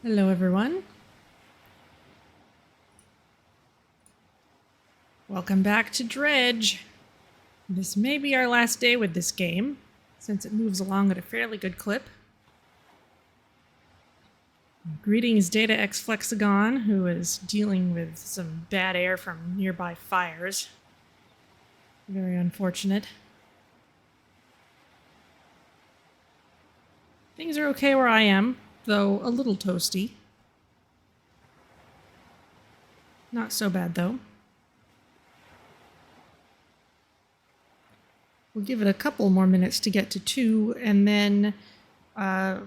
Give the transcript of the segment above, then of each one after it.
Hello everyone. Welcome back to Dredge. This may be our last day with this game, since it moves along at a fairly good clip. Greetings Data X Flexagon, who is dealing with some bad air from nearby fires. Very unfortunate. Things are okay where I am, though a little toasty. Not so bad though. We'll give it a couple more minutes to get to 2, and then I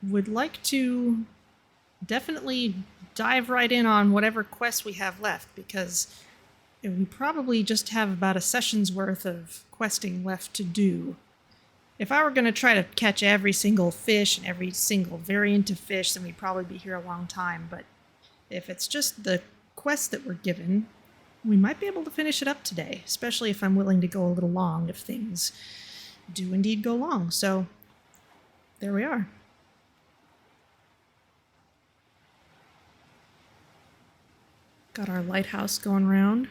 would like to definitely dive right in on whatever quests we have left, because we probably just have about a session's worth of questing left to do. If I were going to try to catch every single fish and every single variant of fish, then we'd probably be here a long time, but if it's just the quests that we're given, we might be able to finish it up today, especially if I'm willing to go a little long, if things do indeed go long. So, there we are. Got our lighthouse going round.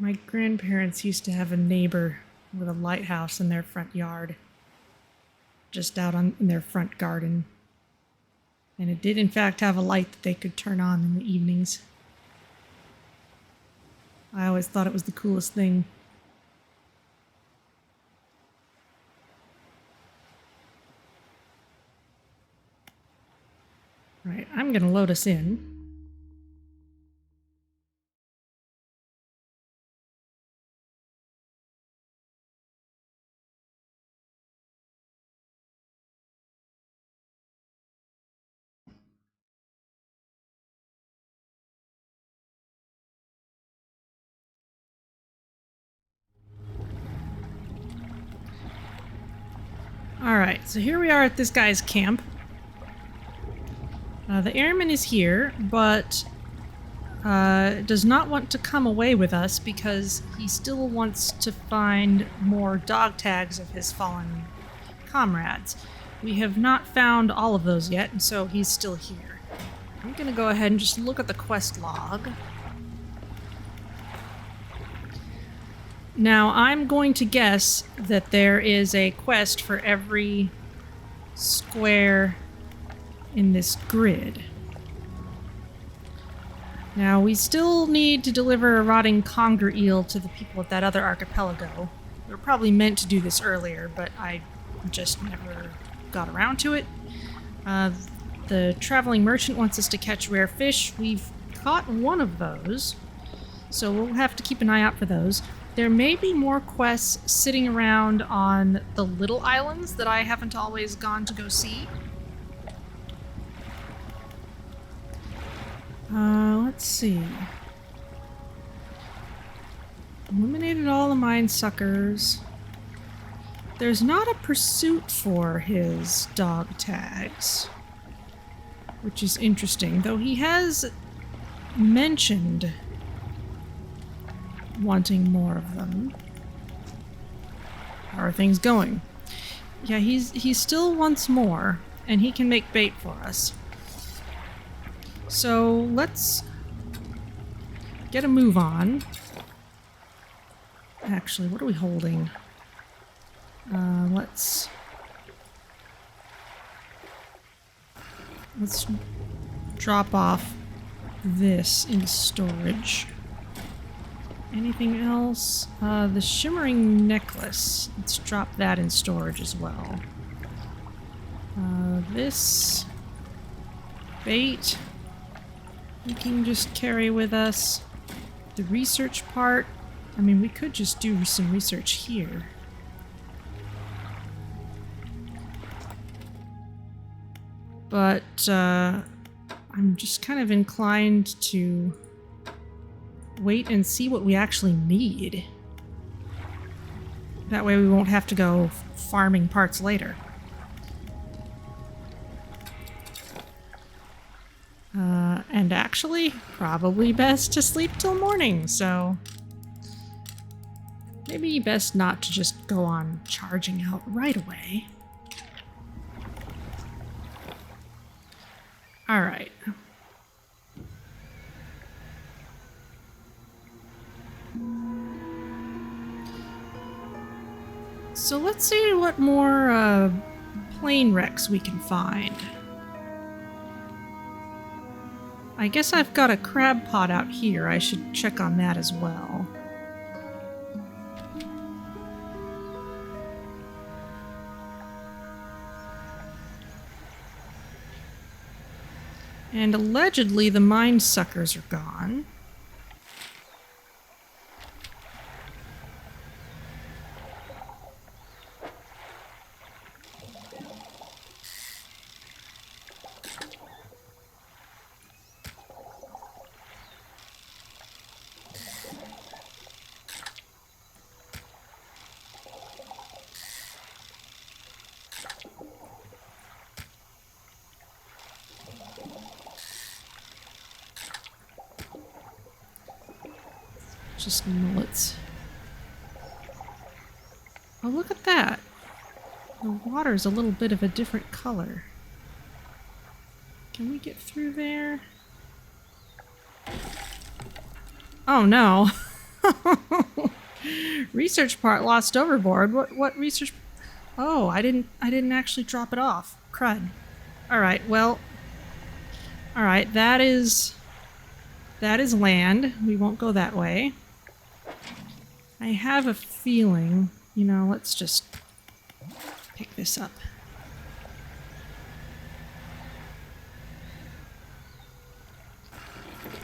My grandparents used to have a neighbor with a lighthouse in their front yard, just out in their front garden. And it did in fact have a light that they could turn on in the evenings. I always thought it was the coolest thing. Right, I'm gonna load us in. Alright, so here we are at this guy's camp. The airman is here, but does not want to come away with us because he still wants to find more dog tags of his fallen comrades. We have not found all of those yet, and so he's still here. I'm going to go ahead and just look at the quest log. Now, I'm going to guess that there is a quest for every square in this grid. Now, we still need to deliver a rotting conger eel to the people at that other archipelago. We were probably meant to do this earlier, but I just never got around to it. The traveling merchant wants us to catch rare fish. We've caught one of those, so we'll have to keep an eye out for those. There may be more quests sitting around on the little islands that I haven't always gone to go see. Let's see. Eliminated all the mine suckers. There's not a pursuit for his dog tags, which is interesting, though he has mentioned wanting more of them. How are things going? Yeah, he still wants more, and he can make bait for us. So let's get a move on. Actually, what are we holding? Let's drop off this in storage. Anything else? The shimmering necklace. Let's drop that in storage as well. This bait we can just carry with us. The research part, I mean, we could just do some research here. But I'm just kind of inclined to wait and see what we actually need. That way we won't have to go farming parts later. And actually, probably best to sleep till morning, so maybe best not to just go on charging out right away. All right. So let's see what more plane wrecks we can find. I guess I've got a crab pot out here. I should check on that as well. And allegedly the mine suckers are gone. Just mullets. Oh, look at that. The water's a little bit of a different color. Can we get through there? Oh no. Research part lost overboard. What research? Oh, I didn't actually drop it off. Crud. All right. Well. All right. That is land. We won't go that way. I have a feeling, you know, let's just pick this up.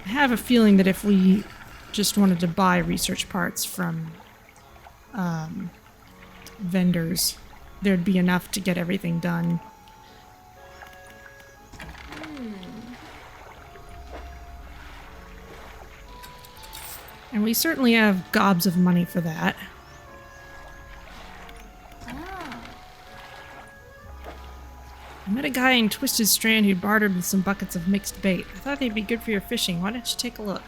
I have a feeling that if we just wanted to buy research parts from vendors, there'd be enough to get everything done. And we certainly have gobs of money for that. I met a guy in Twisted Strand who bartered with some buckets of mixed bait. I thought they'd be good for your fishing. Why don't you take a look?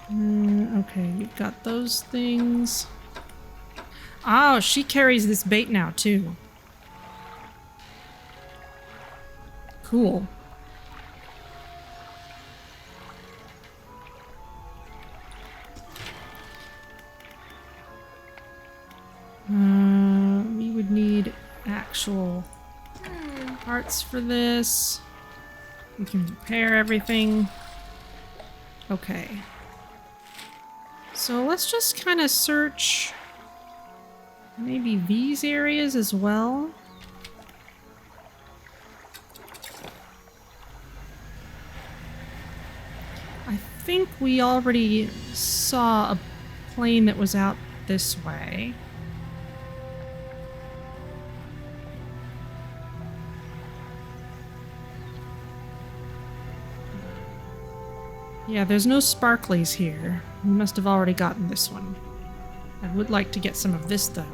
Okay, you've got those things. Oh, she carries this bait now, too. Cool. We would need actual parts for this. We can repair everything. Okay. So let's just kind of search maybe these areas as well. I think we already saw a plane that was out this way. Yeah, there's no sparklies here. We must have already gotten this one. I would like to get some of this, though.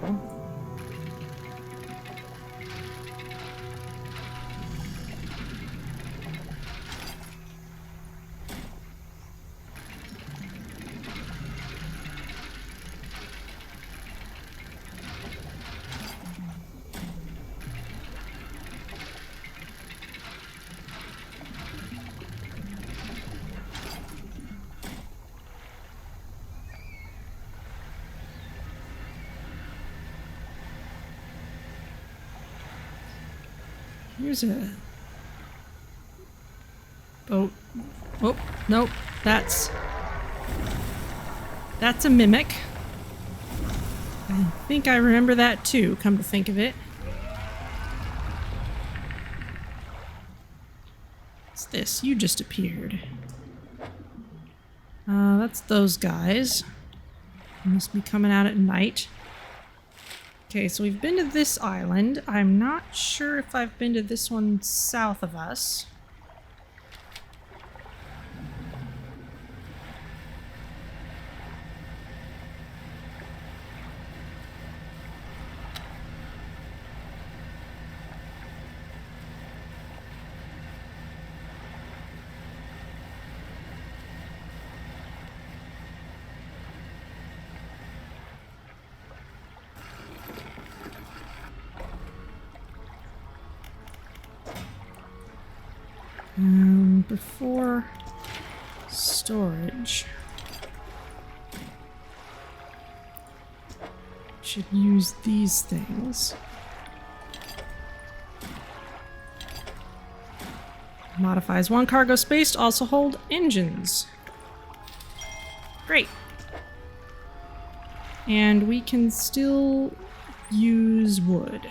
Here's a boat. Oh, nope. That's a mimic. I think I remember that too, come to think of it. What's this? You just appeared. That's those guys. Must be coming out at night. Okay, so we've been to this island. I'm not sure if I've been to this one south of us. Before storage, should use these things. Modifies one cargo space to also hold engines. Great. And we can still use wood.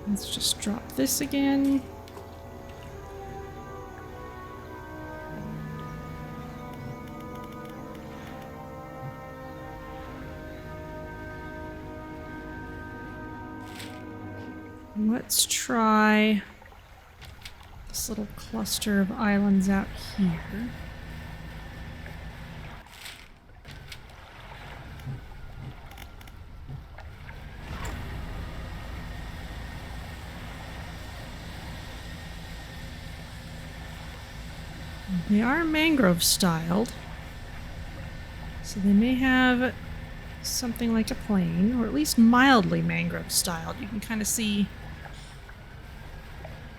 Let's just drop this again. Let's try this little cluster of islands out here. They are mangrove styled, so they may have something like a plain, or at least mildly mangrove styled. You can kind of see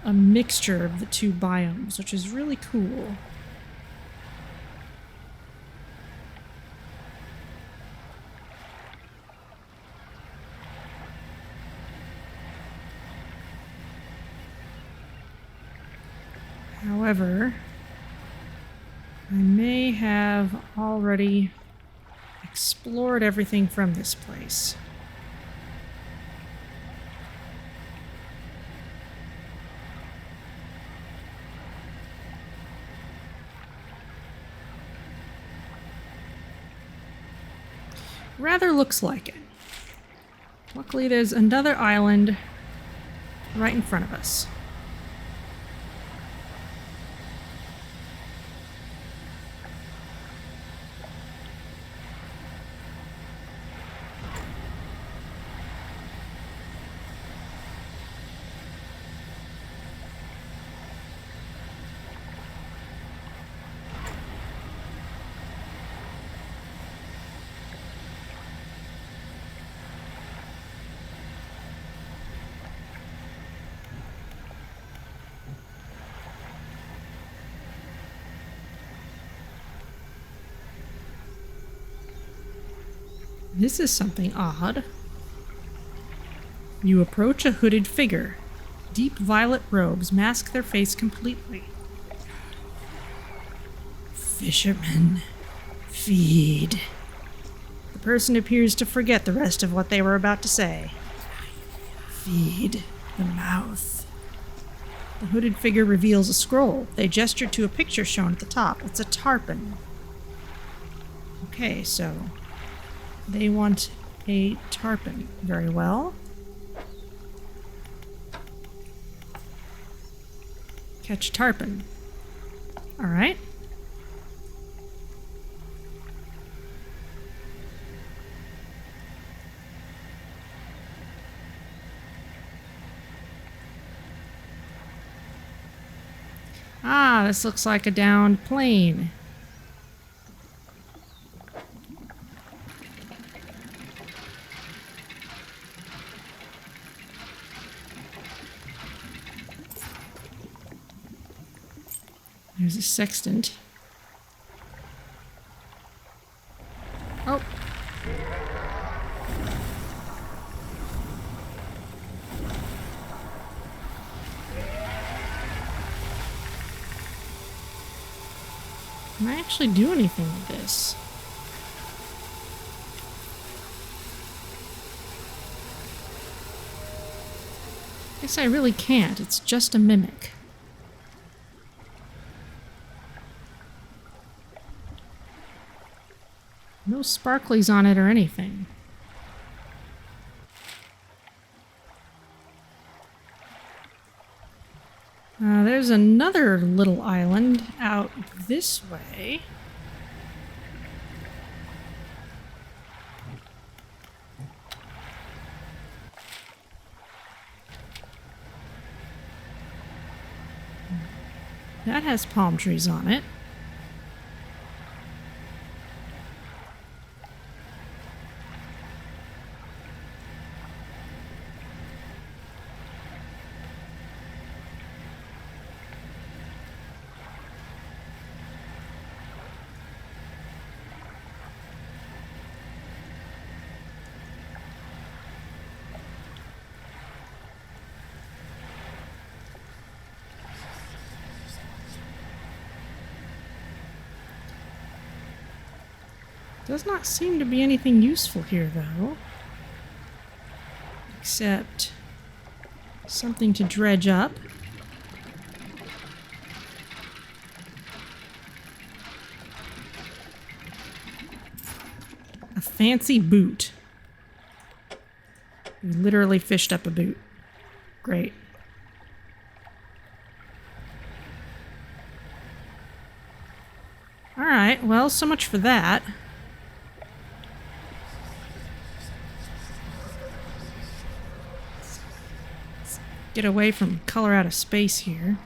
a mixture of the two biomes, which is really cool. However, I may have already explored everything from this place. Rather looks like it. Luckily, there's another island right in front of us. This is something odd. You approach a hooded figure. Deep violet robes mask their face completely. Fisherman, feed. The person appears to forget the rest of what they were about to say. Feed the mouth. The hooded figure reveals a scroll. They gesture to a picture shown at the top. It's a tarpon. Okay, so they want a tarpon. Very well. Catch tarpon. Alright. Ah, this looks like a downed plane. There's a sextant. Oh. Can I actually do anything with this? Guess I really can't. It's just a mimic. No sparklies on it or anything. There's another little island out this way. That has palm trees on it. Does not seem to be anything useful here, though. Except something to dredge up. A fancy boot. We literally fished up a boot. Great. Alright, well, so much for that. Get away from color out of space here.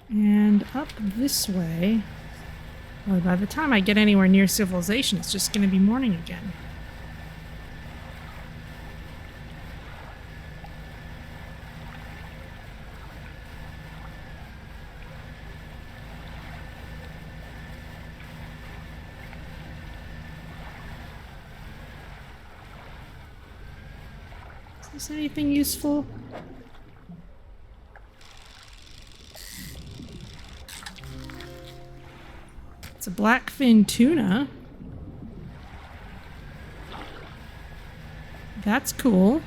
And up this way. Well, by the time I get anywhere near civilization, it's just going to be morning again. Is there anything useful? It's a blackfin tuna. That's cool.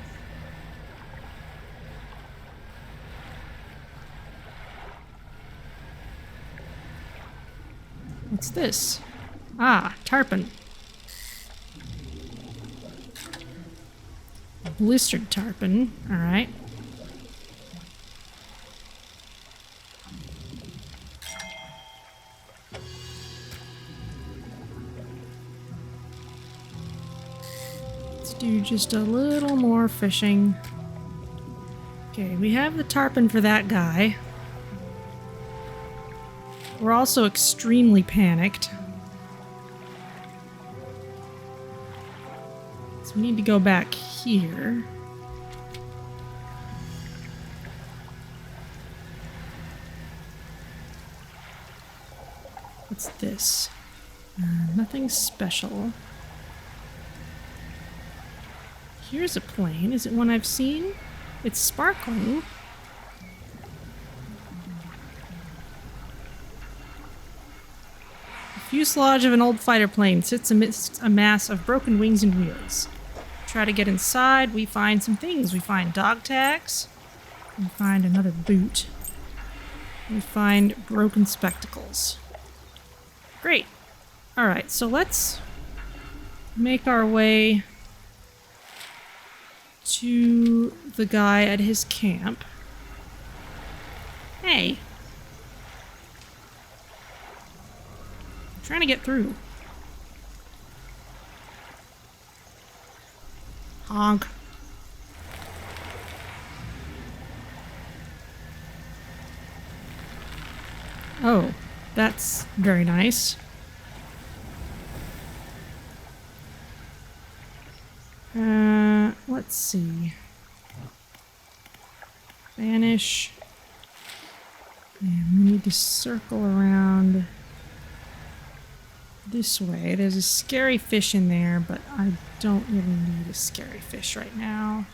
What's this? Ah, tarpon. Blistered tarpon. Alright. Let's do just a little more fishing. Okay, we have the tarpon for that guy. We're also extremely panicked. So we need to go back here. What's this? Nothing special. Here's a plane. Is it one I've seen? It's sparkling. The fuselage of an old fighter plane sits amidst a mass of broken wings and wheels. Try to get inside. We find some things. We find dog tags. We find another boot. We find broken spectacles. Great. Alright, so let's make our way to the guy at his camp. Hey. I'm trying to get through. Honk. Oh, that's very nice. Let's see. Vanish. And we need to circle around this way. There's a scary fish in there, but I don't really need a scary fish right now.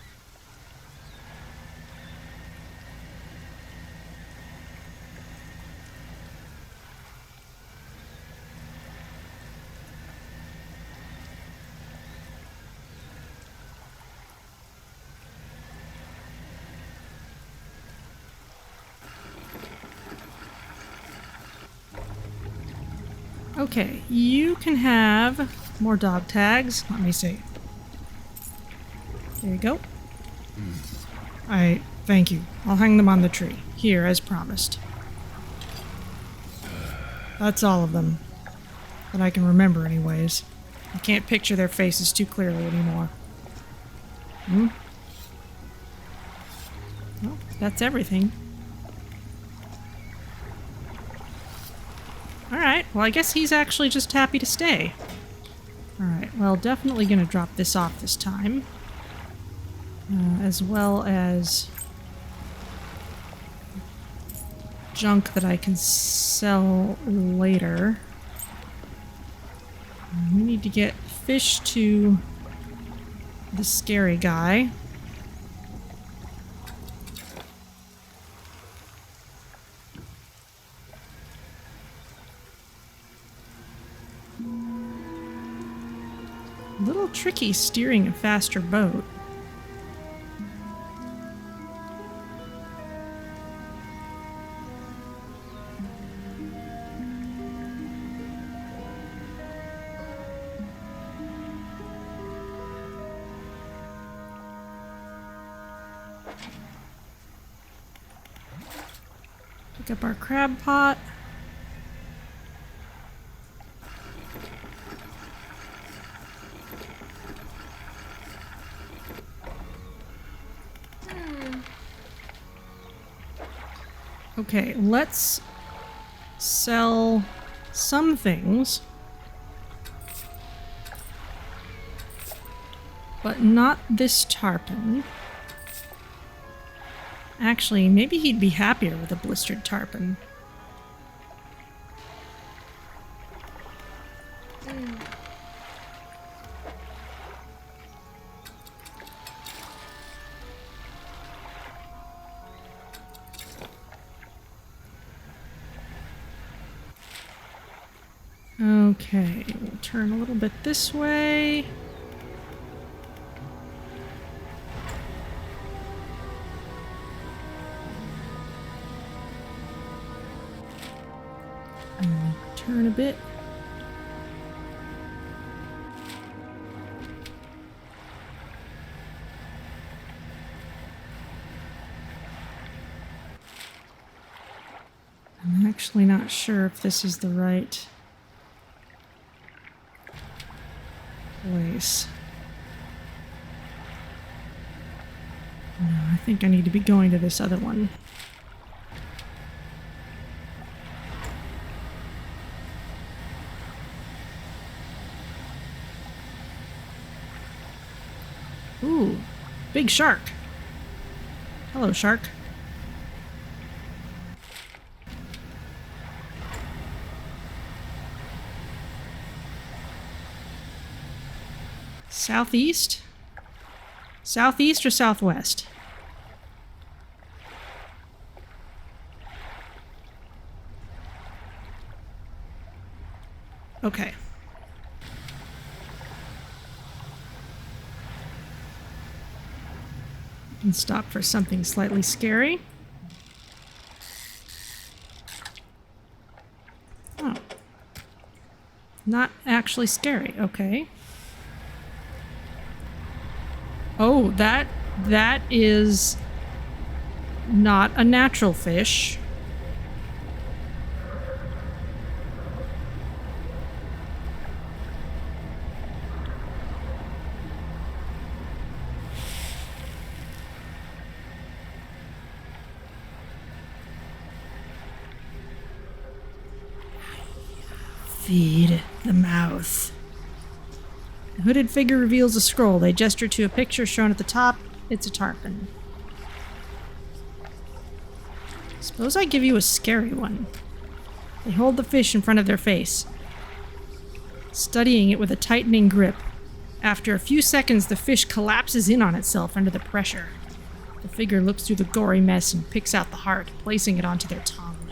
Okay, you can have more dog tags. Let me see. There you go. Thank you. I'll hang them on the tree. Here, as promised. That's all of them. that I can remember anyways. I can't picture their faces too clearly anymore. Well, that's everything. Alright, well I guess he's actually just happy to stay. Alright, well definitely gonna drop this off this time. As well as junk that I can sell later. We need to get fish to the scary guy. A little tricky steering a faster boat. Pick up our crab pot. Okay, let's sell some things, but not this tarpon. Actually, maybe he'd be happier with a blistered tarpon. Okay, we'll turn a little bit this way. And turn a bit. I'm actually not sure if this is the right place. No, I think I need to be going to this other one. Ooh, big shark. Hello, shark. Southeast? Southeast or southwest? Okay. And stop for something slightly scary. Oh. Not actually scary. Okay. Oh, that is not a natural fish. Feed the mouth. The hooded figure reveals a scroll. They gesture to a picture shown at the top. It's a tarpon. Suppose I give you a scary one. They hold the fish in front of their face, studying it with a tightening grip. After a few seconds, the fish collapses in on itself under the pressure. The figure looks through the gory mess and picks out the heart, placing it onto their tongue.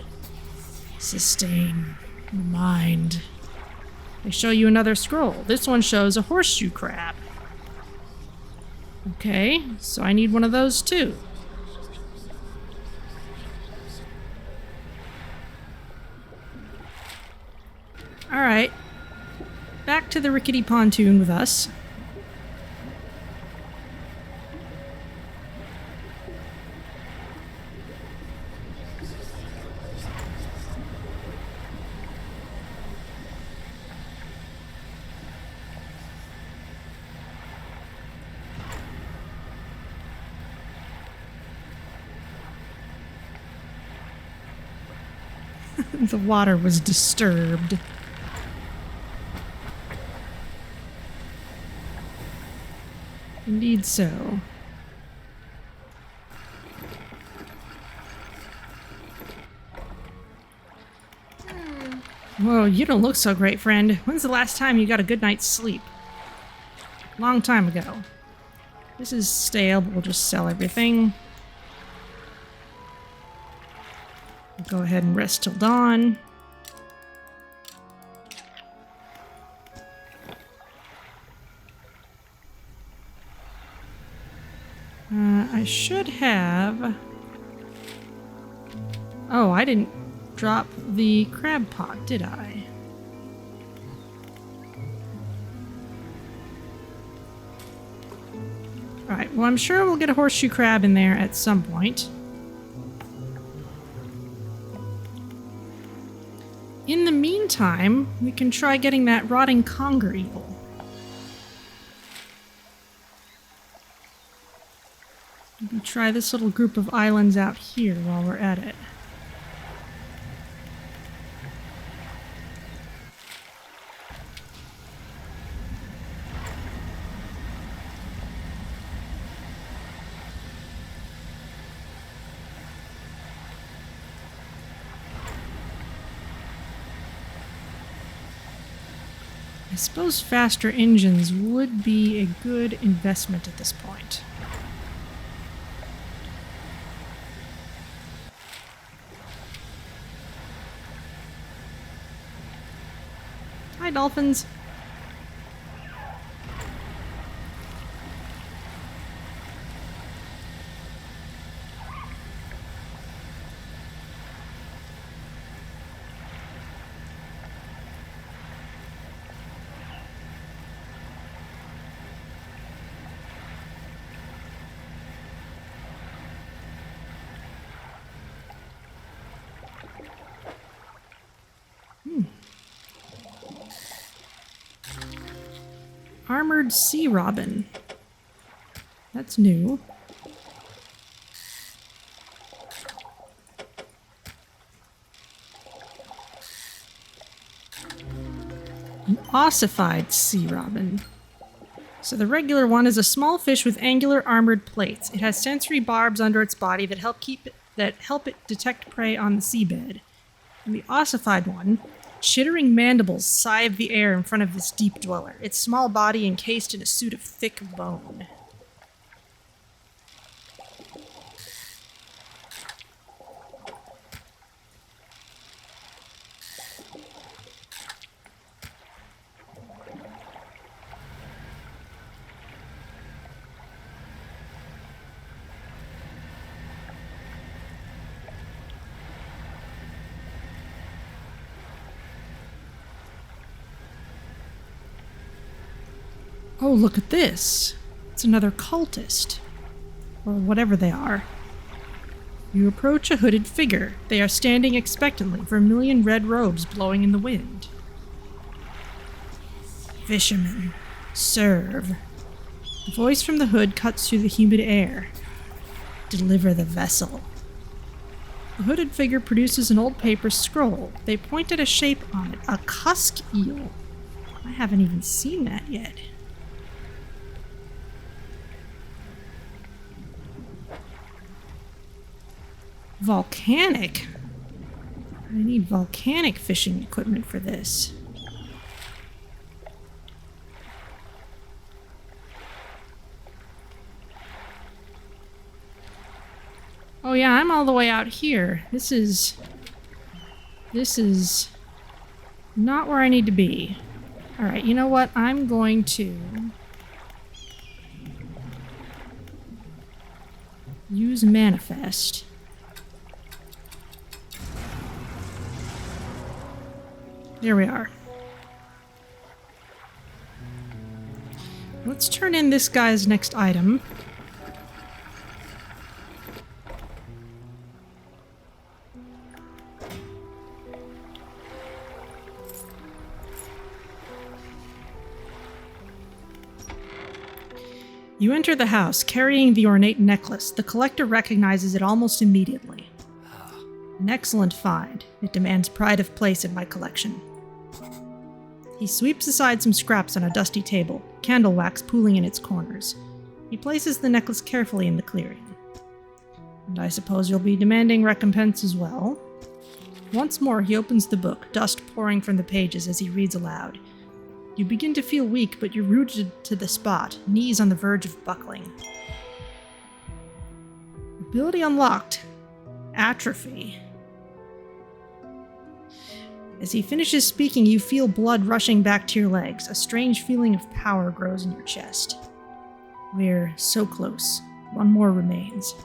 Sustain the mind. They show you another scroll. This one shows a horseshoe crab. Okay, so I need one of those too. Alright. Back to the rickety pontoon with us. The water was disturbed. Indeed so. Whoa, you don't look so great, friend. When's the last time you got a good night's sleep? Long time ago. This is stale, but we'll just sell everything. We'll go ahead and rest till dawn. I should have... Oh, I didn't drop the crab pot, did I? Alright, well, I'm sure we'll get a horseshoe crab in there at some point. In the meantime, we can try getting that rotting conger eel. Maybe try this little group of islands out here while we're at it. I suppose faster engines would be a good investment at this point. Hi, dolphins. Armored sea robin. That's new. An ossified sea robin. So the regular one is a small fish with angular armored plates. It has sensory barbs under its body that help it detect prey on the seabed. And the ossified one, chittering mandibles scythe the air in front of this deep dweller, its small body encased in a suit of thick bone. Oh, look at this. It's another cultist. Or whatever they are. You approach a hooded figure. They are standing expectantly, vermilion red robes blowing in the wind. Fisherman, serve. The voice from the hood cuts through the humid air. Deliver the vessel. The hooded figure produces an old paper scroll. They point at a shape on it. A cusk eel. I haven't even seen that yet. Volcanic? I need volcanic fishing equipment for this. Oh yeah, I'm all the way out here. This is not where I need to be. Alright, you know what? I'm going to use manifest. There we are. Let's turn in this guy's next item. You enter the house, carrying the ornate necklace. The collector recognizes it almost immediately. An excellent find. It demands pride of place in my collection. He sweeps aside some scraps on a dusty table, candle wax pooling in its corners. He places the necklace carefully in the clearing. And I suppose you'll be demanding recompense as well. Once more, he opens the book, dust pouring from the pages as he reads aloud. You begin to feel weak, but you're rooted to the spot, knees on the verge of buckling. Ability unlocked. Atrophy. As he finishes speaking, you feel blood rushing back to your legs. A strange feeling of power grows in your chest. We're so close. One more remains.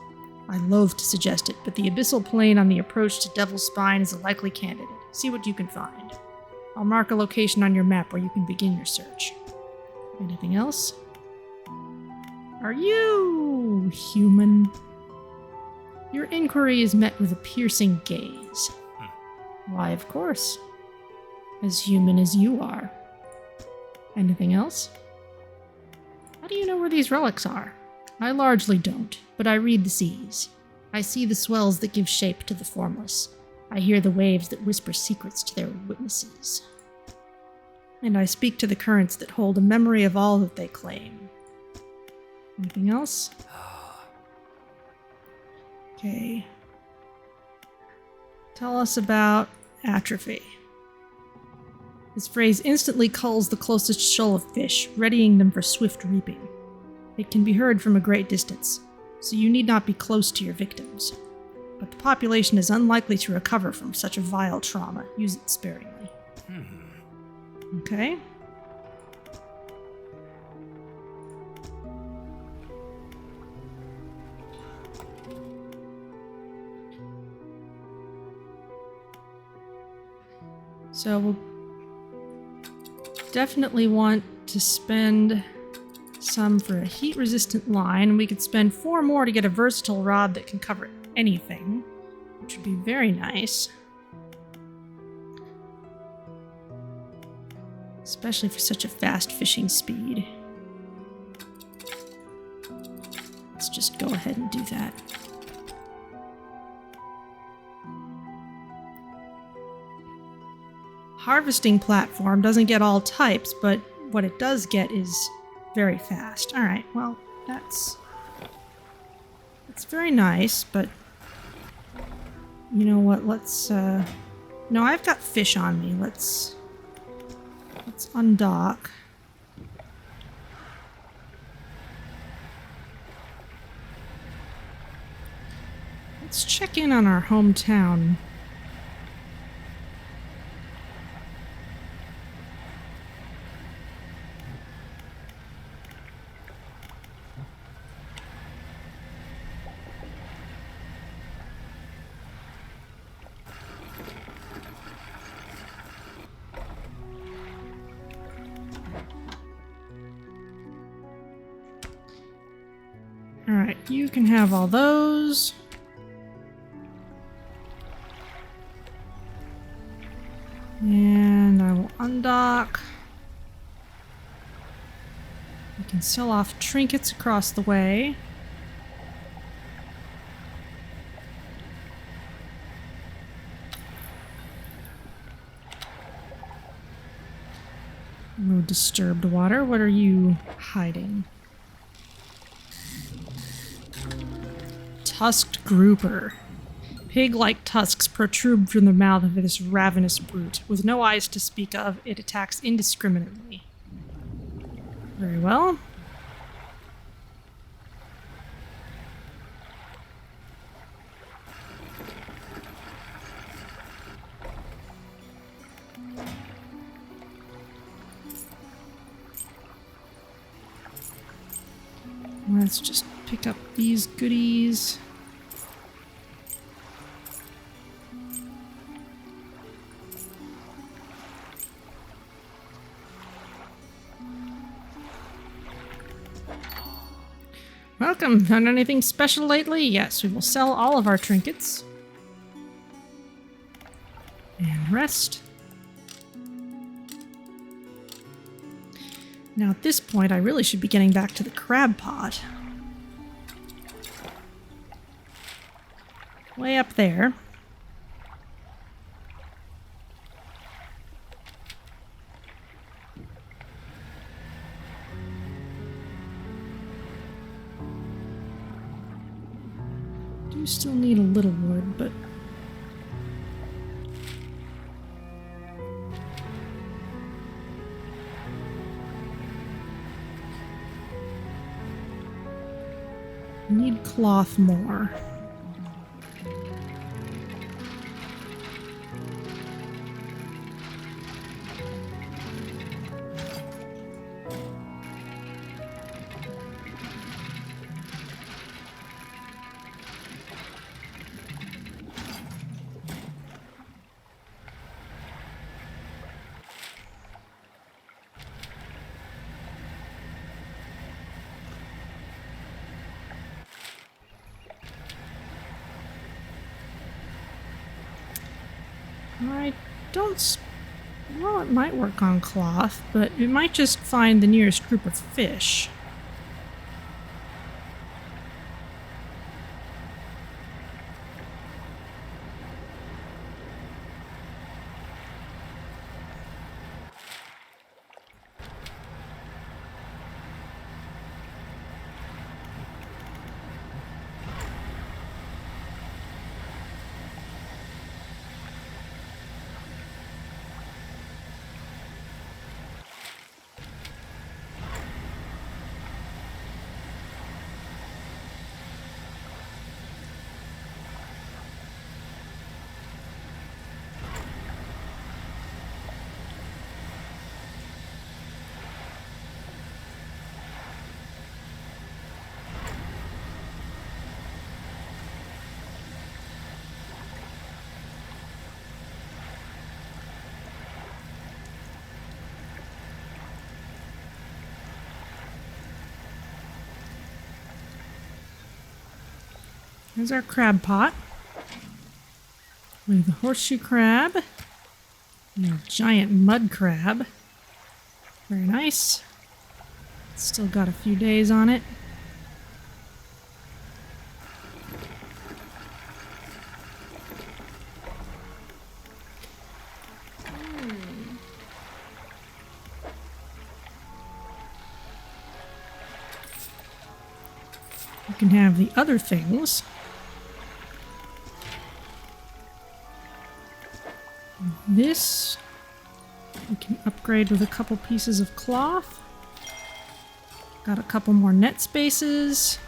I loathe to suggest it, but the abyssal plane on the approach to Devil's Spine is a likely candidate. See what you can find. I'll mark a location on your map where you can begin your search. Anything else? Are you human? Your inquiry is met with a piercing gaze. Why, of course. As human as you are. Anything else? How do you know where these relics are? I largely don't, but I read the seas. I see the swells that give shape to the formless. I hear the waves that whisper secrets to their witnesses. And I speak to the currents that hold a memory of all that they claim. Anything else? Okay. Tell us about Atrophy. This phrase instantly culls the closest shoal of fish, readying them for swift reaping. It can be heard from a great distance, so you need not be close to your victims. But the population is unlikely to recover from such a vile trauma. Use it sparingly. Okay. So we'll definitely want to spend some for a heat-resistant line. We could spend 4 more to get a versatile rod that can cover anything, which would be very nice. Especially for such a fast fishing speed. Let's just go ahead and do that. Harvesting platform doesn't get all types, but what it does get is very fast. Alright, well, that's very nice, but you know what, let's, no, I've got fish on me. Let's undock. Let's check in on our hometown. Alright, you can have all those. And I will undock. We can sell off trinkets across the way. No disturbed water. What are you hiding? Tusked grouper. Pig-like tusks protrude from the mouth of this ravenous brute. With no eyes to speak of, it attacks indiscriminately. Very well. Let's just pick up these goodies. Welcome. Found anything special lately? Yes, we will sell all of our trinkets. And rest. Now at this point, I really should be getting back to the crab pot. Way up there. need cloth more. I don't... Well, it might work on cloth, but it might just find the nearest group of fish. Here's our crab pot. We have a horseshoe crab. And a giant mud crab. Very nice. Still got a few days on it. You can have the other things. This we can upgrade with a couple pieces of cloth. Got a couple more net spaces.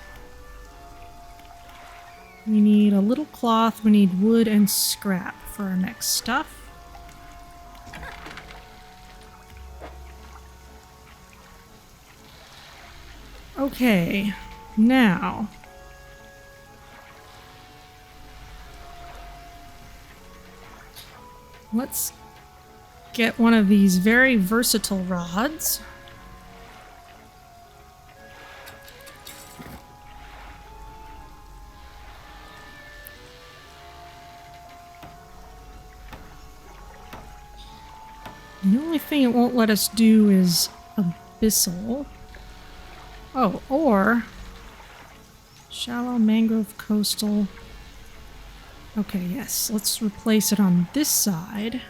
We need a little cloth, we need wood and scrap for our next stuff. Okay, now let's get one of these very versatile rods. The only thing it won't let us do is abyssal. Oh, or shallow, mangrove, coastal. Okay, yes, let's replace it on this side.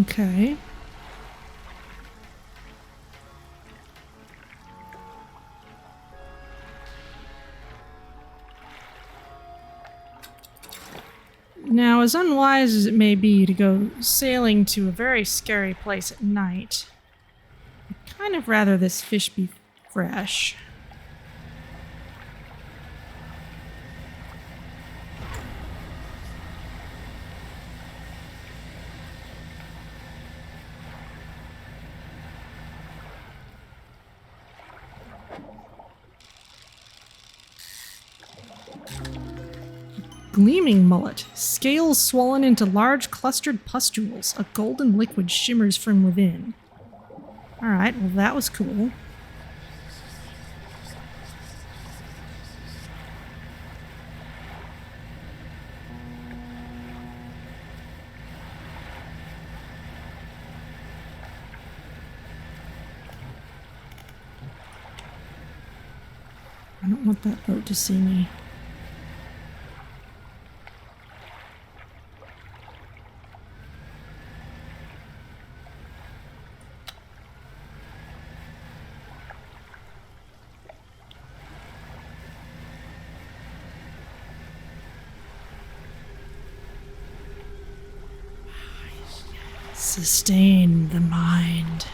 Okay. Now, as unwise as it may be to go sailing to a very scary place at night, I'd kind of rather this fish be fresh. Gleaming mullet. Scales swollen into large clustered pustules. A golden liquid shimmers from within. Alright, well that was cool. I don't want that boat to see me. Sustain the mind.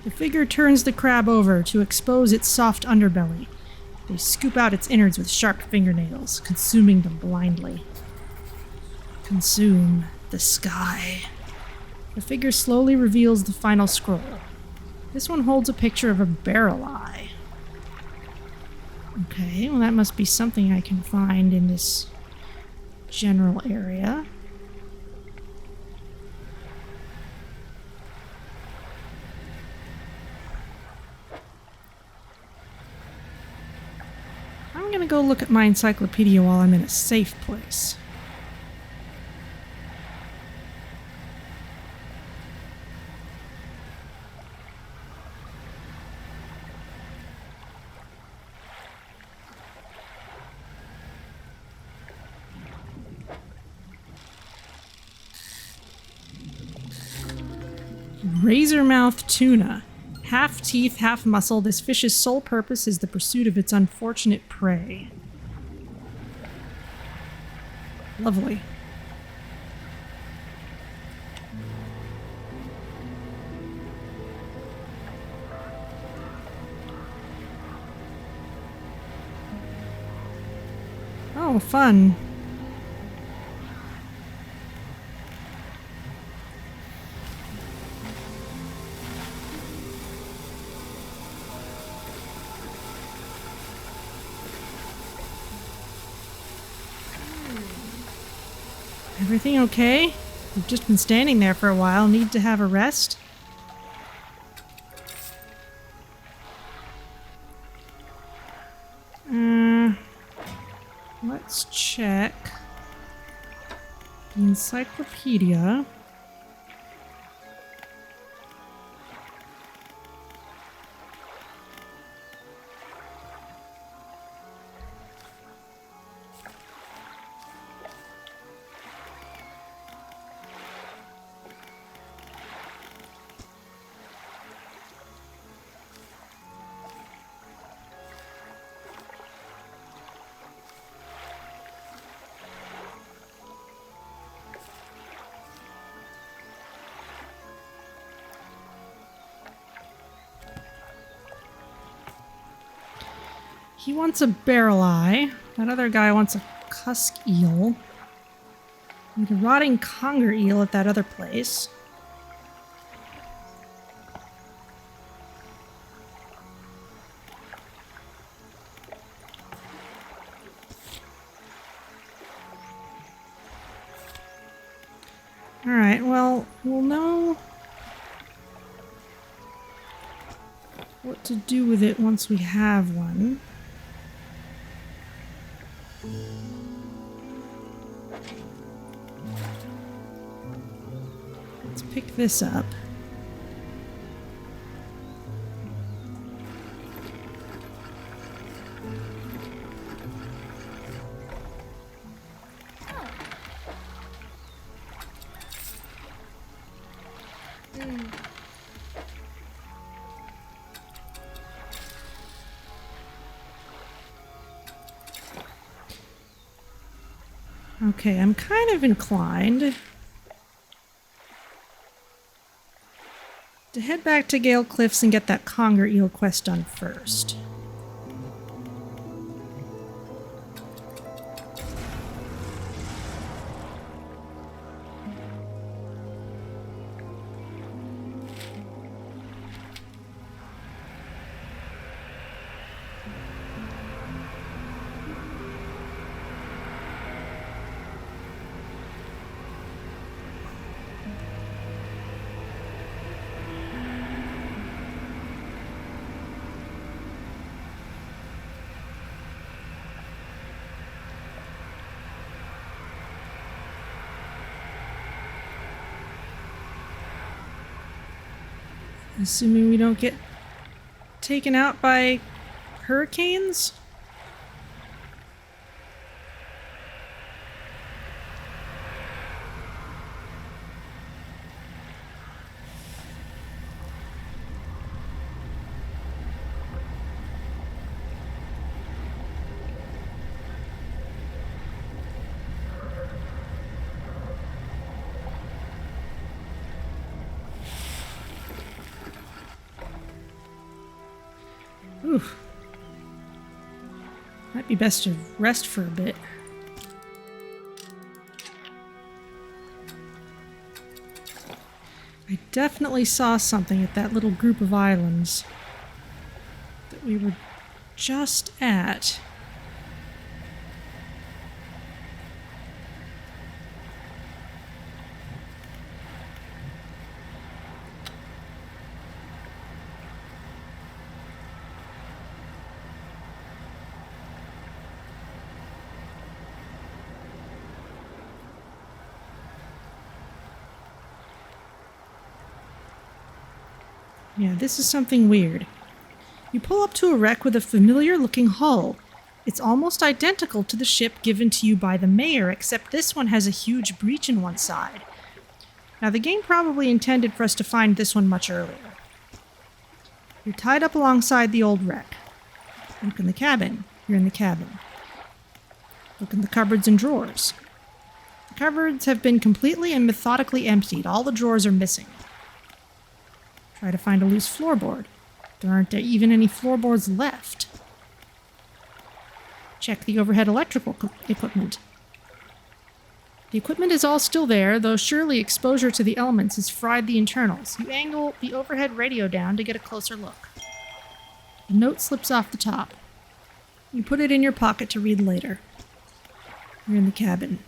The figure turns the crab over to expose its soft underbelly. They scoop out its innards with sharp fingernails, consuming them blindly. Consume the sky. The figure slowly reveals the final scroll. This one holds a picture of a barrel eye. Okay, well that must be something I can find in this general area. I'm gonna go look at my encyclopedia while I'm in a safe place. Razormouth tuna. Half teeth, half muscle, this fish's sole purpose is the pursuit of its unfortunate prey. Lovely. Oh, fun. Everything okay? We've just been standing there for a while. Need to have a rest? Let's check the encyclopedia. He wants a barrel eye. That other guy wants a cusk eel. Need a rotting conger eel at that other place. Alright, well, we'll know what to do with it once we have one. Let's pick this up. Okay, I'm kind of inclined to head back to Gale Cliffs and get that Conger Eel quest done first. Assuming we don't get taken out by hurricanes? Whew. Might be best to rest for a bit. I definitely saw something at that little group of islands that we were just at. Yeah, this is something weird. You pull up to a wreck with a familiar-looking hull. It's almost identical to the ship given to you by the mayor, except this one has a huge breach in one side. Now, the game probably intended for us to find this one much earlier. You're tied up alongside the old wreck. Look in the cabin. You're in the cabin. Look in the cupboards and drawers. The cupboards have been completely and methodically emptied. All the drawers are missing. Try to find a loose floorboard. There aren't even any floorboards left. Check the overhead electrical equipment. The equipment is all still there, though surely exposure to the elements has fried the internals. You angle the overhead radio down to get a closer look. A note slips off the top. You put it in your pocket to read later. You're in the cabin.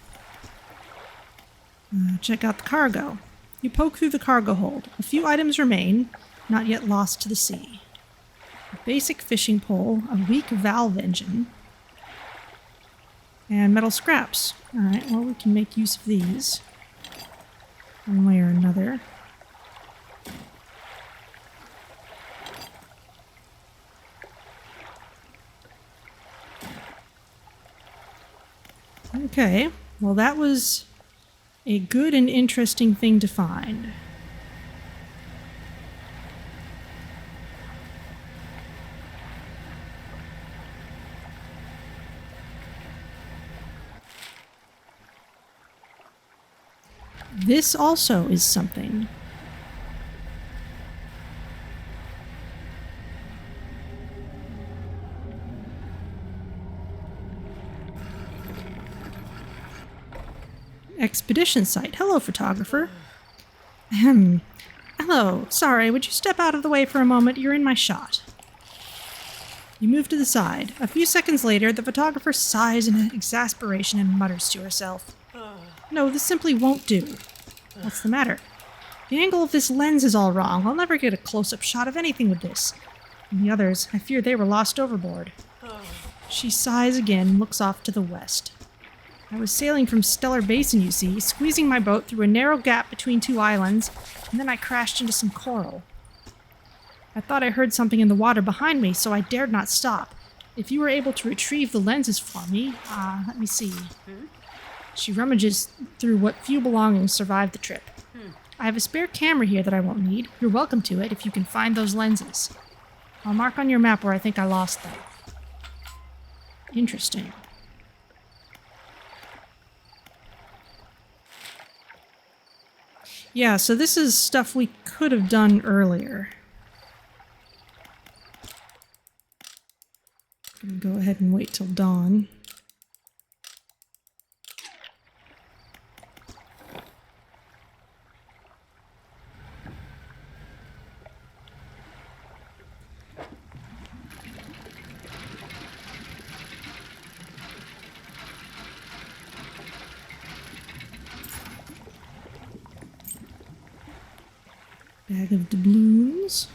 Check out the cargo. You poke through the cargo hold. A few items remain, not yet lost to the sea. A basic fishing pole, a weak valve engine, and metal scraps. Alright, well, we can make use of these one way or another. Okay, well, that was a good and interesting thing to find. This also is something. Expedition site. Hello, photographer. Ahem. Hello. Sorry, would you step out of the way for a moment? You're in my shot. You move to the side. A few seconds later, the photographer sighs in exasperation and mutters to herself. No, this simply won't do. What's the matter? The angle of this lens is all wrong. I'll never get a close-up shot of anything with this. And the others, I fear they were lost overboard. She sighs again and looks off to the west. I was sailing from Stellar Basin, you see, squeezing my boat through a narrow gap between two islands, and then I crashed into some coral. I thought I heard something in the water behind me, so I dared not stop. If you were able to retrieve the lenses for me, let me see. She rummages through what few belongings survived the trip. I have a spare camera here that I won't need. You're welcome to it if you can find those lenses. I'll mark on your map where I think I lost them. Interesting. Yeah, so this is stuff we could have done earlier. I'm gonna go ahead and wait till dawn. Bag of doubloons.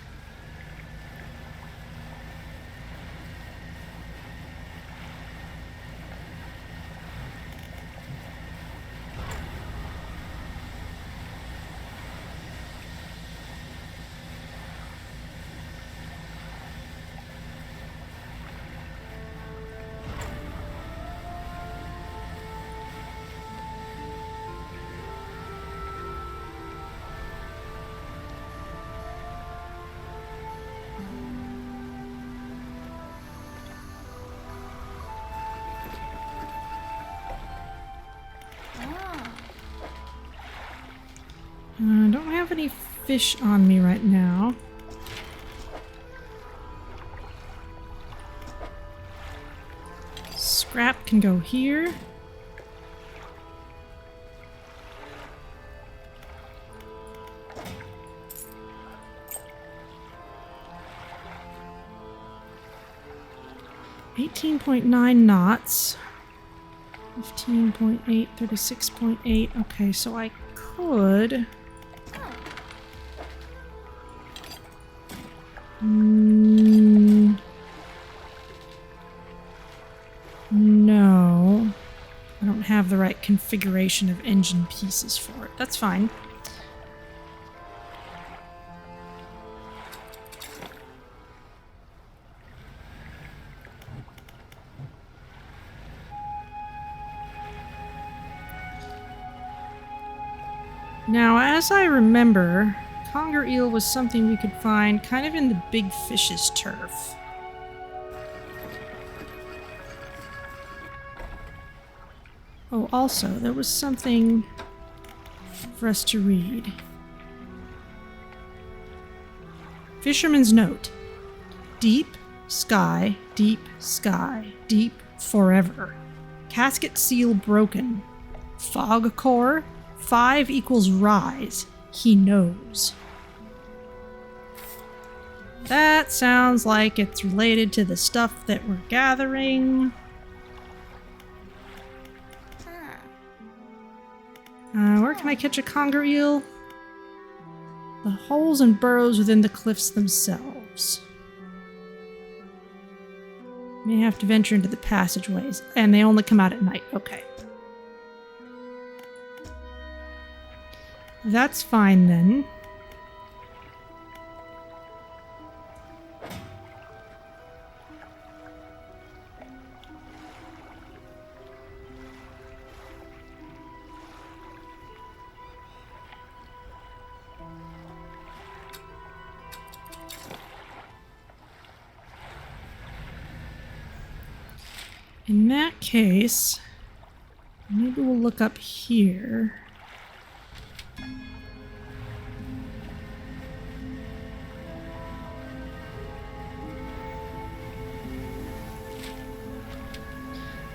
I don't have any fish on me right now. Scrap can go here. .9 knots. 15.8, 36.8. Okay, so I could... No. I don't have the right configuration of engine pieces for it. That's fine. Now, as I remember, Conger Eel was something we could find kind of in the big fish's turf. Oh, also, there was something for us to read. Fisherman's note. Deep sky, deep forever. Casket seal broken. Fog core. 5 equals rise. He knows. That sounds like it's related to the stuff that we're gathering. Where can I catch a conger eel? The holes and burrows within the cliffs themselves. May have to venture into the passageways, and they only come out at night. Okay. That's fine then. In that case, maybe we'll look up here.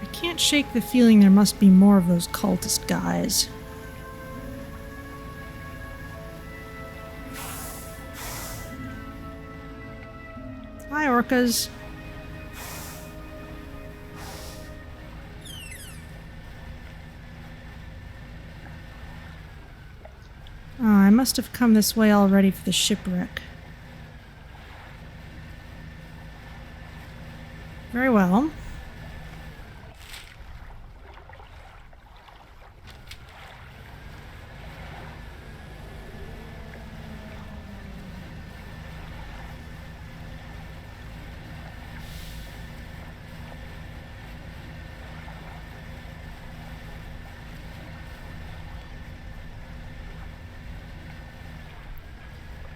I can't shake the feeling there must be more of those cultist guys. Hi, orcas. I must have come this way already for the shipwreck. Very well.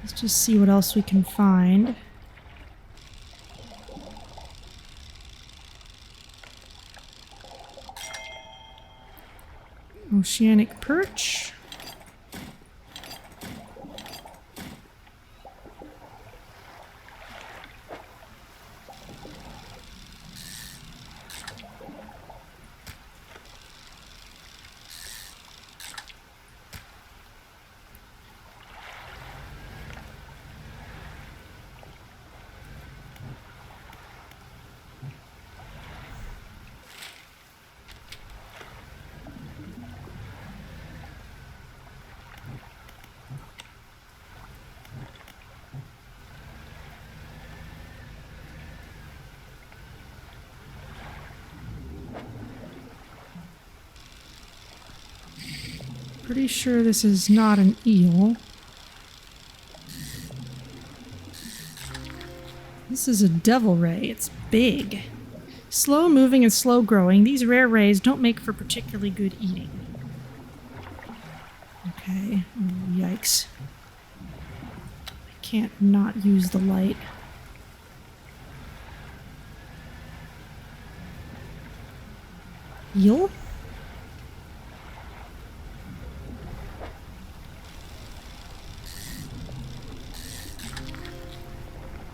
Let's just see what else we can find. Oceanic perch. Pretty sure this is not an eel. This is a devil ray. It's big. Slow moving and slow growing, these rare rays don't make for particularly good eating. Okay. Oh, yikes. I can't not use the light. Eel?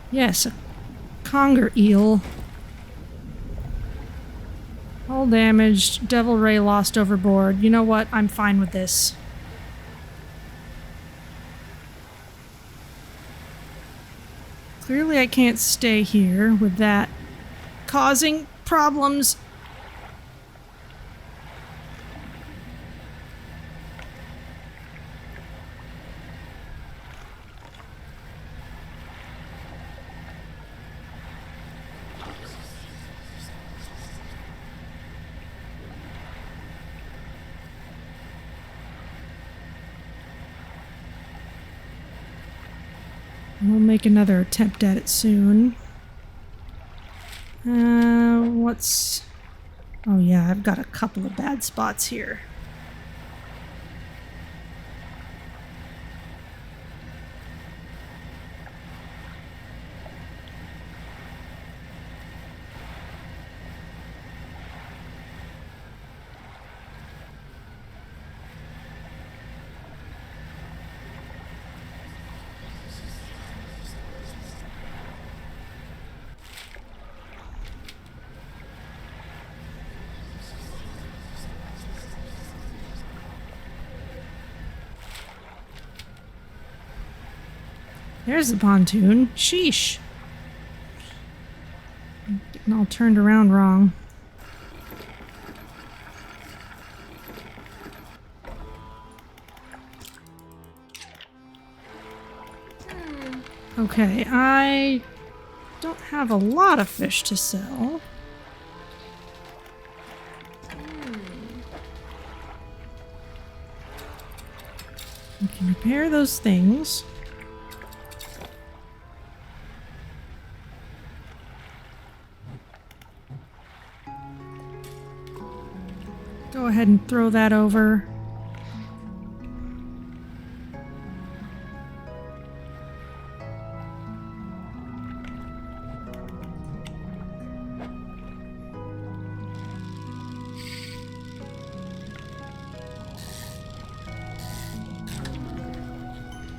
Yes, a conger eel. Hull damaged, Devil Ray lost overboard. You know what? I'm fine with this. Clearly I can't stay here with that causing problems. We'll make another attempt at it soon. What's... Oh yeah, I've got a couple of bad spots here. There's the pontoon. Sheesh. Getting all turned around wrong. Okay, I don't have a lot of fish to sell. We can repair those things. Go ahead and throw that over.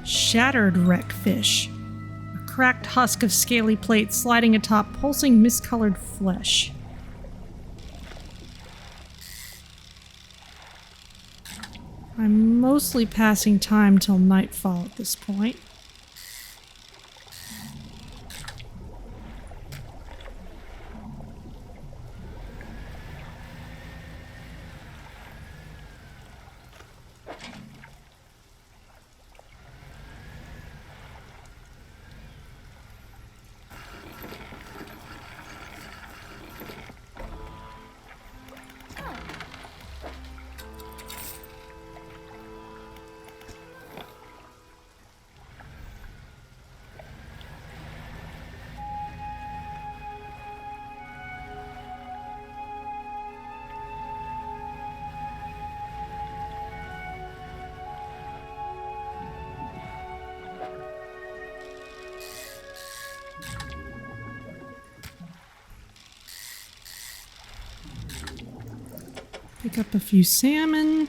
Shattered wreckfish. A cracked husk of scaly plates sliding atop pulsing miscolored flesh. I'm mostly passing time till nightfall at this point. Pick up a few salmon.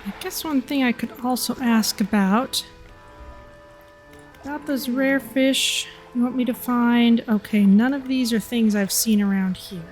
I guess one thing I could also ask about those rare fish you want me to find. Okay, none of these are things I've seen around here.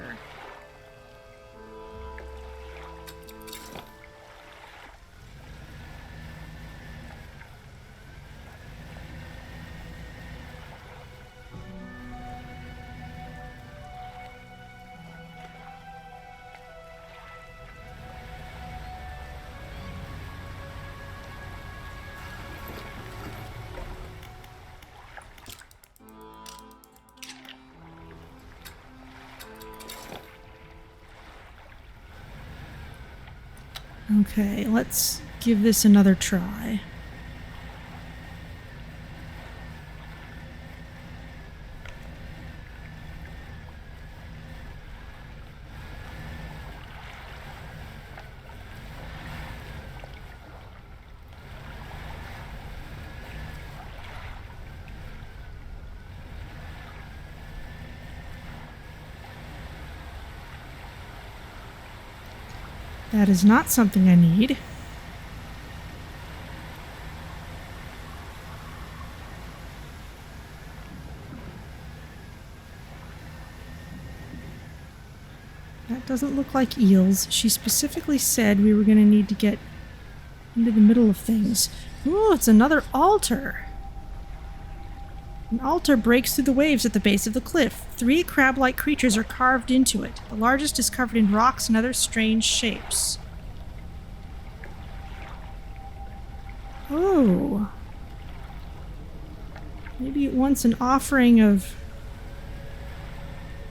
Okay, let's give this another try. That is not something I need. That doesn't look like eels. She specifically said we were going to need to get into the middle of things. Ooh, it's another altar. An altar breaks through the waves at the base of the cliff. 3 crab-like creatures are carved into it. The largest is covered in rocks and other strange shapes. Oh. Maybe it wants an offering of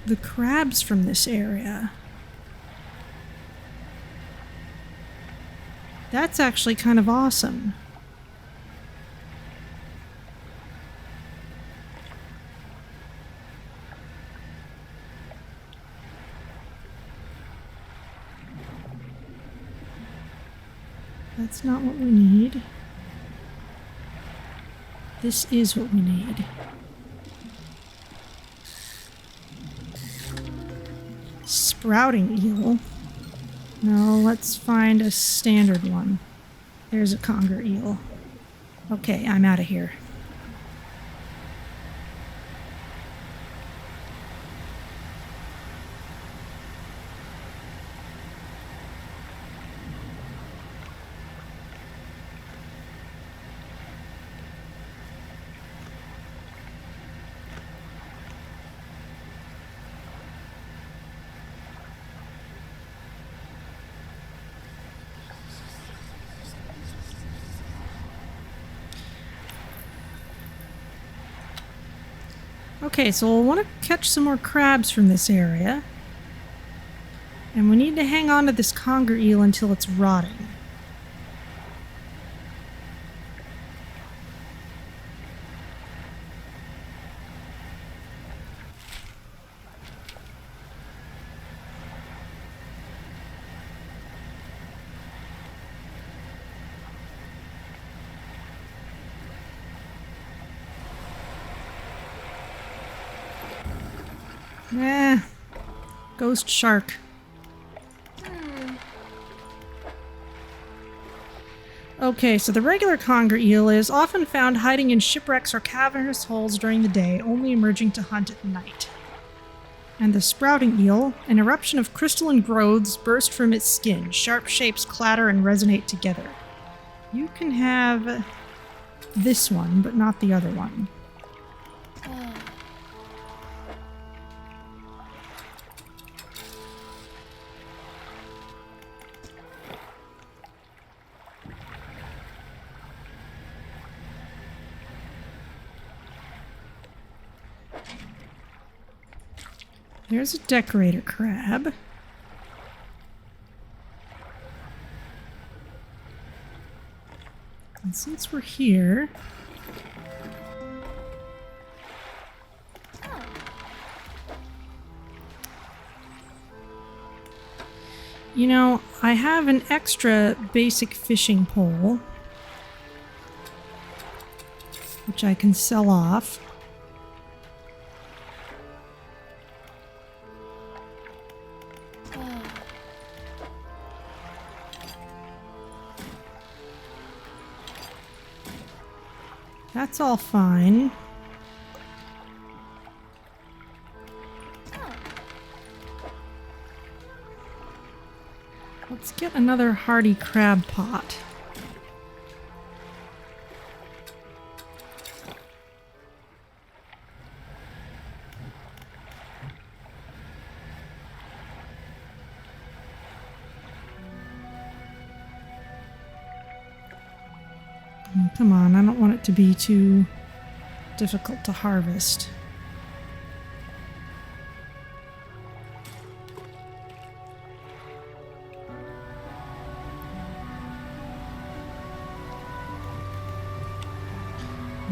the crabs from this area. That's actually kind of awesome. That's not what we need. This is what we need. Sprouting eel. No, let's find a standard one. There's a conger eel. Okay, I'm out of here. Okay, so we'll want to catch some more crabs from this area. And we need to hang on to this conger eel until it's rotting. Ghost shark. Okay, so the regular conger eel is often found hiding in shipwrecks or cavernous holes during the day, only emerging to hunt at night. And the sprouting eel, an eruption of crystalline growths burst from its skin. Sharp shapes clatter and resonate together. You can have this one, but not the other one. There's a decorator crab. And since we're here... You know, I have an extra basic fishing pole, which I can sell off. That's all fine. Let's get another hardy crab pot. Come on, I don't want it to be too difficult to harvest.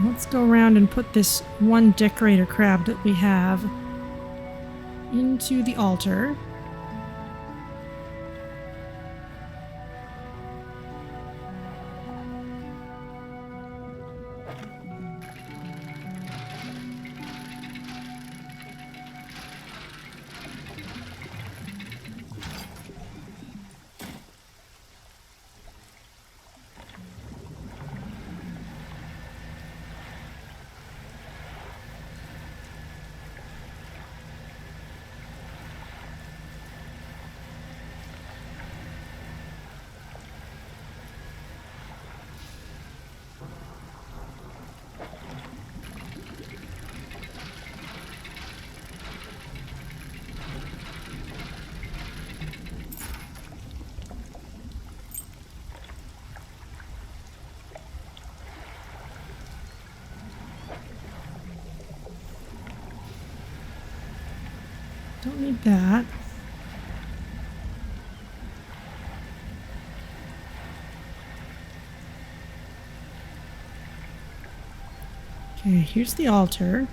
Let's go around and put this one decorator crab that we have into the altar. don't need that. Okay, here's the altar.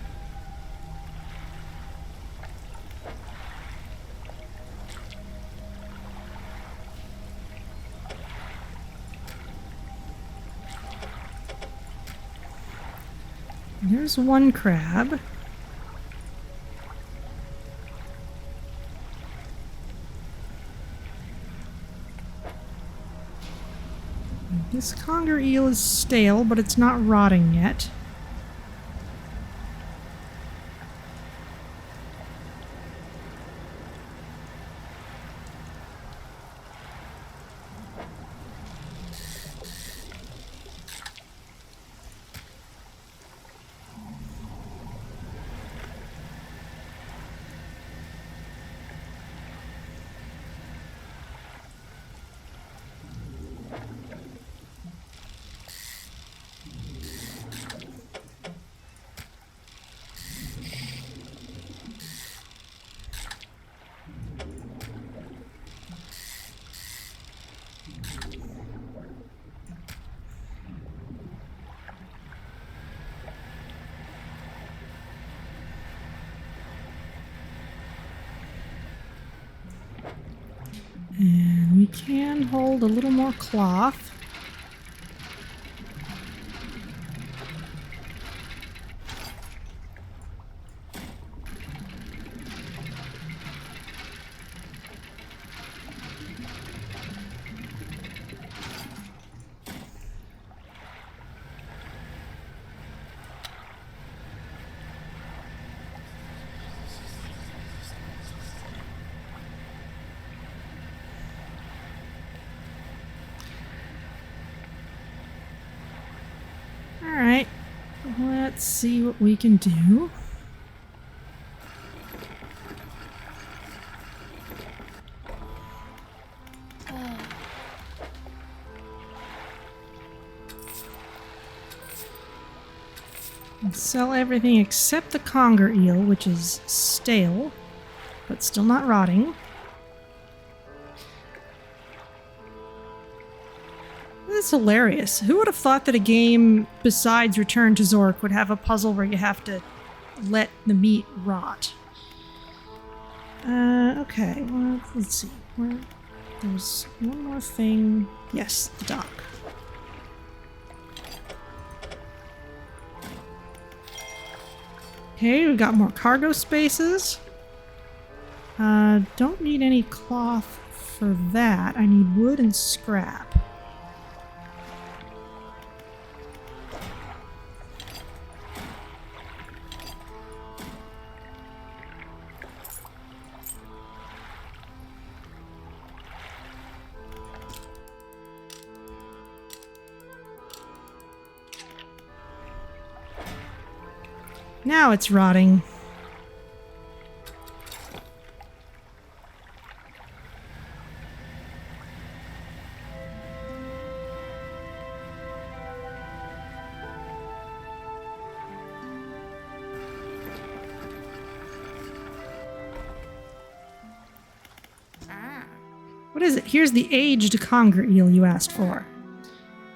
There's one crab. This conger eel is stale, but it's not rotting yet. And we can hold a little more cloth. Alright, let's see what we can do. Sell everything except the conger eel, which is stale, but still not rotting. This is hilarious. Who would have thought that a game besides Return to Zork would have a puzzle where you have to let the meat rot? Okay, well, let's see. There's one more thing. Yes, the dock. Okay, we've got more cargo spaces. Don't need any cloth for that. I need wood and scrap. Now it's rotting. What is it? Here's the aged conger eel you asked for.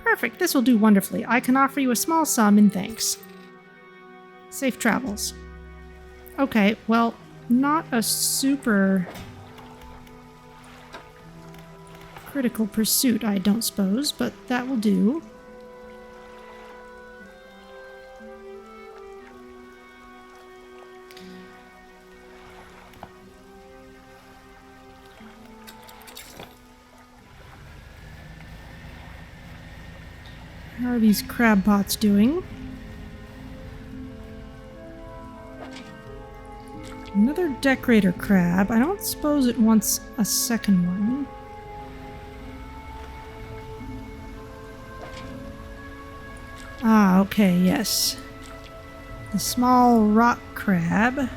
Perfect, this will do wonderfully. I can offer you a small sum in thanks. Safe travels. Okay, well, not a super critical pursuit, I don't suppose, but that will do. How are these crab pots doing? Another decorator crab. I don't suppose it wants a second one. Ah, okay, yes. The small rock crab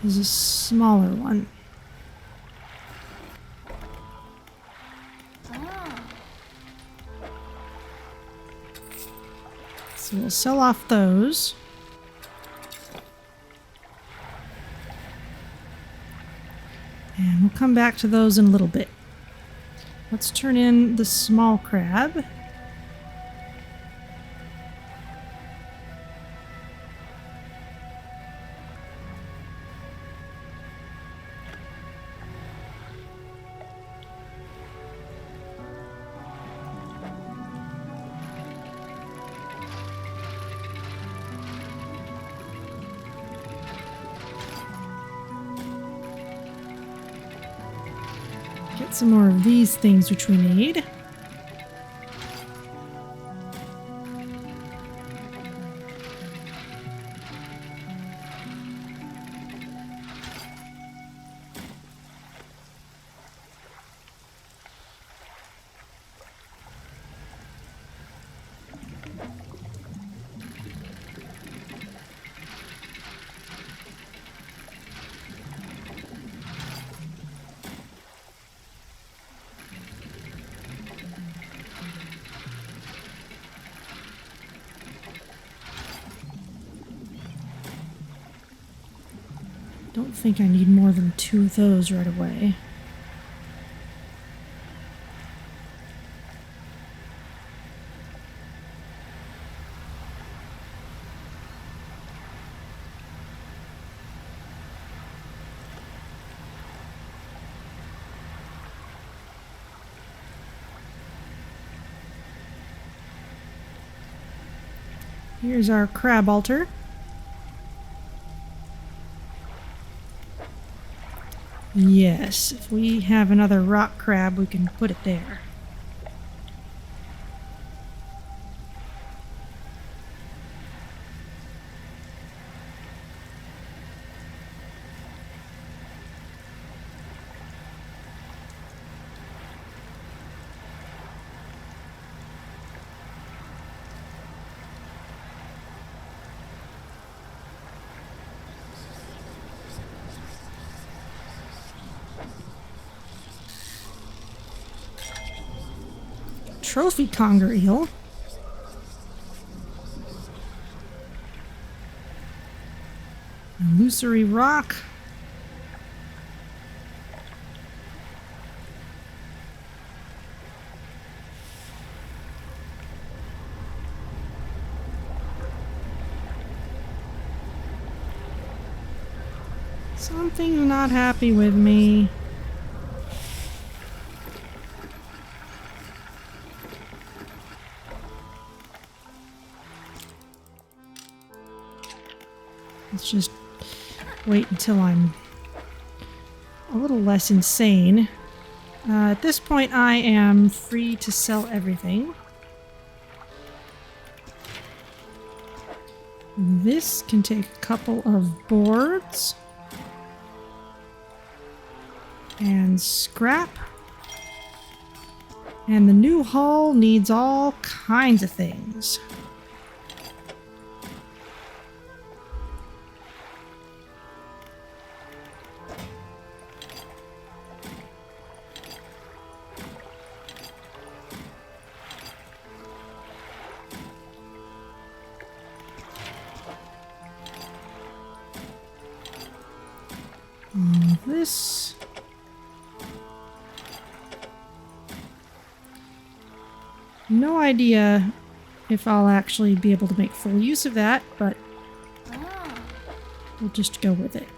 is a smaller one. So we'll sell off those. come back to those in a little bit. Let's turn in the small crab. Get some more of these things which we need. Don't think I need more than 2 of those right away. Here's our crab altar. Yes, if we have another rock crab, we can put it there. Trophy Conger Eel. Illusory rock. Something's not happy with me. Let's just wait until I'm a little less insane. At this point, I am free to sell everything. This can take a couple of boards. And scrap. And the new hull needs all kinds of things. This. No idea if I'll actually be able to make full use of that, but we'll just go with it.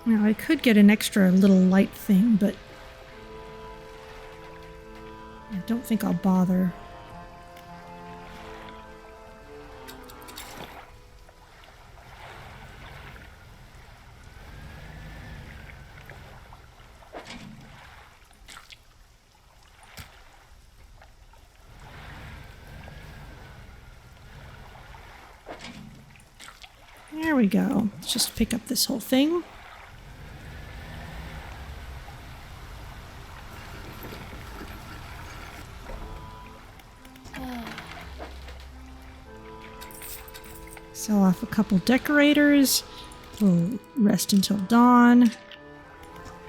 Now, I could get an extra little light thing, but I don't think I'll bother. There we go. Let's just pick up this whole thing. Sell off a couple decorators. We'll rest until dawn.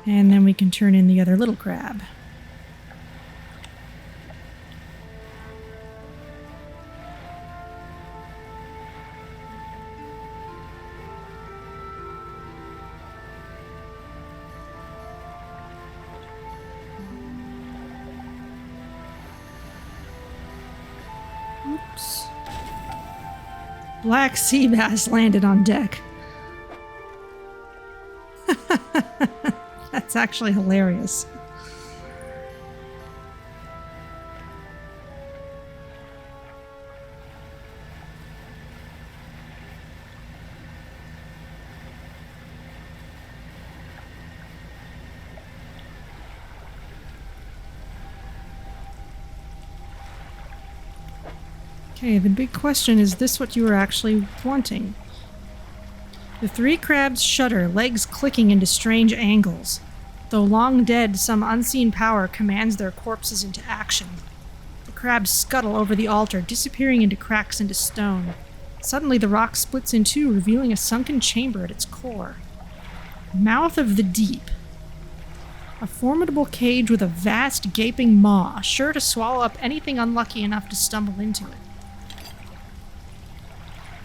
And then we can turn in the other little crab. Black sea bass landed on deck. That's actually hilarious. Okay, the big question is this what you were actually wanting? The three crabs shudder, legs clicking into strange angles. Though long dead, some unseen power commands their corpses into action. The crabs scuttle over the altar, disappearing into cracks into stone. Suddenly the rock splits in two, revealing a sunken chamber at its core. Mouth of the deep. A formidable cage with a vast gaping maw, sure to swallow up anything unlucky enough to stumble into it.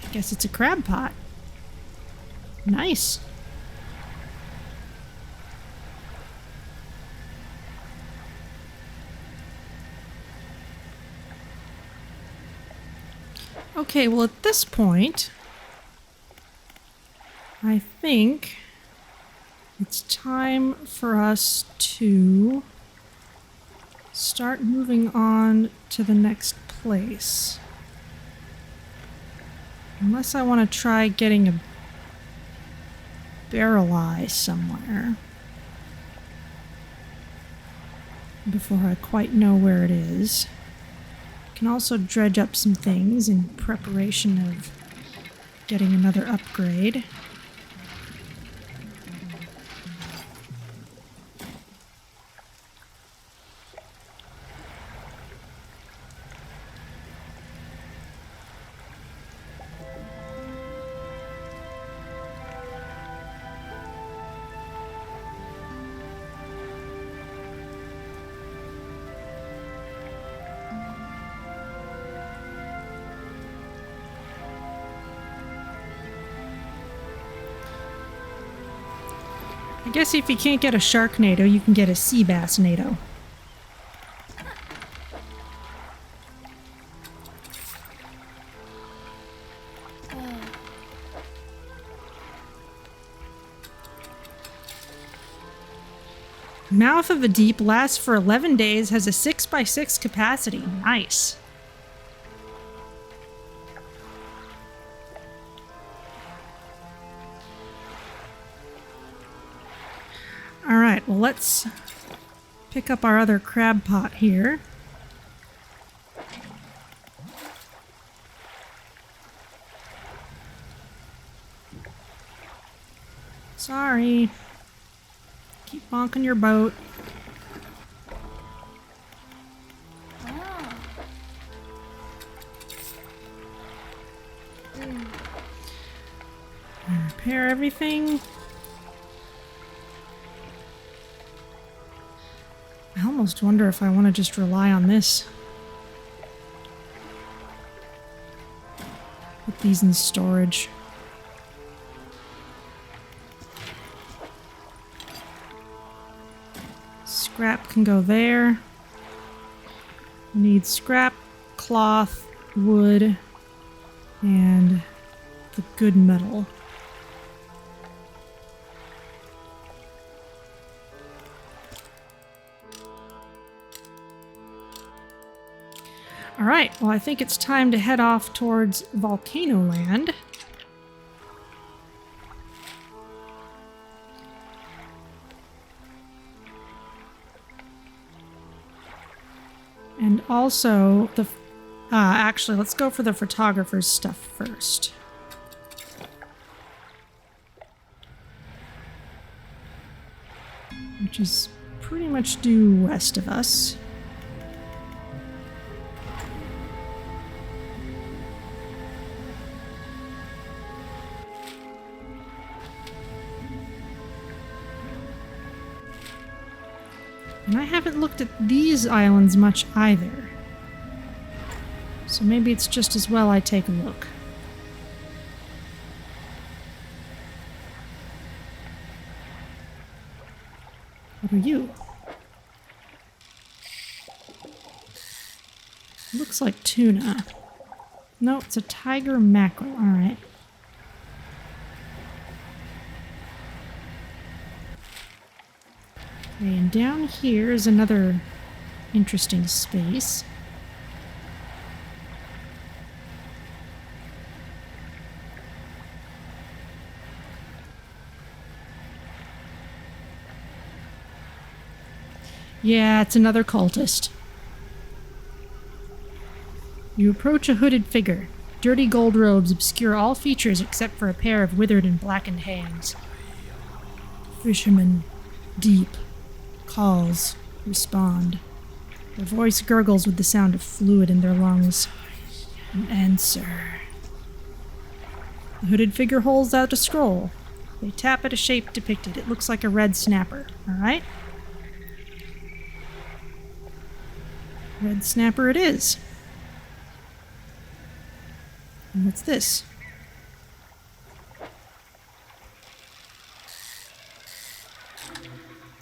I guess it's a crab pot. Nice. Okay, well at this point, I think it's time for us to start moving on to the next place. Unless I want to try getting a barrel eye somewhere before I quite know where it is. Can also dredge up some things in preparation of getting another upgrade. I guess if you can't get a Sharknado, you can get a Sea Bass-nado. Mouth of the Deep lasts for 11 days, has a 6x6 capacity. Nice. Alright, well let's pick up our other crab pot here. Sorry. Keep bonking your boat. Repair everything. I almost wonder if I want to just rely on this. Put these in storage. Scrap can go there. We need scrap, cloth, wood, and the good metal. Alright, well I think it's time to head off towards Volcano Land. And also, actually, let's go for the photographer's stuff first. Which is pretty much due west of us. And I haven't looked at these islands much either. So maybe it's just as well I take a look. What are you? Looks like tuna. No, it's a tiger mackerel. All right. Okay, and down here is another interesting space. Yeah, it's another cultist. You approach a hooded figure. Dirty gold robes obscure all features except for a pair of withered and blackened hands. Fisherman. Deep. Calls. Respond. Their voice gurgles with the sound of fluid in their lungs. An answer. The hooded figure holds out a scroll. They tap at a shape depicted. It looks like a red snapper. Alright? Red snapper it is. And what's this?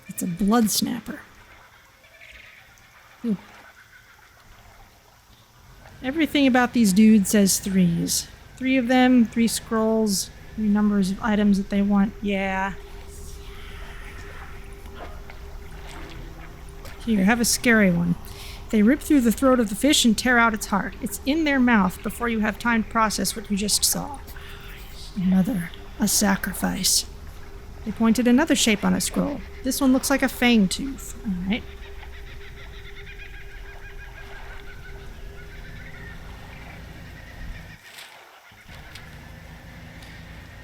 It's a blood snapper. Ooh. Everything about these dudes says 3s. 3 of them, 3 scrolls, 3 numbers of items that they want. Yeah. Here, have a scary one. They rip through the throat of the fish and tear out its heart. It's in their mouth before you have time to process what you just saw. Another. A sacrifice. They pointed another shape on a scroll. This one looks like a fang tooth. Alright.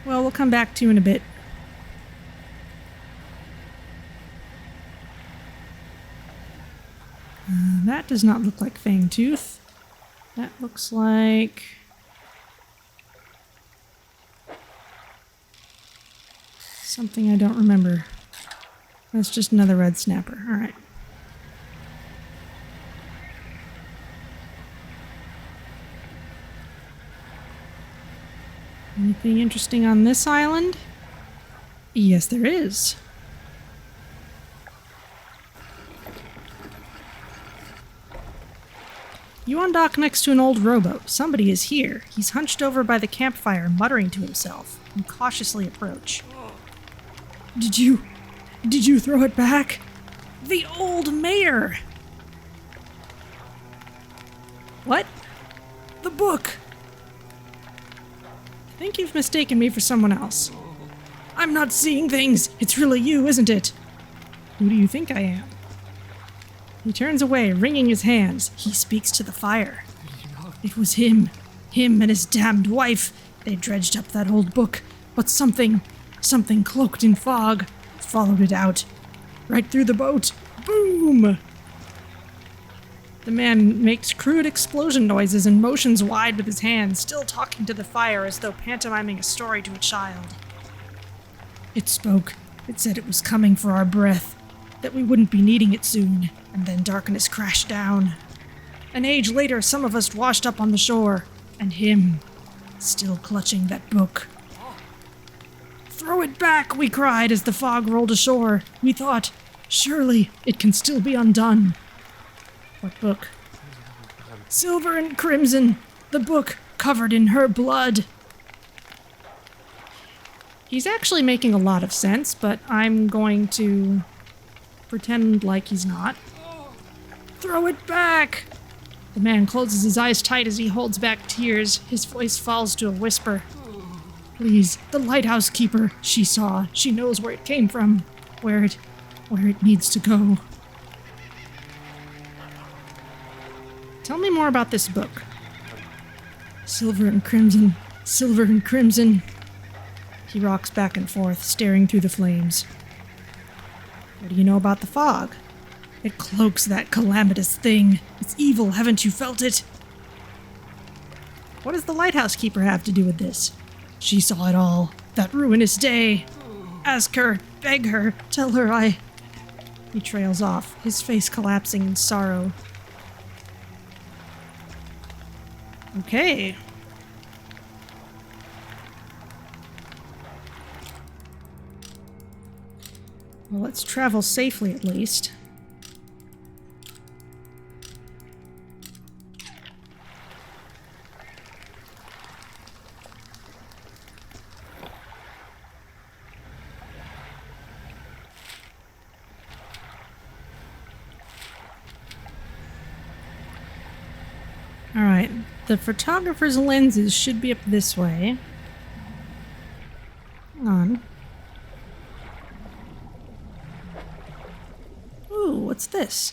Well, we'll come back to you in a bit. That does not look like Fangtooth. That looks like... something I don't remember. That's just another red snapper. Alright. Anything interesting on this island? Yes, there is. You undock next to an old rowboat. Somebody is here. He's hunched over by the campfire, muttering to himself. You cautiously approach. Did you throw it back? The old mayor! What? The book! I think you've mistaken me for someone else. I'm not seeing things. It's really you, isn't it? Who do you think I am? He turns away, wringing his hands. He speaks to the fire. It was him. Him and his damned wife. They dredged up that old book, but something cloaked in fog followed it out. Right through the boat. Boom! The man makes crude explosion noises and motions wide with his hands, still talking to the fire as though pantomiming a story to a child. It spoke. It said it was coming for our breath, that we wouldn't be needing it soon, and then darkness crashed down. An age later, some of us washed up on the shore, and him, still clutching that book. Throw it back, we cried as the fog rolled ashore. We thought, surely it can still be undone. What book? Silver and crimson, the book covered in her blood. He's actually making a lot of sense, but I'm going to pretend like he's not. Throw it back! The man closes his eyes tight as he holds back tears. His voice falls to a whisper. Please, the Lighthouse Keeper, she saw. She knows where it came from. Where it needs to go. Tell me more about this book. Silver and crimson. Silver and crimson. He rocks back and forth, staring through the flames. What do you know about the fog? It cloaks that calamitous thing. It's evil, haven't you felt it? What does the Lighthouse Keeper have to do with this? She saw it all. That ruinous day. Ask her, beg her, tell her I... He trails off, his face collapsing in sorrow. Okay. Well, let's travel safely at least. the photographer's lenses should be up this way. Hang on. Ooh, what's this?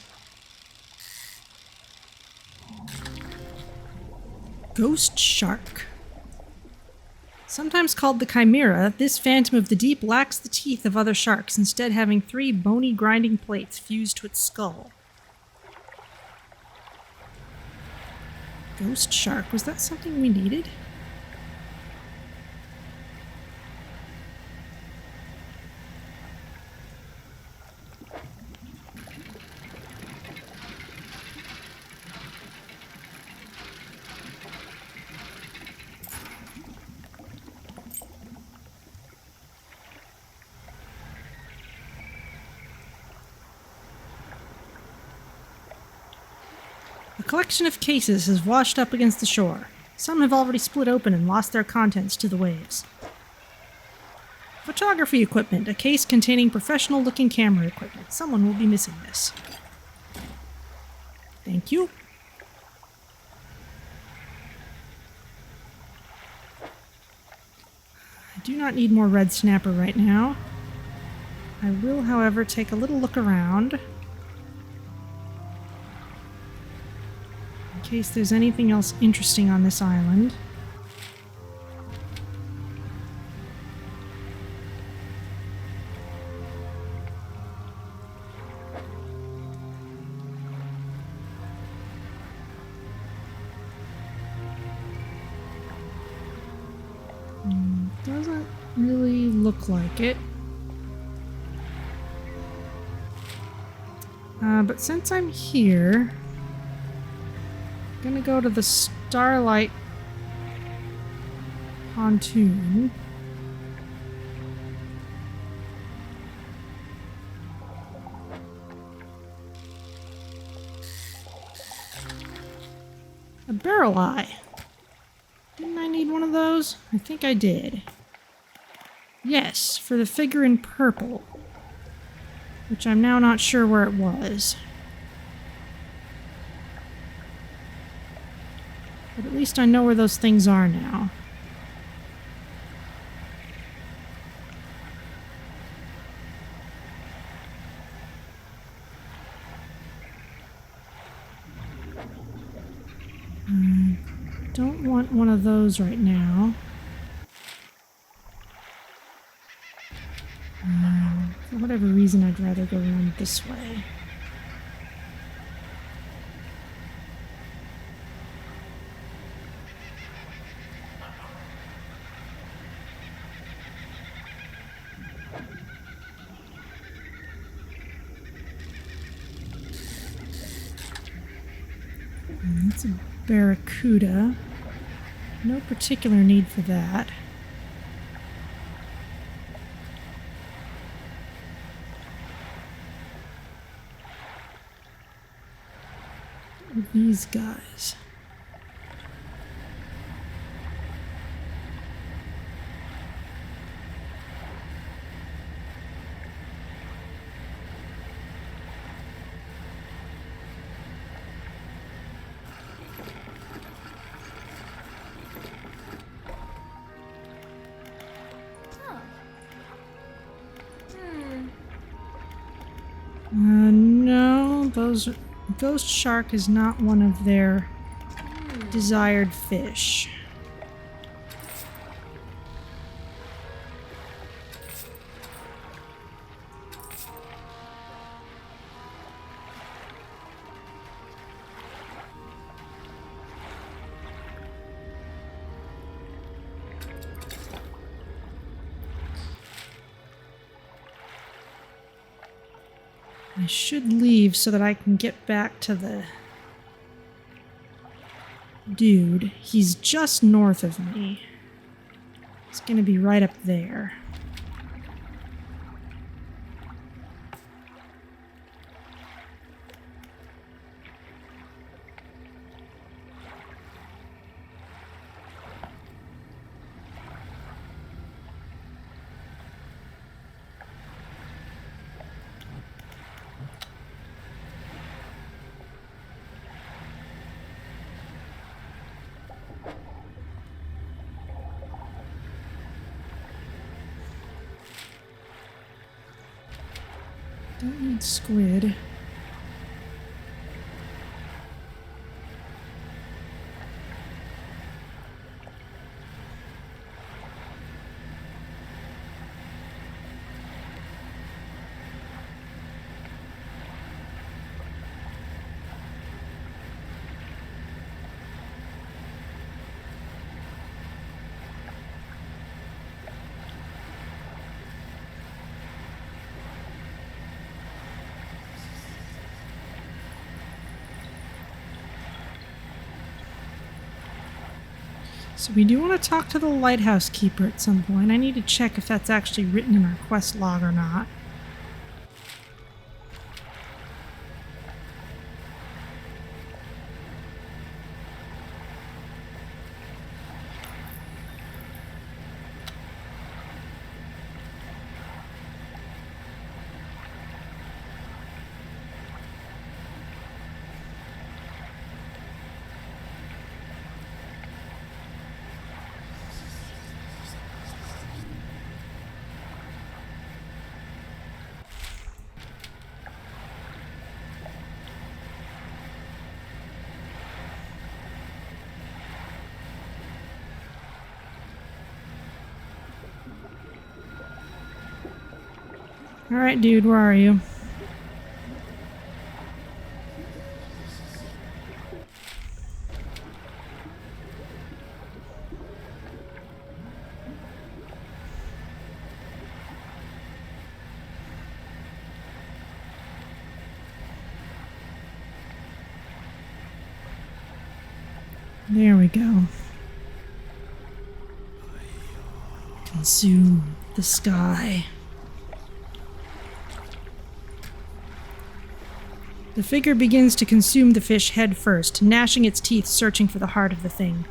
Ghost shark. Sometimes called the chimera, this phantom of the deep lacks the teeth of other sharks, instead having 3 bony grinding plates fused to its skull. Ghost shark, was that something we needed? A collection of cases has washed up against the shore. Some have already split open and lost their contents to the waves. Photography equipment, a case containing professional-looking camera equipment. Someone will be missing this. Thank you. I do not need more red snapper right now. I will, however, take a little look around. In case there's anything else interesting on this island. Doesn't really look like it. But since I'm here, I'm gonna go to the Starlight pontoon. A barrel eye. Didn't I need one of those? I think I did. Yes, for the figure in purple. Which I'm now not sure where it was. But at least I know where those things are now. Don't want one of those right now. For whatever reason, I'd rather go around this way. That's a barracuda. No particular need for that. What are these guys? No, those ghost shark is not one of their desired fish. I should leave so that I can get back to the dude. He's just north of me. He's gonna be right up there. Don't need squid. So we do want to talk to the Lighthouse Keeper at some point. I need to check if that's actually written in our quest log or not. Alright, dude, where are you? There we go. Consume the sky. The figure begins to consume the fish head first, gnashing its teeth searching for the heart of the thing.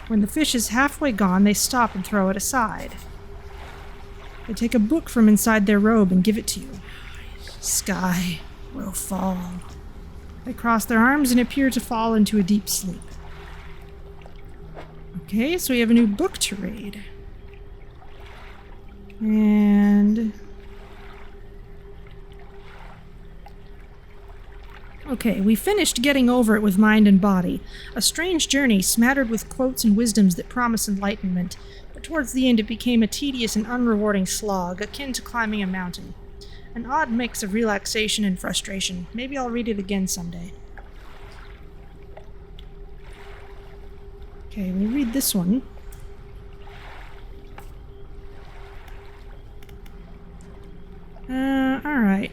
When the fish is halfway gone, they stop and throw it aside. They take a book from inside their robe and give it to you. Sky will fall. They cross their arms and appear to fall into a deep sleep. Okay, so we have a new book to read. And... okay, we finished getting over it with mind and body. A strange journey smattered with quotes and wisdoms that promise enlightenment, but towards the end it became a tedious and unrewarding slog, akin to climbing a mountain. An odd mix of relaxation and frustration. Maybe I'll read it again someday. Okay, we'll read this one. Alright.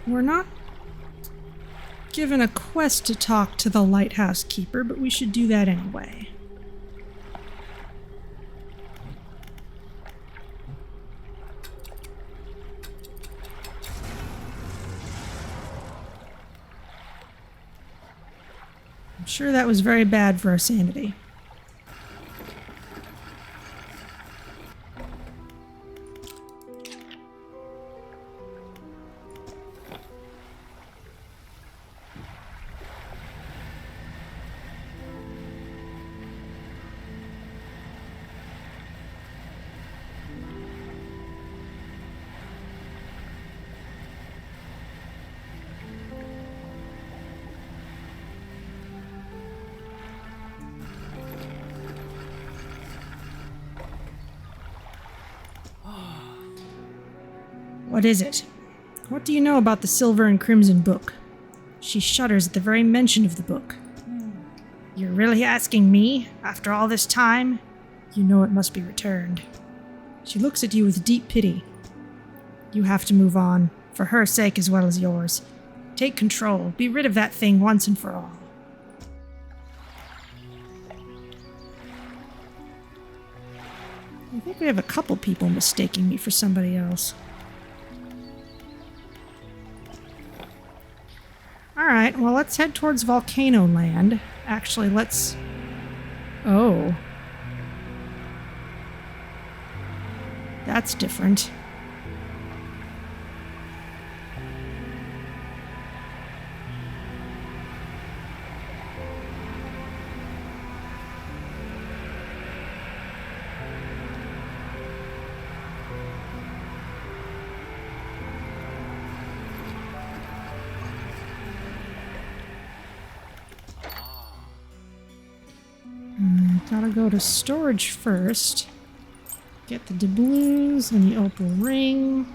We're not given a quest to talk to the Lighthouse Keeper, but we should do that anyway. I'm sure that was very bad for our sanity. What is it? What do you know about the Silver and Crimson book? She shudders at the very mention of the book. You're really asking me? After all this time? You know it must be returned. She looks at you with deep pity. You have to move on, for her sake as well as yours. Take control. Be rid of that thing once and for all. I think we have a couple people mistaking me for somebody else. Alright, well, let's head towards Volcano Land. Actually, let's... oh. That's different. I'll go to storage first. Get the doubloons and the opal ring.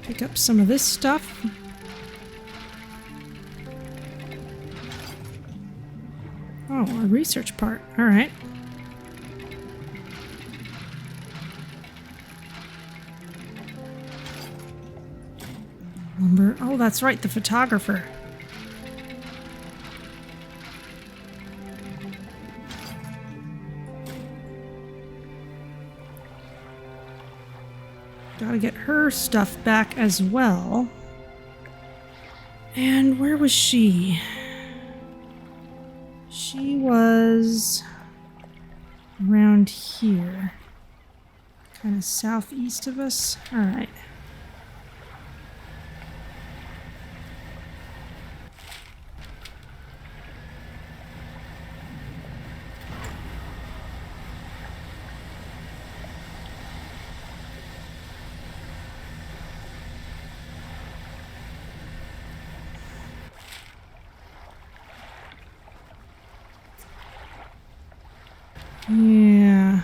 Pick up some of this stuff. Oh, a research part. All right. Lumber. Oh, that's right, the photographer. Gotta get her stuff back as well. And where was she? She was around here. Kind of southeast of us. Alright. Yeah.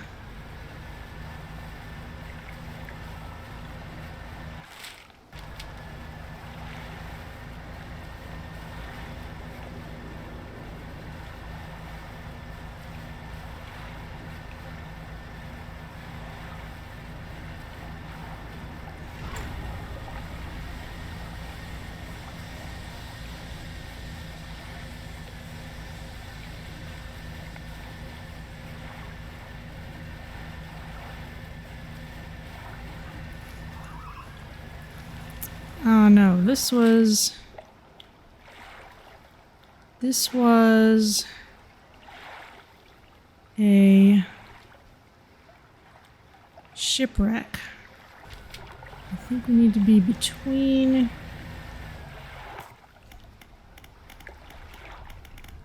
Oh no, this was a shipwreck. I think we need to be between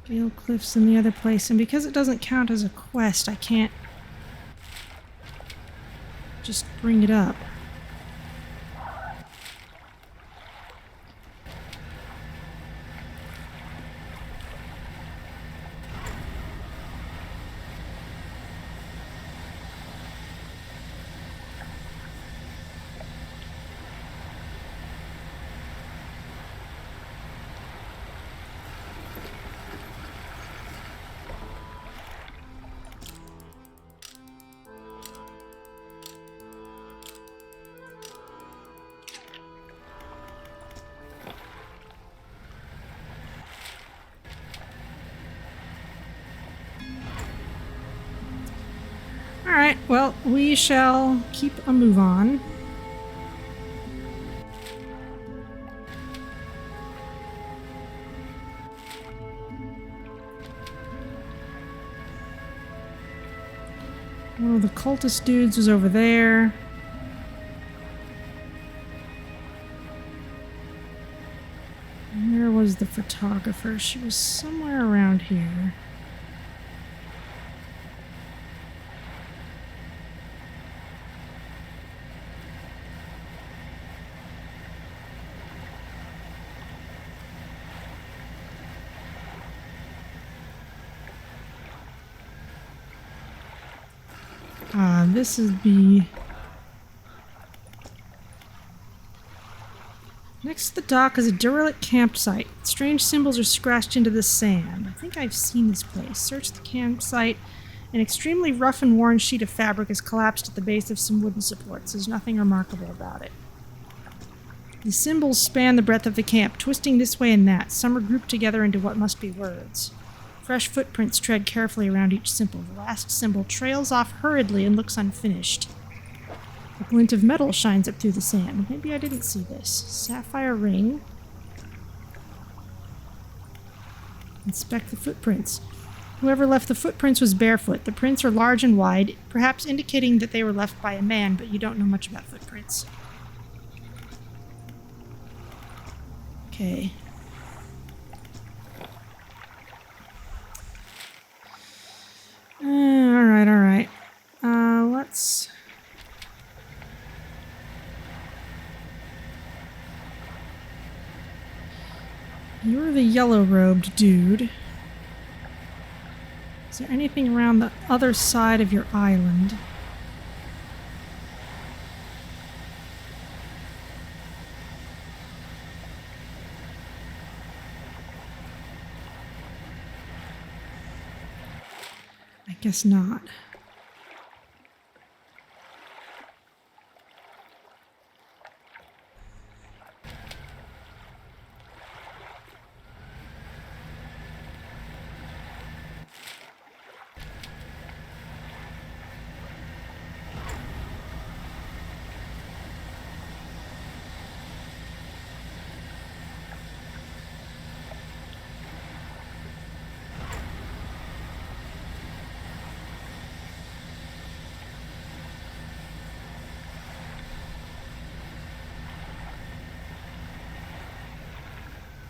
Gale Cliffs and the other place, and because it doesn't count as a quest, I can't just bring it up. Alright, well, we shall keep a move on. One of the cultist dudes was over there. Where was the photographer? She was somewhere around here. This is the... Next to the dock is a derelict campsite. Strange symbols are scratched into the sand. I think I've seen this place. Search the campsite. An extremely rough and worn sheet of fabric is collapsed at the base of some wooden supports. There's nothing remarkable about it. The symbols span the breadth of the camp, twisting this way and that. Some are grouped together into what must be words. Fresh footprints tread carefully around each symbol. The last symbol trails off hurriedly and looks unfinished. A glint of metal shines up through the sand. Maybe I didn't see this. Sapphire ring. Inspect the footprints. Whoever left the footprints was barefoot. The prints are large and wide, perhaps indicating that they were left by a man, but you don't know much about footprints. Okay. Alright. Let's... You're the yellow-robed dude. Is there anything around the other side of your island? I guess not.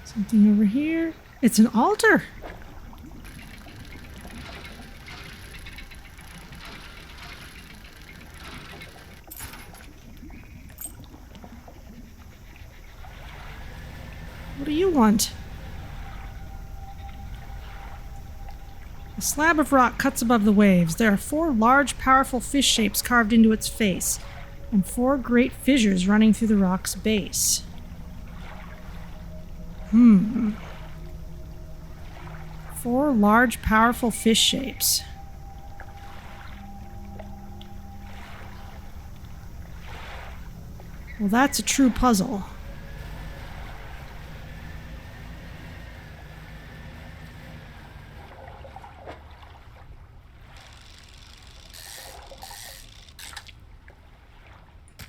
Something over here. It's an altar! What do you want? A slab of rock cuts above the waves. There are 4 large, powerful fish shapes carved into its face, and 4 great fissures running through the rock's base. 4 large, powerful fish shapes. Well, that's a true puzzle.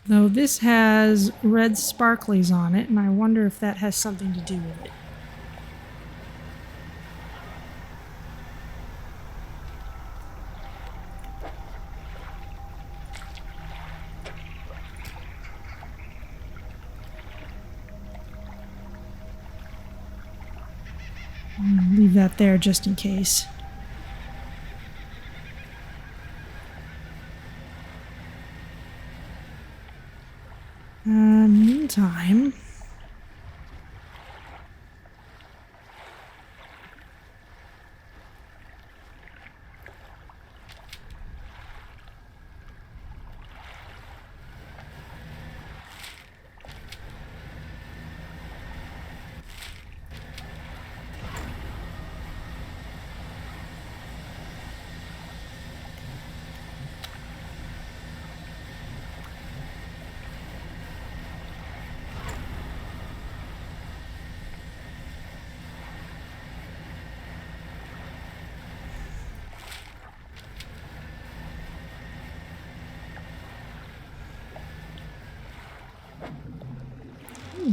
Though this has red sparklies on it, and I wonder if that has something to do with it. Leave that there just in case. Meantime...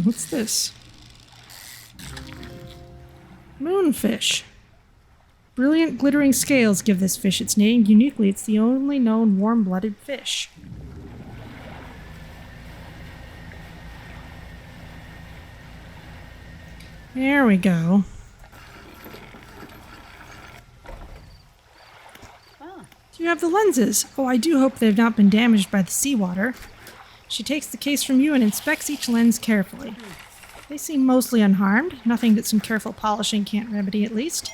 what's this? Moonfish. Brilliant glittering scales give this fish its name. Uniquely, it's the only known warm-blooded fish. There we go. Do you have the lenses? Oh, I do hope they've not been damaged by the seawater. She takes the case from you and inspects each lens carefully. They seem mostly unharmed, nothing that some careful polishing can't remedy at least.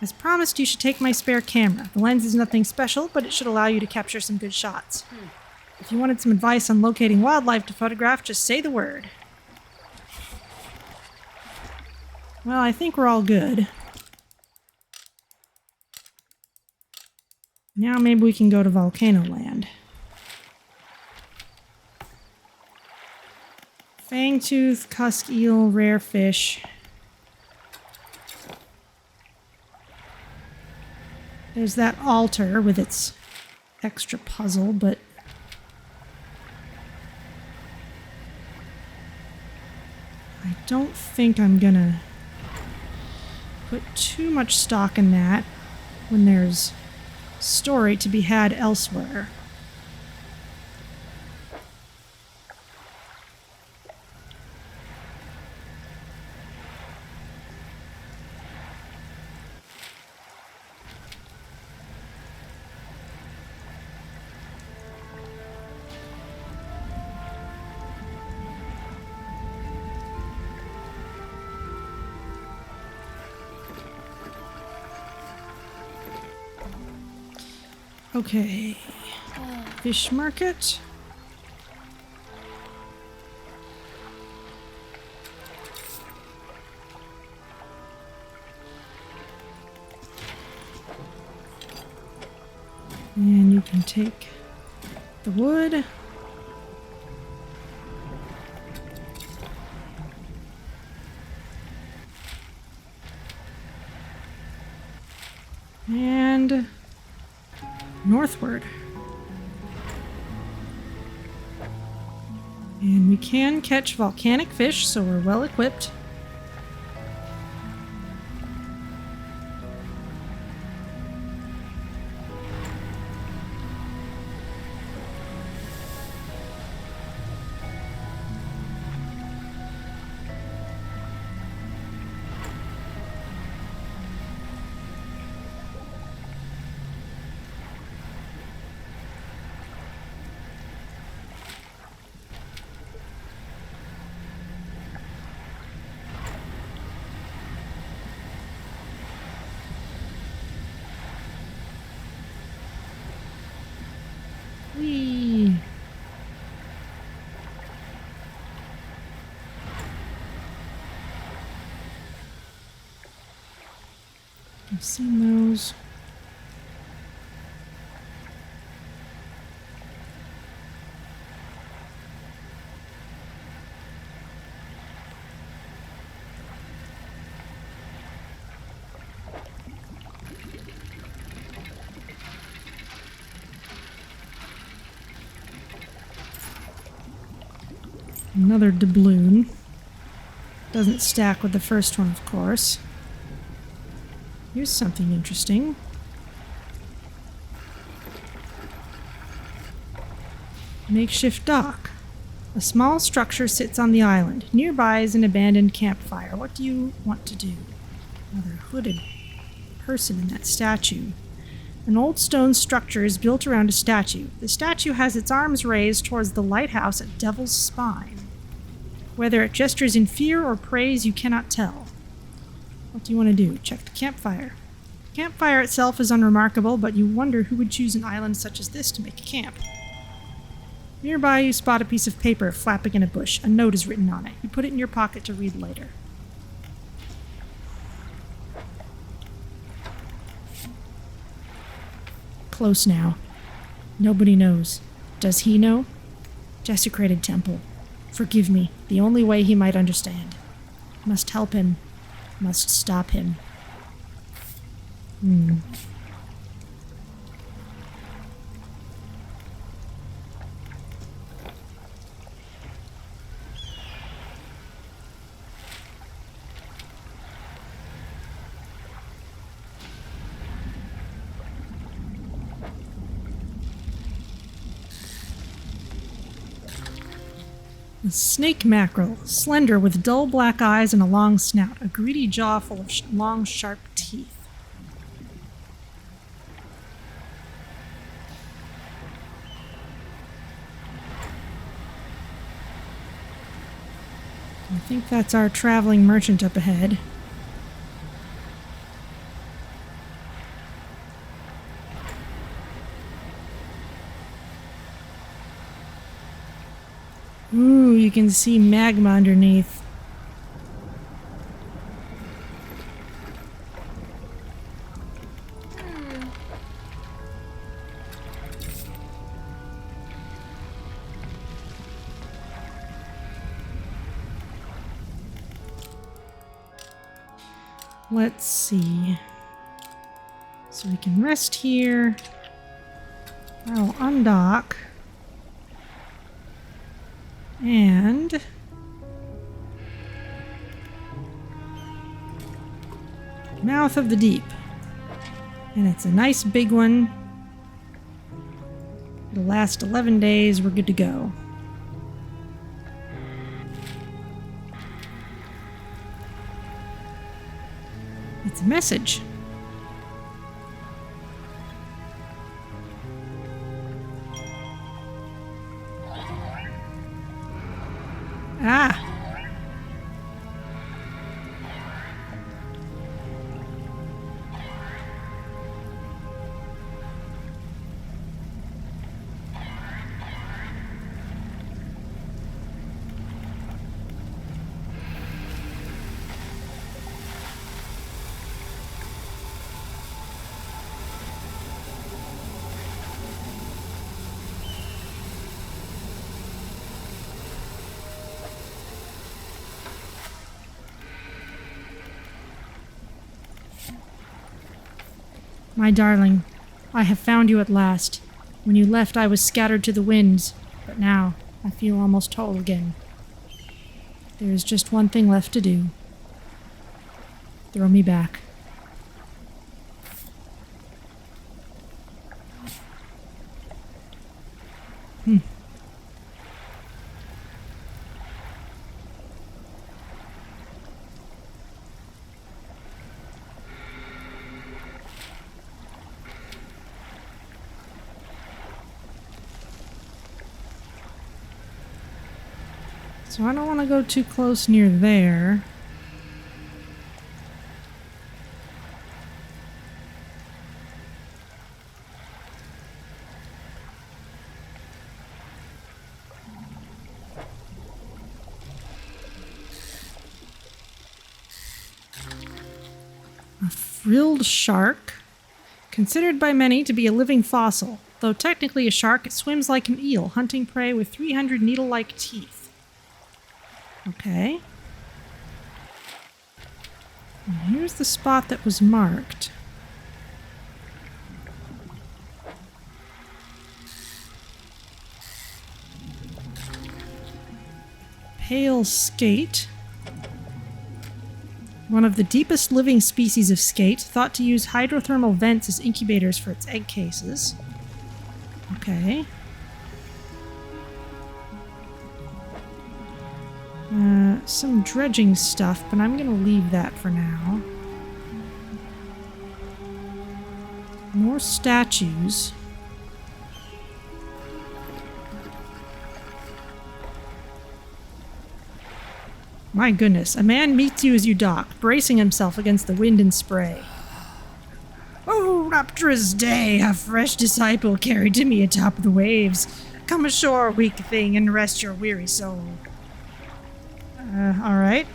As promised, you should take my spare camera. The lens is nothing special, but it should allow you to capture some good shots. If you wanted some advice on locating wildlife to photograph, just say the word. Well, I think we're all good. Now maybe we can go to Volcano Land. Fangtooth, cusk eel, rare fish. There's that altar with its extra puzzle, but... I don't think I'm gonna put too much stock in that. when there's story to be had elsewhere. Okay, fish market. And you can take the wood. And northward. And we can catch volcanic fish, so we're well equipped. Whee! I've seen those. Another doubloon. Doesn't stack with the first one, of course. Here's something interesting. Makeshift dock. A small structure sits on the island. Nearby is an abandoned campfire. What do you want to do? Another hooded person in that statue. An old stone structure is built around a statue. The statue has its arms raised towards the lighthouse at Devil's Spine. Whether it gestures in fear or praise, you cannot tell. What do you want to do? Check the campfire. The campfire itself is unremarkable, but you wonder who would choose an island such as this to make a camp. Nearby, you spot a piece of paper flapping in a bush. A note is written on it. You put it in your pocket to read later. Close now. Nobody knows. Does he know? Desecrated temple. Forgive me. The only way he might understand. Must help him. Must stop him. A snake mackerel, slender with dull black eyes and a long snout, a greedy jaw full of long, sharp teeth. I think that's our traveling merchant up ahead. Ooh, you can see magma underneath. Let's see. So we can rest here. I'll undock. And mouth of the deep. And it's a nice big one. It'll last 11 days. We're good to go. It's a message. Ah! My darling, I have found you at last. When you left, I was scattered to the winds, but now I feel almost whole again. There is just one thing left to do. Throw me back. So I don't want to go too close near there. A frilled shark. Considered by many to be a living fossil. Though technically a shark, it swims like an eel, hunting prey with 300 needle-like teeth. Okay. And here's the spot that was marked. Pale skate. One of the deepest living species of skate, thought to use hydrothermal vents as incubators for its egg cases. Okay. Some dredging stuff, but I'm gonna leave that for now. More statues. My goodness, a man meets you as you dock, bracing himself against the wind and spray. Oh, rapturous day, a fresh disciple carried to me atop the waves. Come ashore, weak thing, and rest your weary soul. Alright.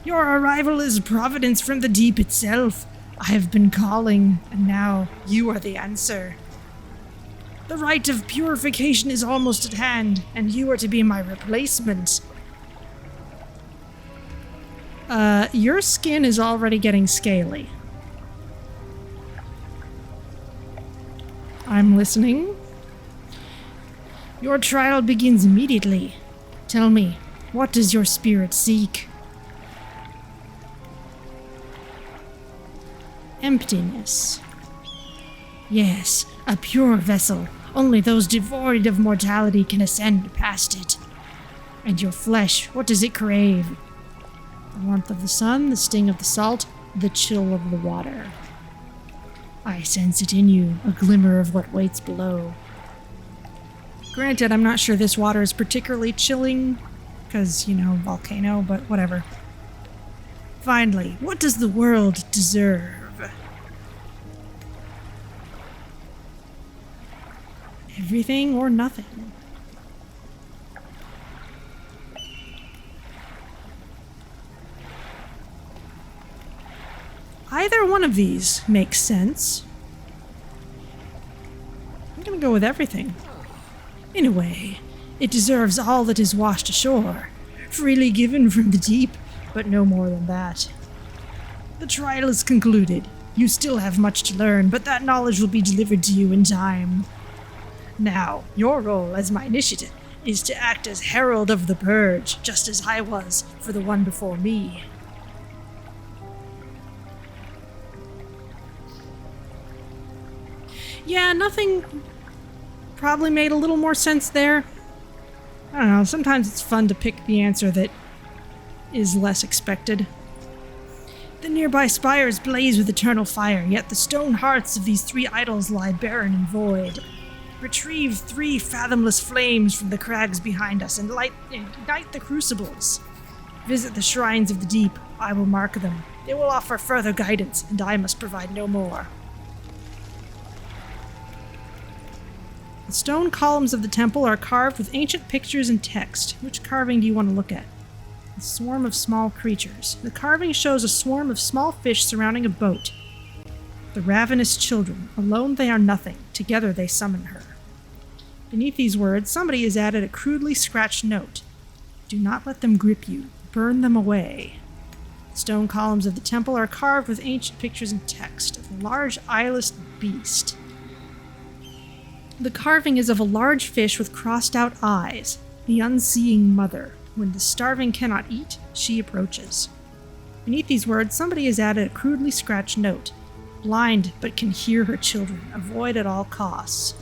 Your arrival is providence from the deep itself. I have been calling, and now you are the answer. The rite of purification is almost at hand, and you are to be my replacement. Your skin is already getting scaly. I'm listening. Your trial begins immediately. Tell me, what does your spirit seek? Emptiness. Yes, a pure vessel. Only those devoid of mortality can ascend past it. And your flesh, what does it crave? The warmth of the sun, the sting of the salt, the chill of the water. I sense it in you, a glimmer of what waits below. Granted, I'm not sure this water is particularly chilling, because, you know, volcano, but whatever. Finally, what does the world deserve? Everything or nothing. Either one of these makes sense. I'm gonna go with everything. In a way, it deserves all that is washed ashore, freely given from the deep, but no more than that. The trial is concluded. You still have much to learn, but that knowledge will be delivered to you in time. Now, your role as my initiate is to act as herald of the purge, just as I was for the one before me. Yeah, nothing probably made a little more sense there. I don't know, sometimes it's fun to pick the answer that is less expected. The nearby spires blaze with eternal fire, yet the stone hearts of these 3 idols lie barren and void. Retrieve 3 fathomless flames from the crags behind us and ignite the crucibles. Visit the shrines of the deep. I will mark them. They will offer further guidance, and I must provide no more. The stone columns of the temple are carved with ancient pictures and text. Which carving do you want to look at? A swarm of small creatures. The carving shows a swarm of small fish surrounding a boat. The ravenous children. Alone they are nothing. Together they summon her. Beneath these words, somebody has added a crudely scratched note. Do not let them grip you. Burn them away. The stone columns of the temple are carved with ancient pictures and text of a large eyeless beast. The carving is of a large fish with crossed-out eyes, the unseeing mother. When the starving cannot eat, she approaches. Beneath these words, somebody has added a crudely scratched note. Blind, but can hear her children. Avoid at all costs.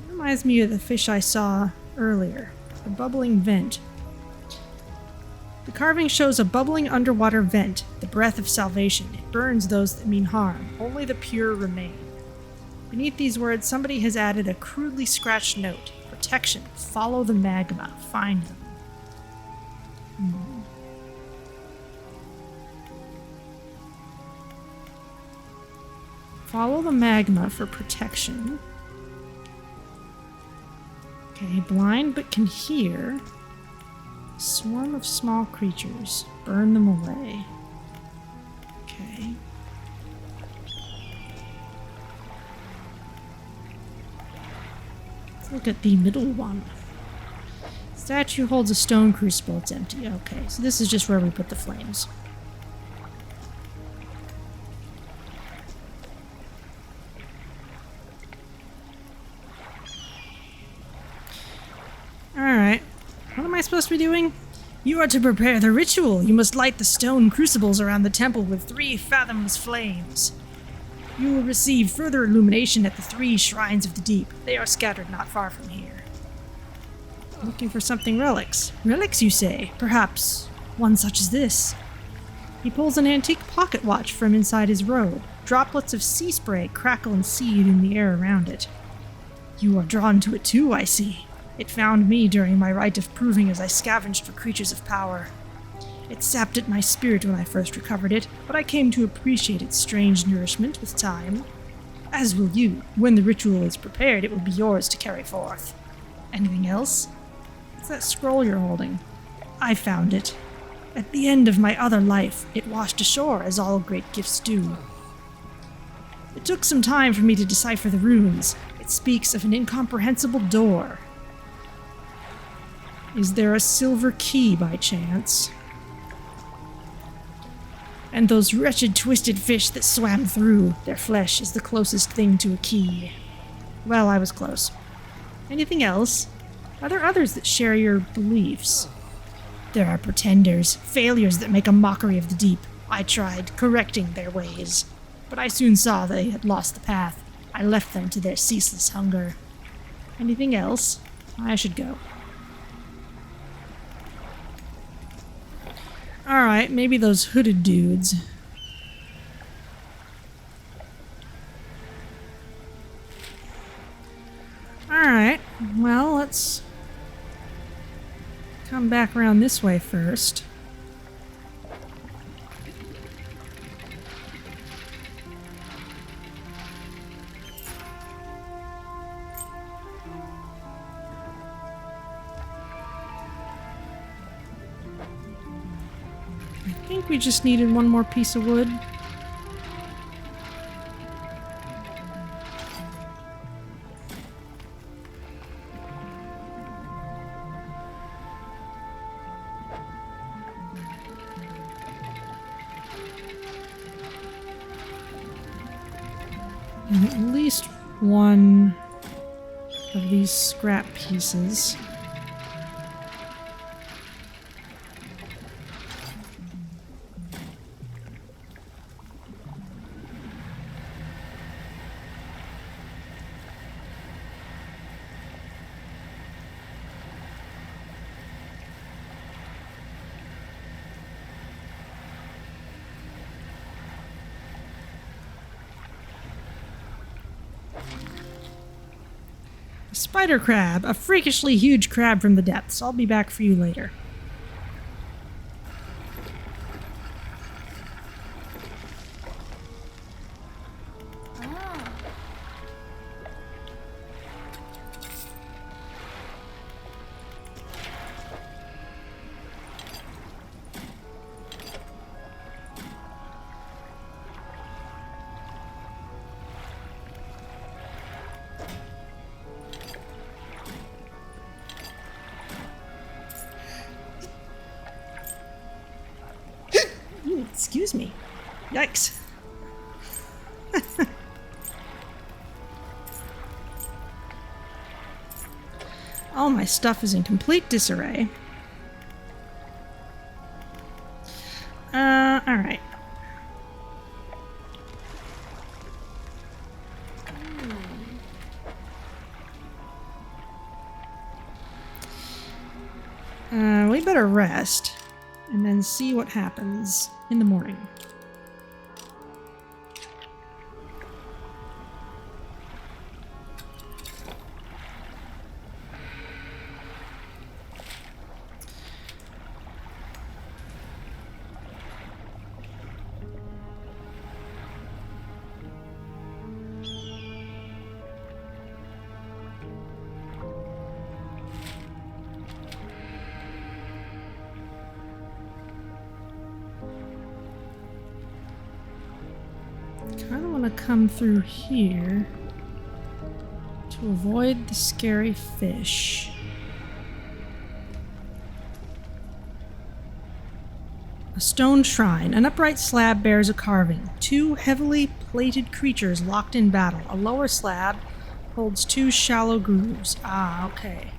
It reminds me of the fish I saw earlier, the bubbling vent. The carving shows a bubbling underwater vent, the breath of salvation. It burns those that mean harm. Only the pure remain. Beneath these words, somebody has added a crudely scratched note. Protection. Follow the magma. Find them. Follow the magma for protection. Okay, blind but can hear. Swarm of small creatures. Burn them away. Okay. Let's look at the middle one. Statue holds a stone crucible. It's empty. Okay, so this is just where we put the flames. Alright. What am I supposed to be doing? You are to prepare the ritual. You must light the stone crucibles around the temple with 3 fathomless flames. You will receive further illumination at the 3 shrines of the deep. They are scattered not far from here. Looking for something relics. Relics, you say? Perhaps one such as this. He pulls an antique pocket watch from inside his robe. Droplets of sea spray crackle and seed in the air around it. You are drawn to it too, I see. It found me during my rite of proving as I scavenged for creatures of power. It sapped at my spirit when I first recovered it, but I came to appreciate its strange nourishment with time. As will you. When the ritual is prepared, it will be yours to carry forth. Anything else? What's that scroll you're holding? I found it. At the end of my other life, it washed ashore, as all great gifts do. It took some time for me to decipher the runes. It speaks of an incomprehensible door. Is there a silver key by chance? And those wretched twisted fish that swam through, their flesh is the closest thing to a key. Well, I was close. Anything else? Are there others that share your beliefs? There are pretenders, failures that make a mockery of the deep. I tried correcting their ways, but I soon saw they had lost the path. I left them to their ceaseless hunger. Anything else? I should go. Alright, maybe those hooded dudes. Alright, well, let's come back around this way first. I think we just needed one more piece of wood. And at least one of these scrap pieces. Spider crab, a freakishly huge crab from the depths. I'll be back for you later. Excuse me. Yikes. All my stuff is in complete disarray. Alright. We better rest and then see what happens in the morning. Kind of want to come through here to avoid the scary fish. A stone shrine. An upright slab bears a carving. Two heavily plated creatures locked in battle. A lower slab holds two shallow grooves. Ah, okay.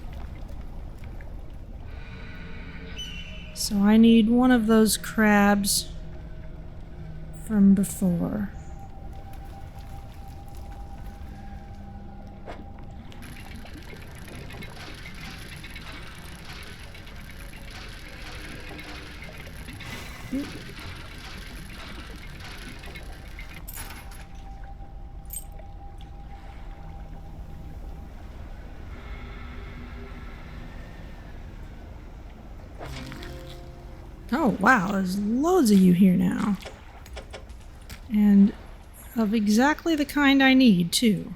So I need one of those crabs from before. Oh, wow, there's loads of you here now. And of exactly the kind I need, too.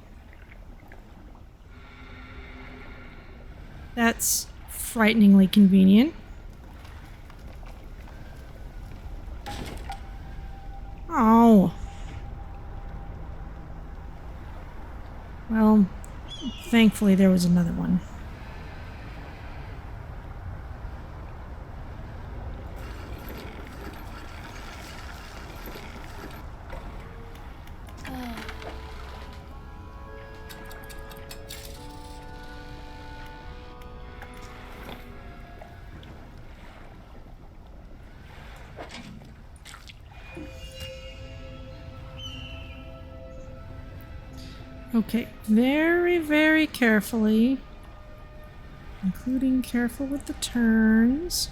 That's frighteningly convenient. Oh. Well, thankfully there was another one. Okay, very, very carefully, including careful with the turns.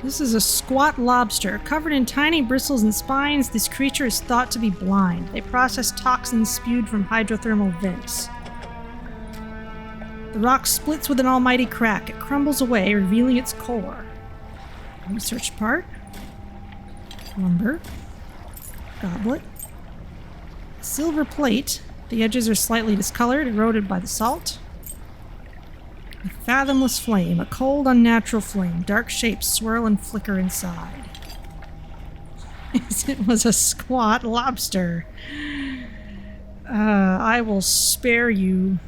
This is a squat lobster. Covered in tiny bristles and spines, this creature is thought to be blind. They process toxins spewed from hydrothermal vents. The rock splits with an almighty crack. It crumbles away, revealing its core. Research part. Lumber. Goblet. Silver plate. The edges are slightly discolored, eroded by the salt. A fathomless flame, a cold, unnatural flame. Dark shapes swirl and flicker inside. It was a squat lobster. I will spare you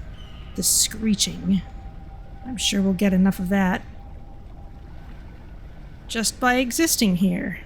the screeching. I'm sure we'll get enough of that just by existing here.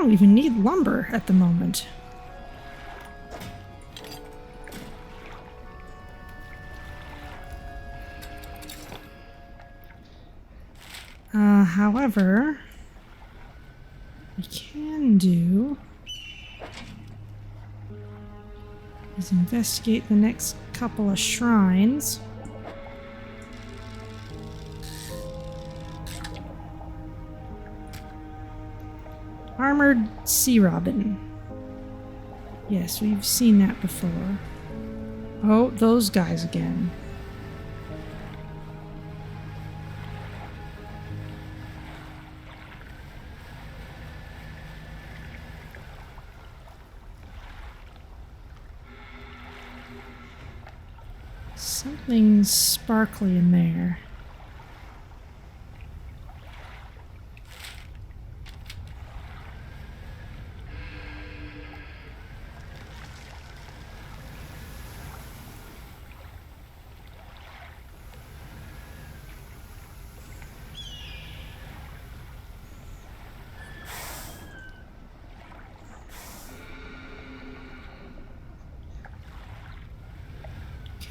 don't even need lumber at the moment. However, we can do is investigate the next couple of shrines. Armored sea robin. Yes, we've seen that before. Oh, those guys again. Something sparkly in there.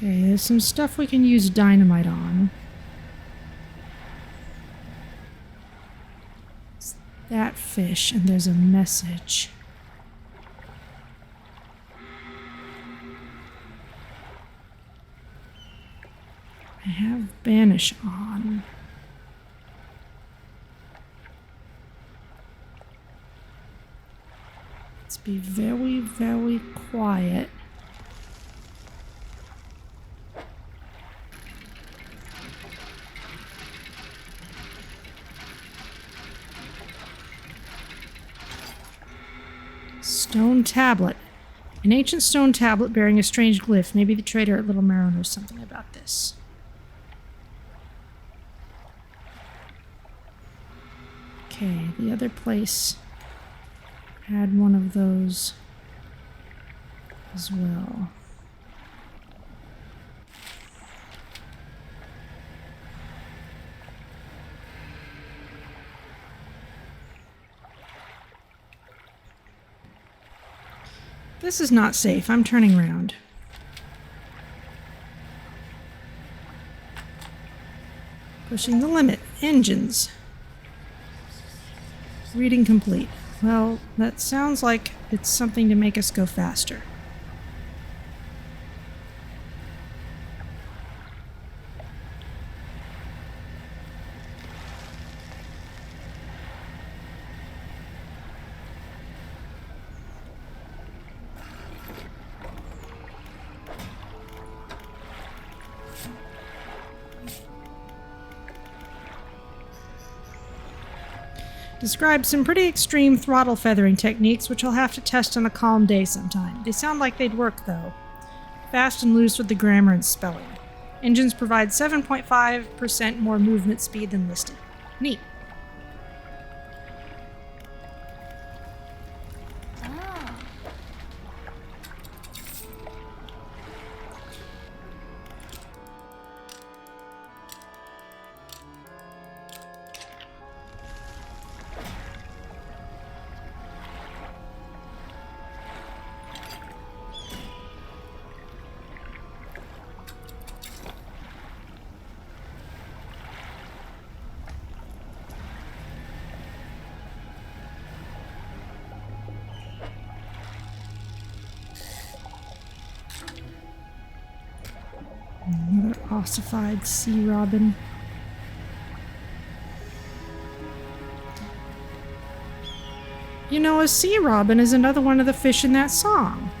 Okay, there's some stuff we can use dynamite on. It's that fish, and there's a message. I have banish on. Let's be very, very quiet. Stone tablet. An ancient stone tablet bearing a strange glyph. Maybe the trader at Little Marrow knows something about this. Okay, the other place had one of those as well. This is not safe. I'm turning around. Pushing the limit. Engines. Reading complete. Well, that sounds like it's something to make us go faster. Describes some pretty extreme throttle feathering techniques, which I'll have to test on a calm day sometime. They sound like they'd work, though. Fast and loose with the grammar and spelling. Engines provide 7.5% more movement speed than listed. Neat. Another ossified sea robin. You know, a sea robin is another one of the fish in that song.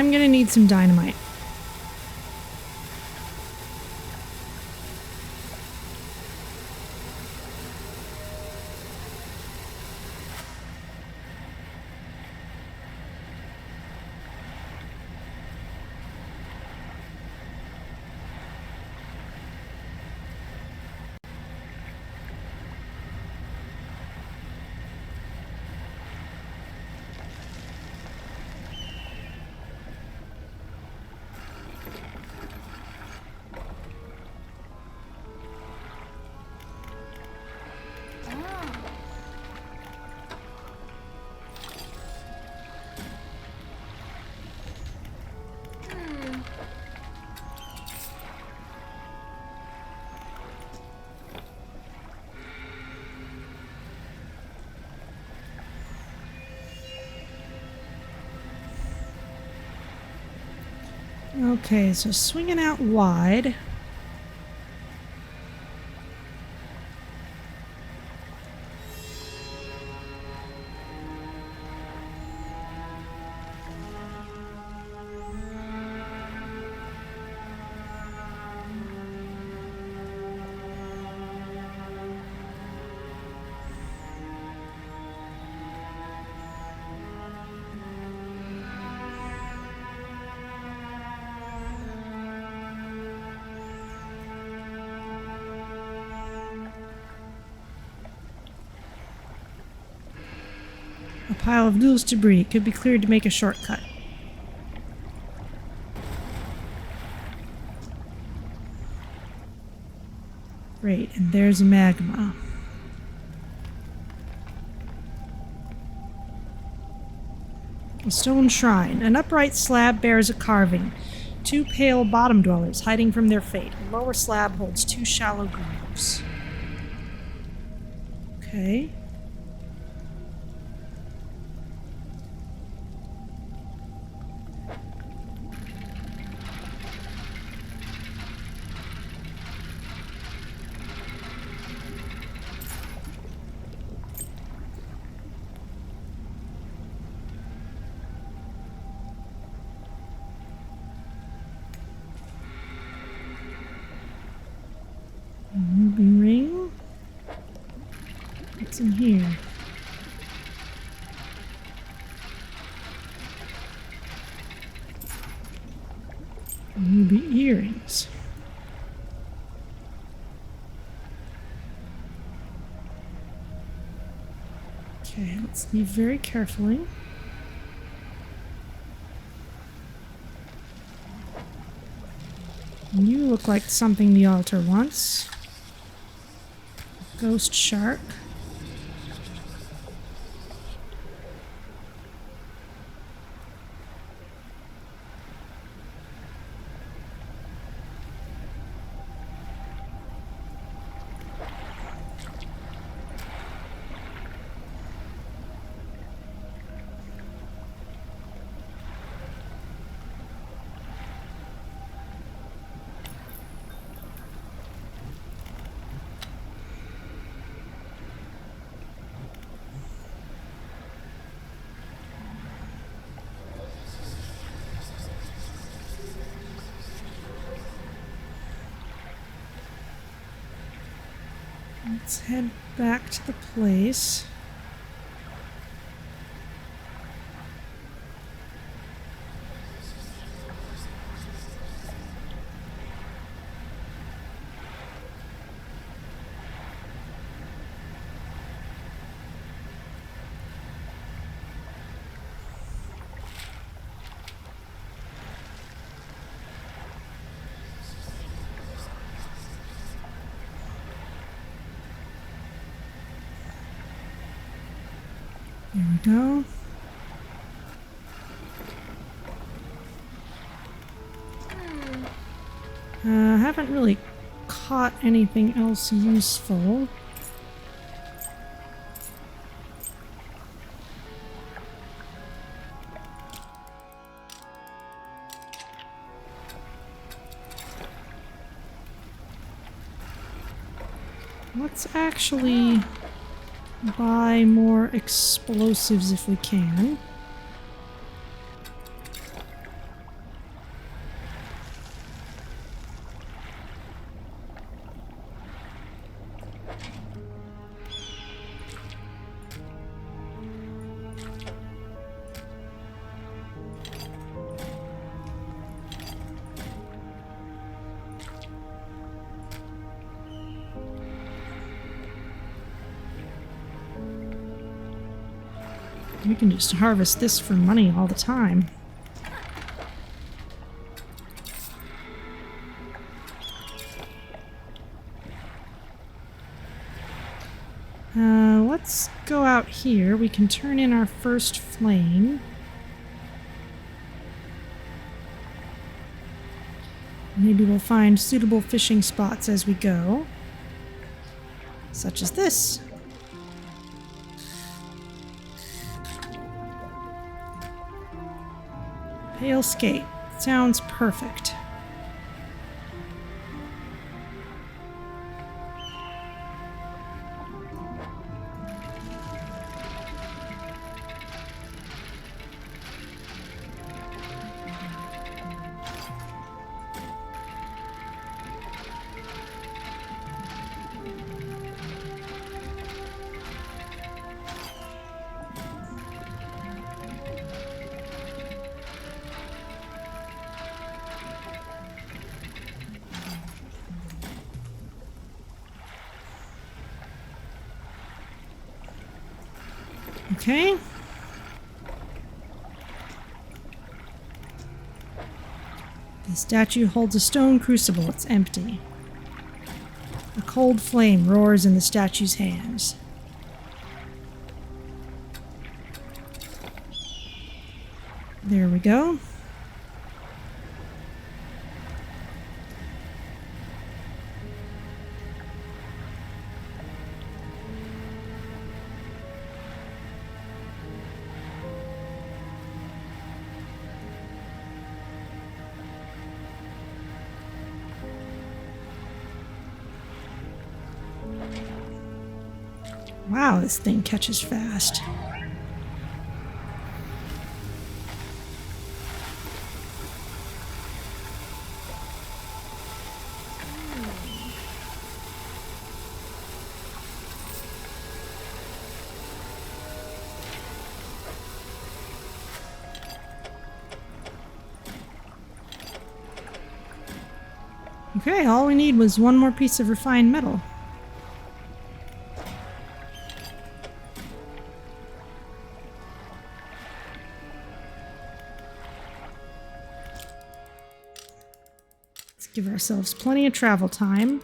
I'm gonna need some dynamite. Okay, so swinging out wide. A pile of loose debris could be cleared to make a shortcut. Great, and there's magma. A stone shrine. An upright slab bears a carving. 2 pale bottom dwellers hiding from their fate. A lower slab holds 2 shallow graves. Okay. Ruby ring. What's in here? Ruby earrings. Okay, let's leave very carefully. You look like something the altar wants. Ghost shark. Let's head back to the place. There we go. Haven't really caught anything else useful. Let's actually buy more explosives if we can. We can just harvest this for money all the time. Let's go out here. We can turn in our first flame. Maybe we'll find suitable fishing spots as we go. Such as this. Pale skate. Sounds perfect. Okay. The statue holds a stone crucible. It's empty. A cold flame roars in the statue's hands. There we go. Wow, this thing catches fast. Okay, all we need was one more piece of refined metal. Give ourselves plenty of travel time.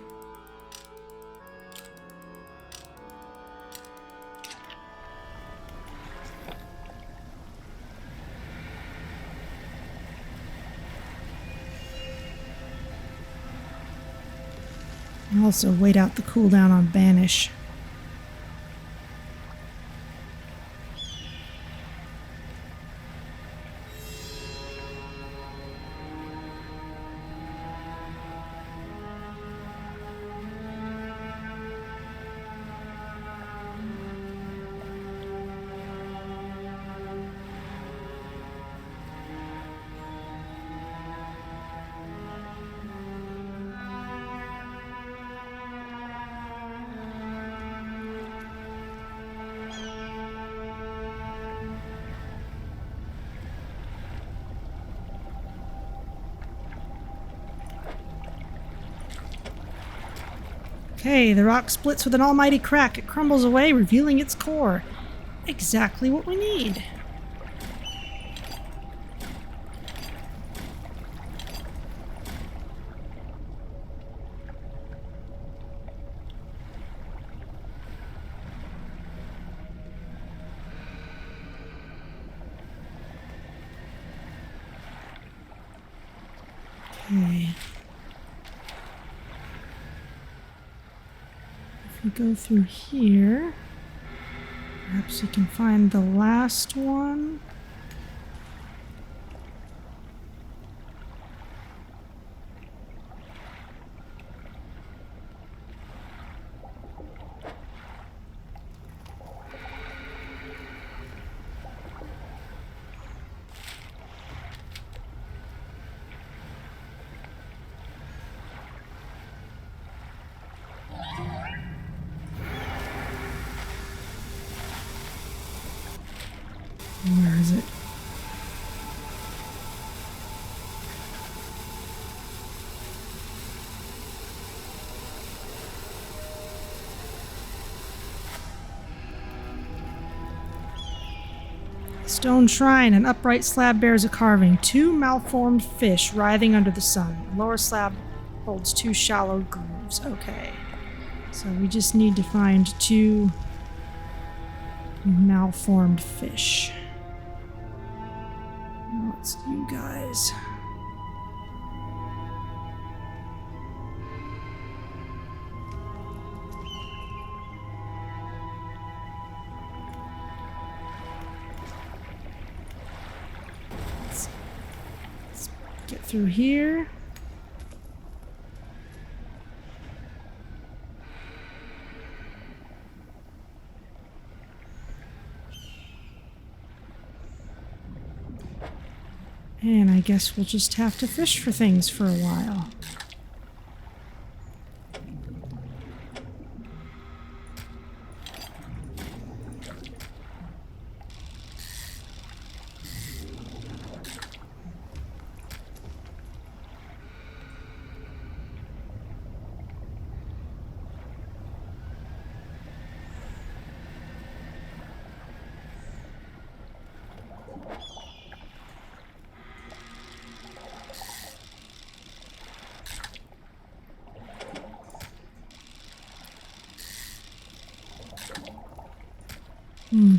And also wait out the cooldown on Banish. Okay, the rock splits with an almighty crack. It crumbles away, revealing its core. Exactly what we need. Okay. We go through here. Perhaps we can find the last one. Where is it? Stone shrine. An upright slab bears a carving. 2 malformed fish writhing under the sun. The lower slab holds 2 shallow grooves. Okay. So we just need to find 2 malformed fish. What's you guys? Let's get through here. And I guess we'll just have to fish for things for a while.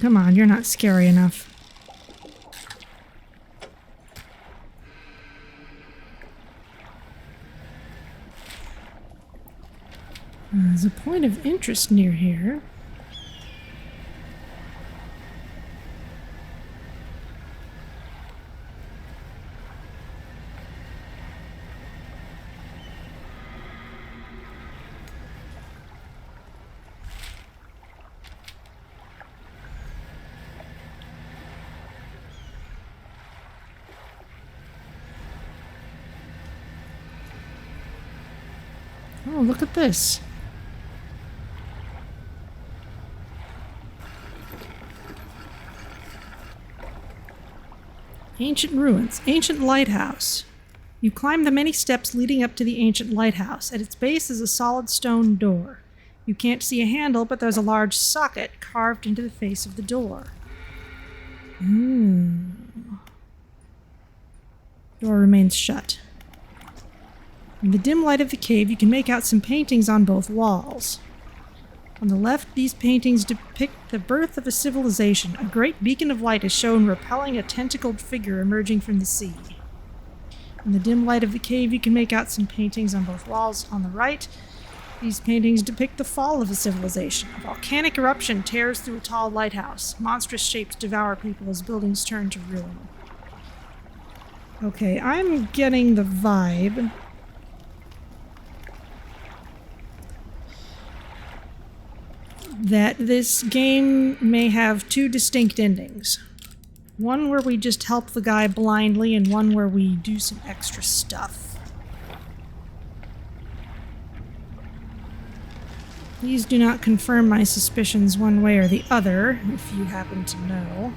Come on, you're not scary enough. There's a point of interest near here. Oh, look at this. Ancient ruins. Ancient Lighthouse. You climb the many steps leading up to the Ancient Lighthouse. At its base is a solid stone door. You can't see a handle, but there's a large socket carved into the face of the door. Door remains shut. In the dim light of the cave, you can make out some paintings on both walls. On the left, these paintings depict the birth of a civilization. A great beacon of light is shown repelling a tentacled figure emerging from the sea. In the dim light of the cave, you can make out some paintings on both walls. On the right, these paintings depict the fall of a civilization. A volcanic eruption tears through a tall lighthouse. Monstrous shapes devour people as buildings turn to ruin. Okay, I'm getting the vibe that this game may have 2 distinct endings. One where we just help the guy blindly, and one where we do some extra stuff. Please do not confirm my suspicions one way or the other, if you happen to know.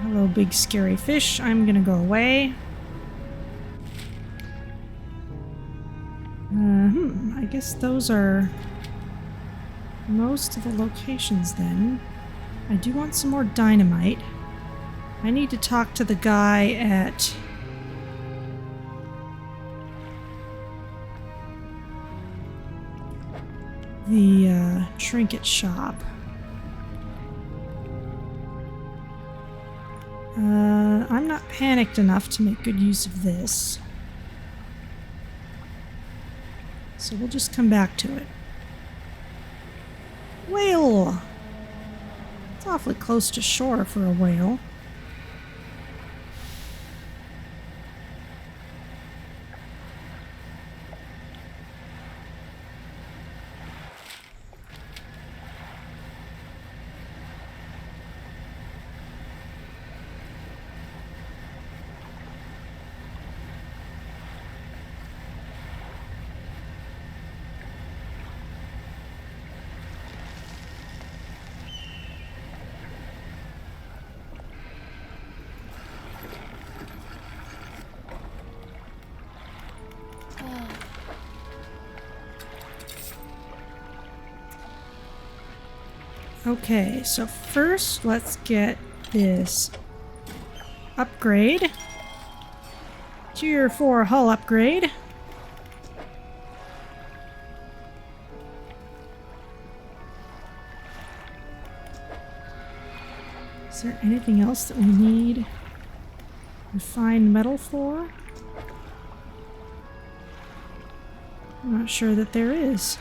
Hello, big scary fish. I'm gonna go away. I guess those are most of the locations then. I do want some more dynamite. I need to talk to the guy at the trinket shop. I'm not panicked enough to make good use of this. So we'll just come back to it. Whale! It's awfully close to shore for a whale. Okay, so first let's get this upgrade. Tier 4 hull upgrade. Is there anything else that we need refined metal for? I'm not sure that there is.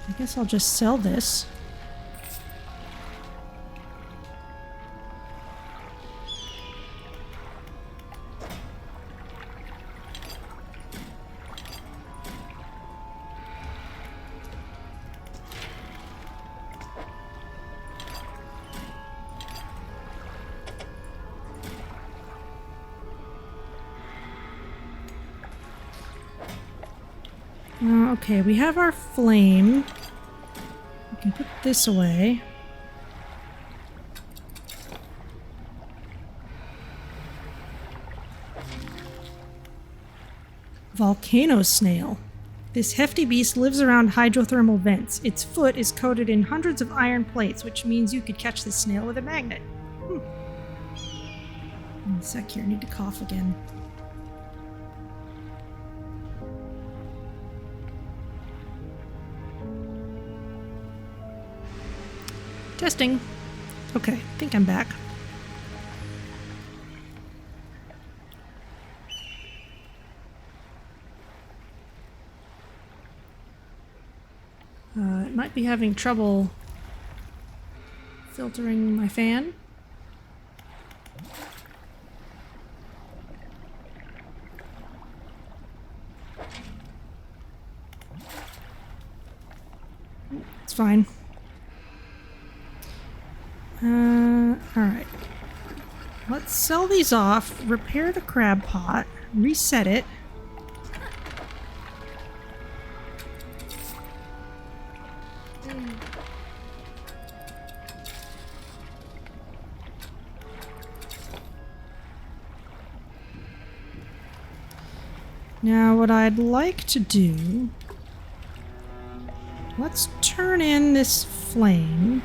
I guess I'll just sell this. Okay, we have our flame. We can put this away. Volcano snail. This hefty beast lives around hydrothermal vents. Its foot is coated in hundreds of iron plates, which means you could catch this snail with a magnet. One sec here, I need to cough again. Testing. Okay, I think I'm back. It might be having trouble filtering my fan. It's fine. Alright. Let's sell these off, repair the crab pot, reset it. Now, what I'd like to do... Let's turn in this flame.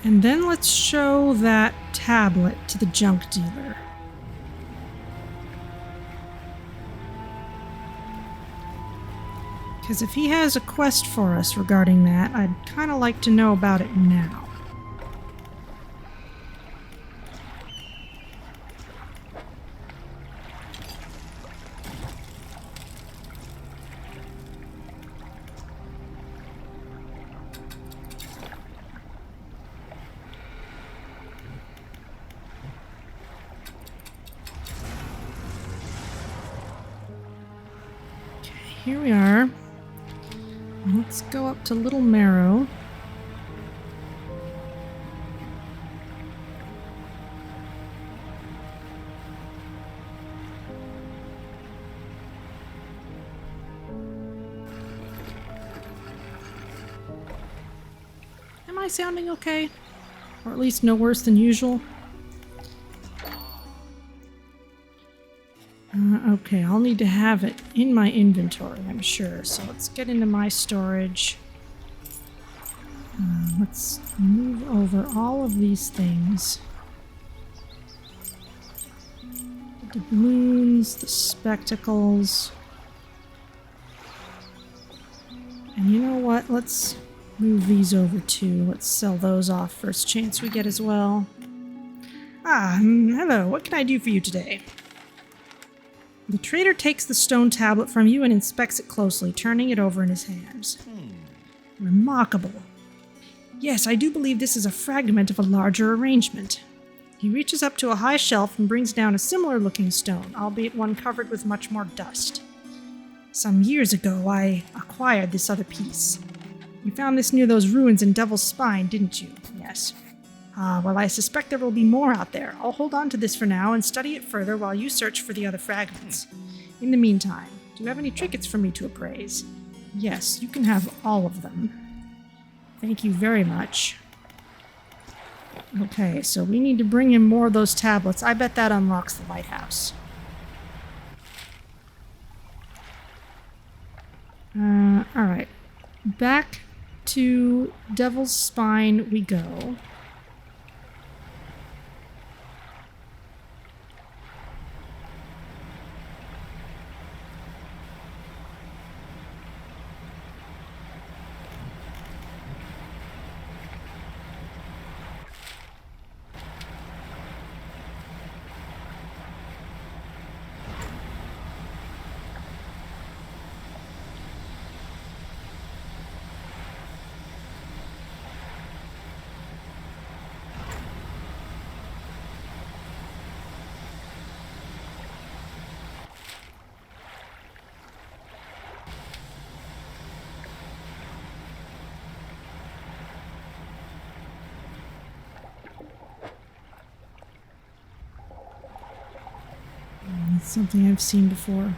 And then let's show that tablet to the junk dealer. Because if he has a quest for us regarding that, I'd kind of like to know about it now. Here we are. Let's go up to Little Marrow. Am I sounding okay? Or at least no worse than usual? Okay, I'll need to have it in my inventory, I'm sure. So let's get into my storage. Let's move over all of these things. The doubloons, the spectacles. And you know what? Let's move these over too. Let's sell those off first chance we get as well. Hello. What can I do for you today? The trader takes the stone tablet from you and inspects it closely, turning it over in his hands. Remarkable. Yes, I do believe this is a fragment of a larger arrangement. He reaches up to a high shelf and brings down a similar-looking stone, albeit one covered with much more dust. Some years ago, I acquired this other piece. You found this near those ruins in Devil's Spine, didn't you? Yes. Well, I suspect there will be more out there. I'll hold on to this for now and study it further while you search for the other fragments. In the meantime, do you have any trinkets for me to appraise? Yes, you can have all of them. Thank you very much. Okay, so we need to bring in more of those tablets. I bet that unlocks the lighthouse. Alright. Back to Devil's Spine we go. It's something I've seen before.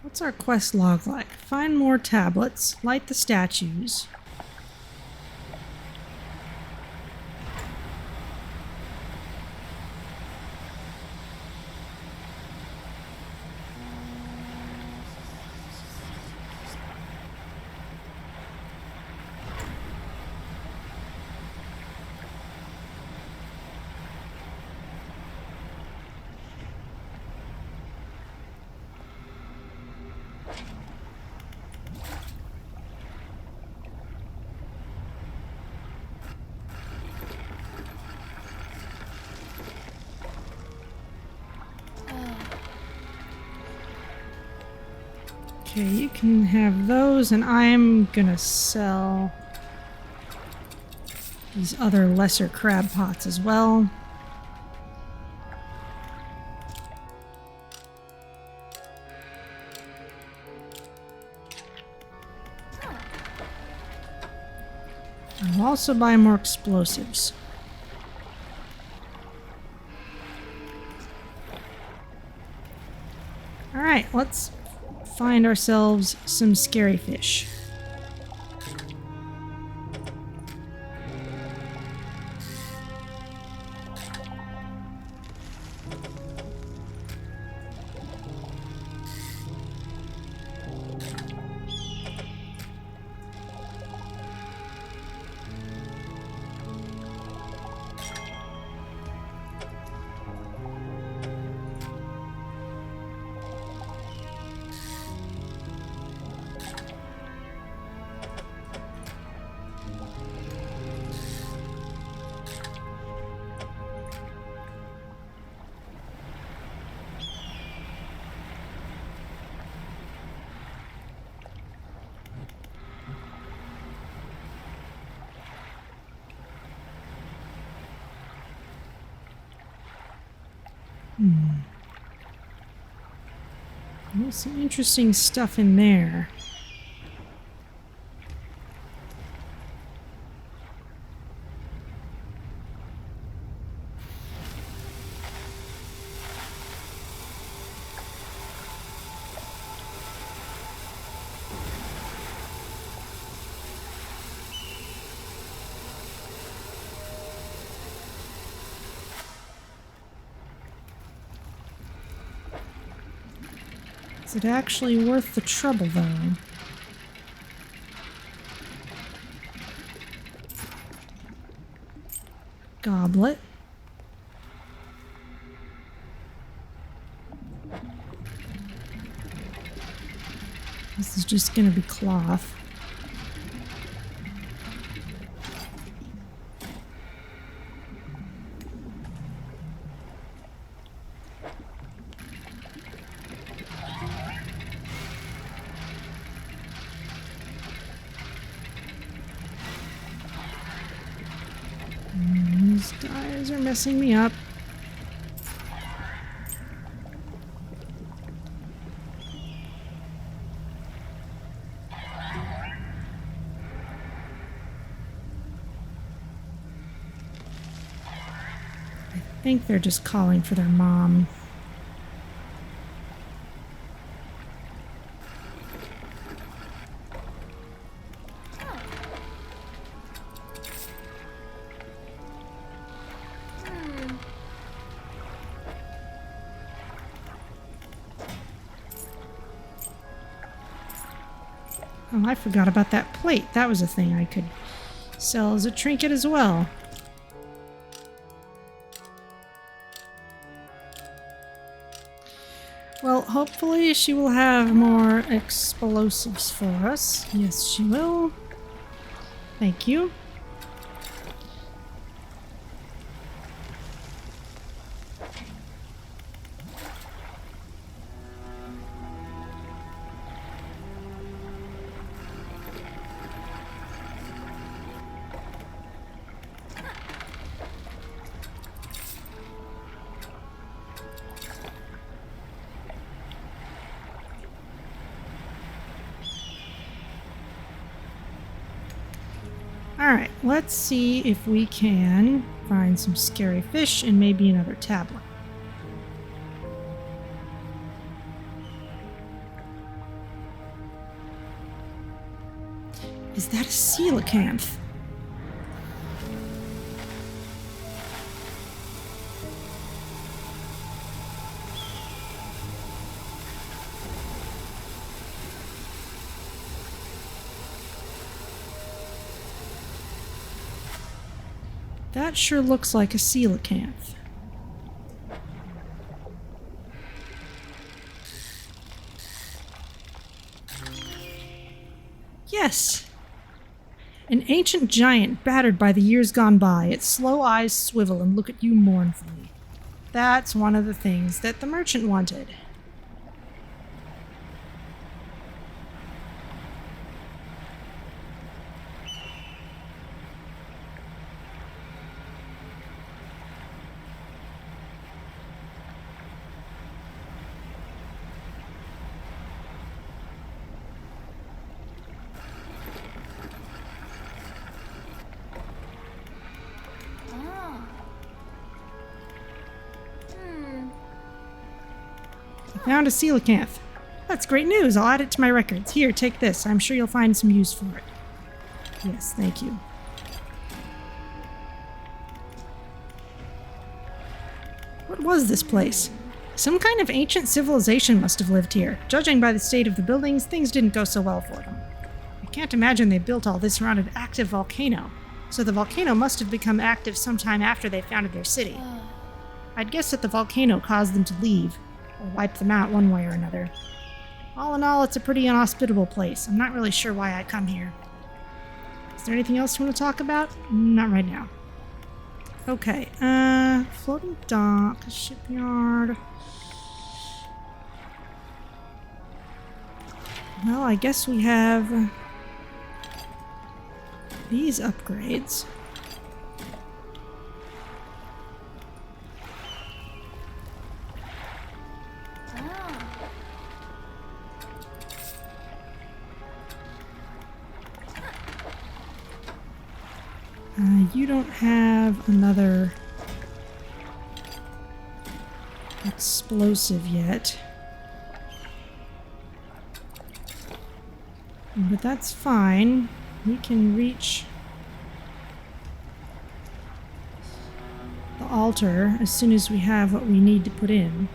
What's our quest log like? Find more tablets, light the statues. Okay, you can have those, and I'm gonna sell these other lesser crab pots as well. I'll also buy more explosives. Alright, let's find ourselves some scary fish. There's some interesting stuff in there. Is it actually worth the trouble, though? Goblet. This is just gonna be cloth. These dyes are messing me up. I think they're just calling for their mom. Oh, I forgot about that plate. That was a thing I could sell as a trinket as well. Well, hopefully she will have more explosives for us. Yes, she will. Thank you. Alright, let's see if we can find some scary fish and maybe another tablet. Is that a coelacanth? That sure looks like a coelacanth. Yes! An ancient giant battered by the years gone by. Its slow eyes swivel and look at you mournfully. That's one of the things that the merchant wanted. Found a coelacanth. That's great news. I'll add it to my records. Here, take this. I'm sure you'll find some use for it. Yes, thank you. What was this place? Some kind of ancient civilization must have lived here. Judging by the state of the buildings, things didn't go so well for them. I can't imagine they built all this around an active volcano. So the volcano must have become active sometime after they founded their city. I'd guess that the volcano caused them to leave. Or wipe them out one way or another. All in all, it's a pretty inhospitable place. I'm not really sure why I come here. Is there anything else you want to talk about? Not right now. Okay, floating dock, shipyard. Well, I guess we have these upgrades. You don't have another explosive yet. But that's fine. We can reach the altar as soon as we have what we need to put in.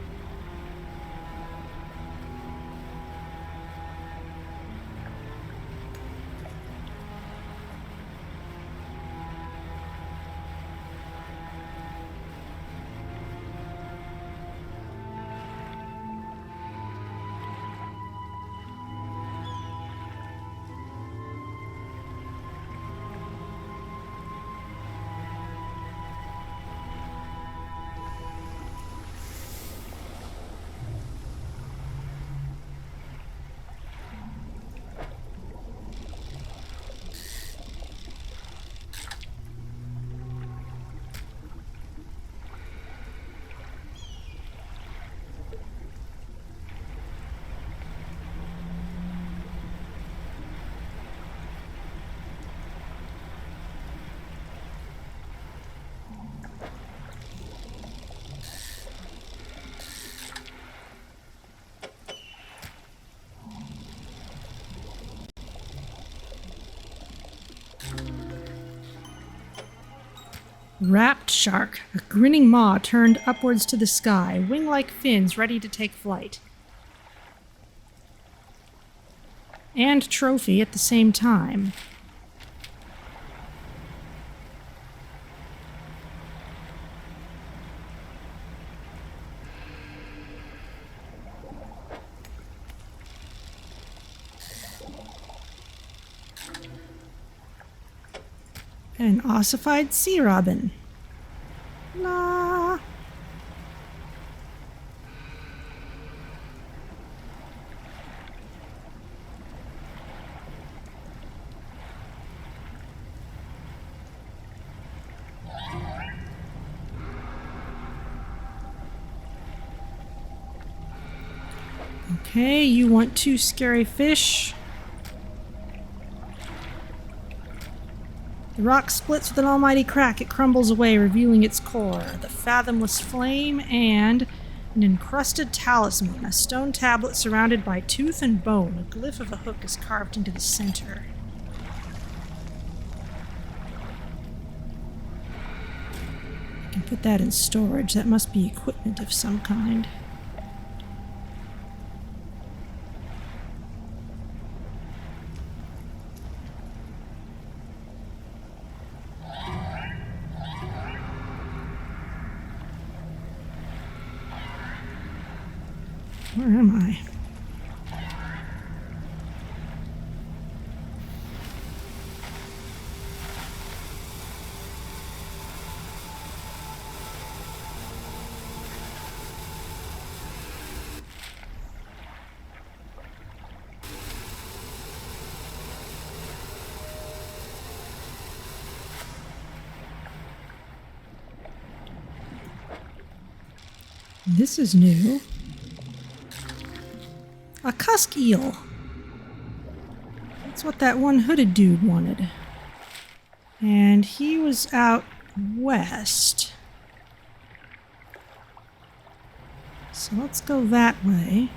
Wrapped shark, a grinning maw turned upwards to the sky, wing-like fins ready to take flight. and trophy at the same time. An ossified sea robin. La. Okay, you want 2 scary fish. The rock splits with an almighty crack. It crumbles away, revealing its core. The Fathomless Flame and an encrusted talisman. A stone tablet surrounded by tooth and bone. A glyph of a hook is carved into the center. I can put that in storage. That must be equipment of some kind. Where am I? This is new. A cusk eel. That's what that one hooded dude wanted. And he was out west. So let's go that way.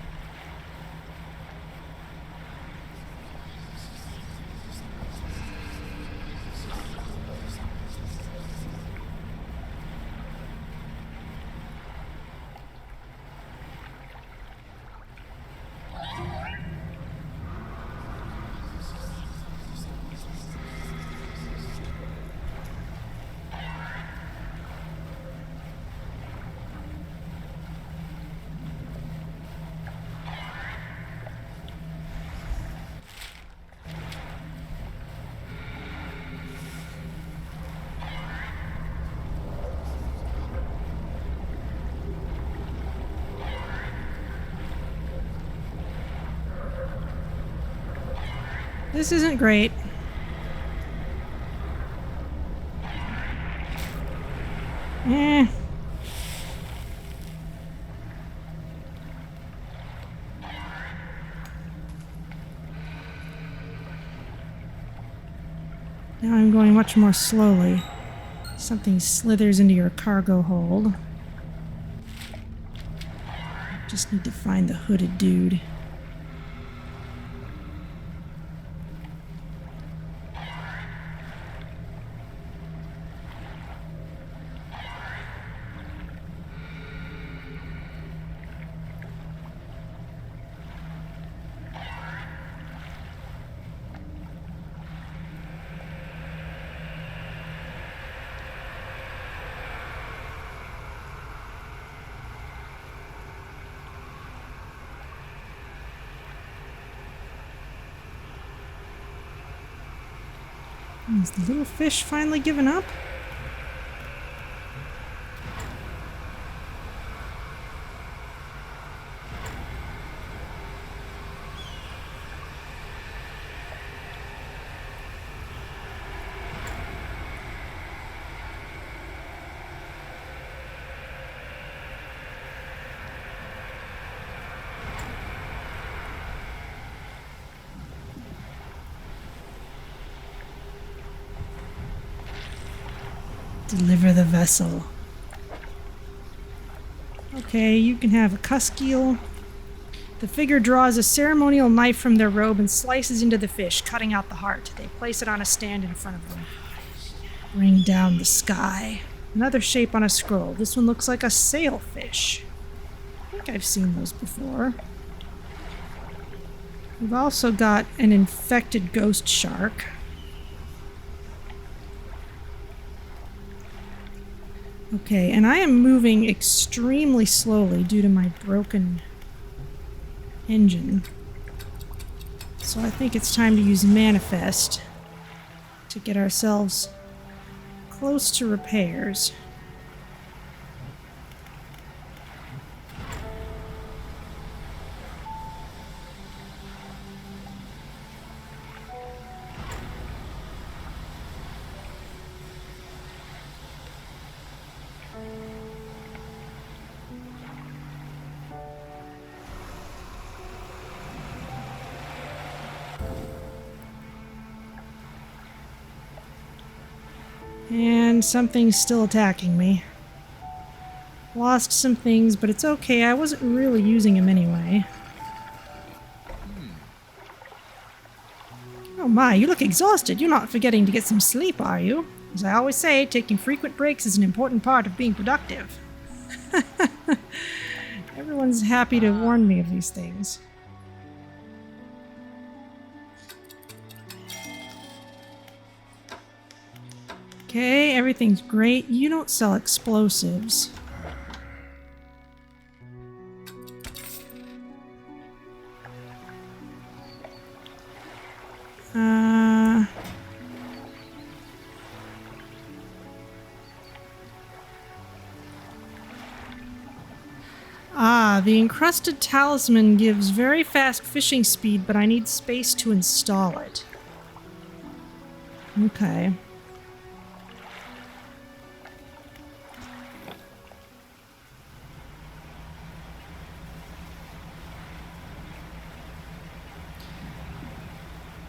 This isn't great. Eh. Now I'm going much more slowly. Something slithers into your cargo hold. Just need to find the hooded dude. Has the little fish finally given up? Deliver the vessel. Okay, you can have a cusk eel. The figure draws a ceremonial knife from their robe and slices into the fish, cutting out the heart. They place it on a stand in front of them. Bring down the sky. Another shape on a scroll. This one looks like a sailfish. I think I've seen those before. We've also got an infected ghost shark. Okay, and I am moving extremely slowly due to my broken engine. So I think it's time to use Manifest to get ourselves close to repairs. And something's still attacking me. Lost some things, but it's okay. I wasn't really using them anyway. Oh my, you look exhausted. You're not forgetting to get some sleep, are you? As I always say, taking frequent breaks is an important part of being productive. Everyone's happy to warn me of these things. Okay, everything's great. You don't sell explosives. The encrusted talisman gives very fast fishing speed, but I need space to install it. Okay.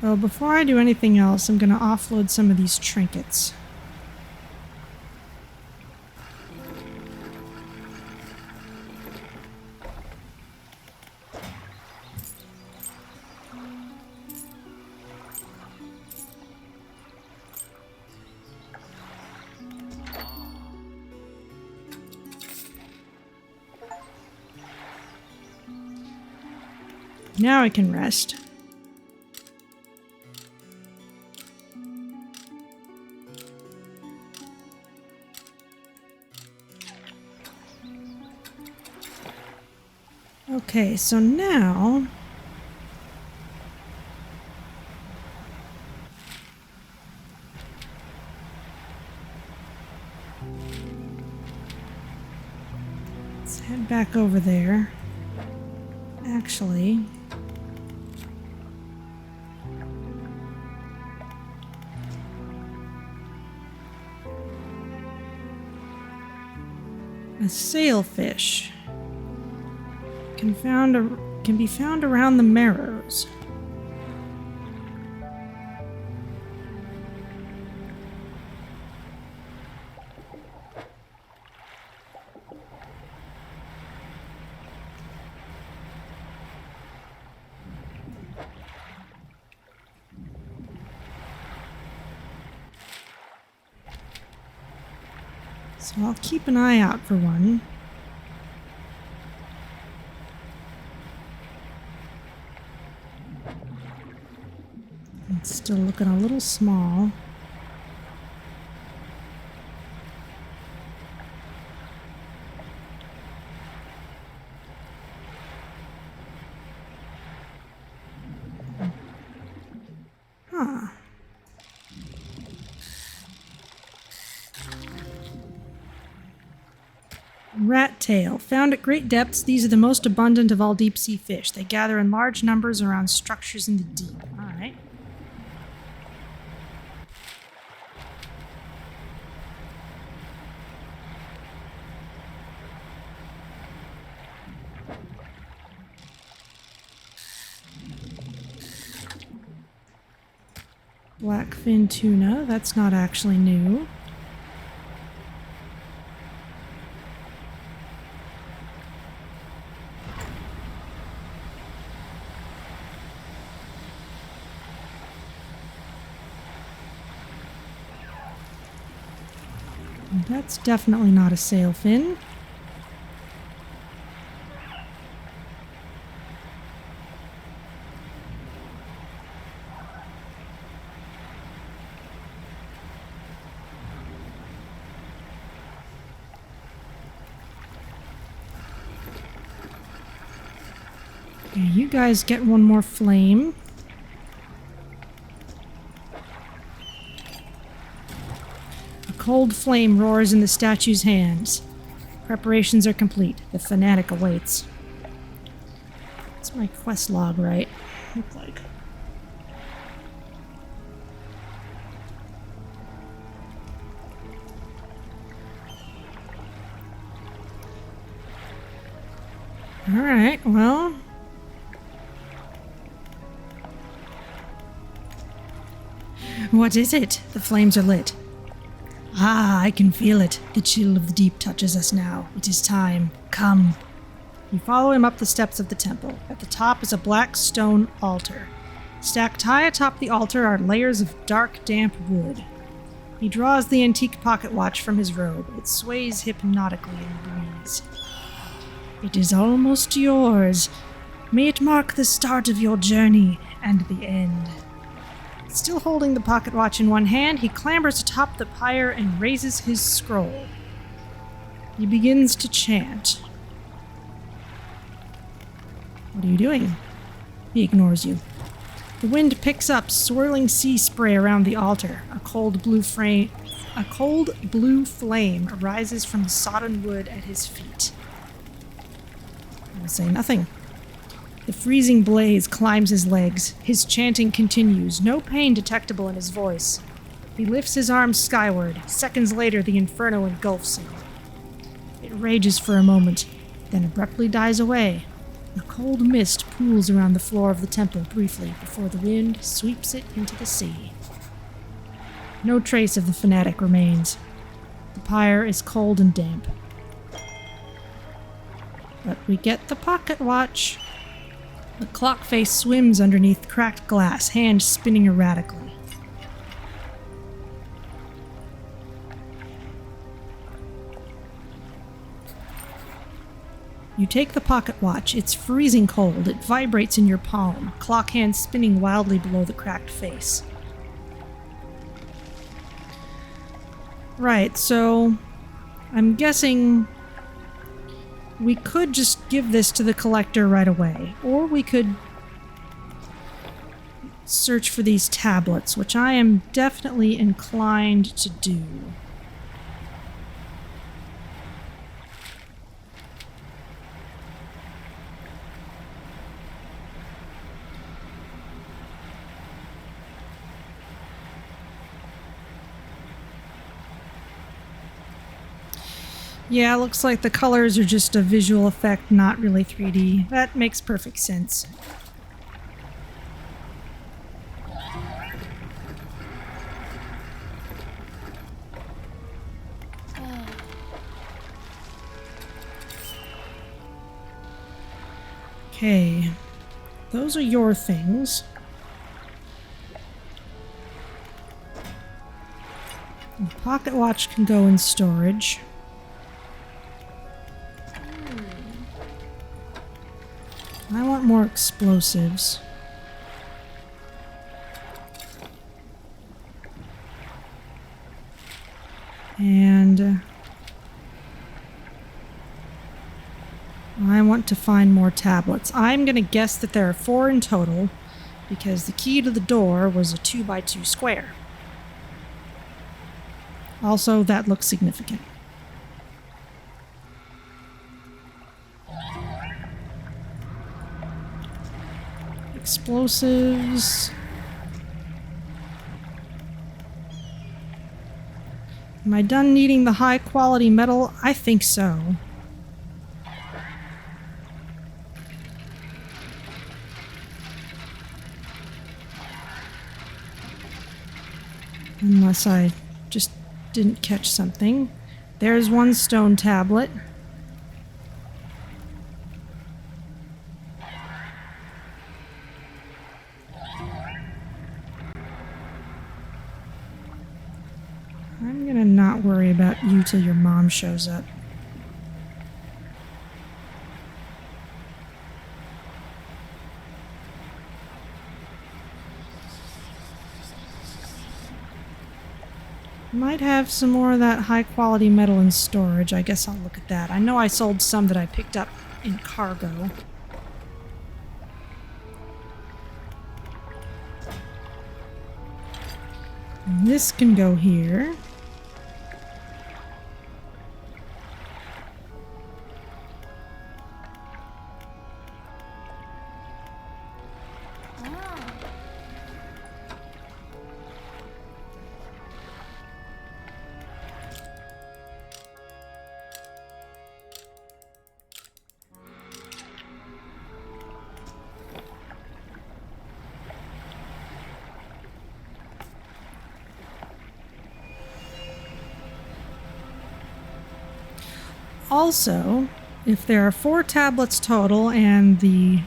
Well, before I do anything else, I'm going to offload some of these trinkets. Now I can rest. Okay, so now let's head back over there. Actually, a sailfish can be found around the Marrows. So I'll keep an eye out for one. It's still looking a little small. Huh. Rat tail. Found at great depths, these are the most abundant of all deep-sea fish. They gather in large numbers around structures in the deep. All right. Blackfin tuna. That's not actually new. That's definitely not a sailfin. Yeah, you guys get one more flame. A cold flame roars in the statue's hands. Preparations are complete. The Fanatic awaits. That's my quest log, right? Look like. Alright, well. What is it? The flames are lit. Ah, I can feel it. The chill of the deep touches us now. It is time. Come. You follow him up the steps of the temple. At the top is a black stone altar. Stacked high atop the altar are layers of dark, damp wood. He draws the antique pocket watch from his robe. It sways hypnotically in the breeze. It is almost yours. May it mark the start of your journey and the end. Still holding the pocket watch in one hand, he clambers atop the pyre and raises his scroll. He begins to chant. What are you doing? He ignores you. The wind picks up, swirling sea spray around the altar. A cold blue flame arises from the sodden wood at his feet. I will say nothing. The freezing blaze climbs his legs. His chanting continues, no pain detectable in his voice. He lifts his arms skyward. Seconds later, the inferno engulfs him. It rages for a moment, then abruptly dies away. A cold mist pools around the floor of the temple briefly before the wind sweeps it into the sea. No trace of the Fanatic remains. The pyre is cold and damp. But we get the pocket watch. The clock face swims underneath cracked glass, hand spinning erratically. You take the pocket watch. It's freezing cold. It vibrates in your palm, clock hand spinning wildly below the cracked face. Right, so I'm guessing we could just give this to the collector right away, or we could search for these tablets, which I am definitely inclined to do. Yeah, looks like the colors are just a visual effect, not really 3D. That makes perfect sense. Okay, those are your things. The pocket watch can go in storage. I want more explosives. And I want to find more tablets. I'm going to guess that there are 4 in total because the key to the door was a 2x2 square. Also, that looks significant. Explosives. Am I done needing the high quality metal? I think so. Unless I just didn't catch something. There's one stone tablet. I'm gonna not worry about you till your mom shows up. Might have some more of that high quality metal in storage. I guess I'll look at that. I know I sold some that I picked up in cargo. And this can go here. Also, if there are 4 tablets total and the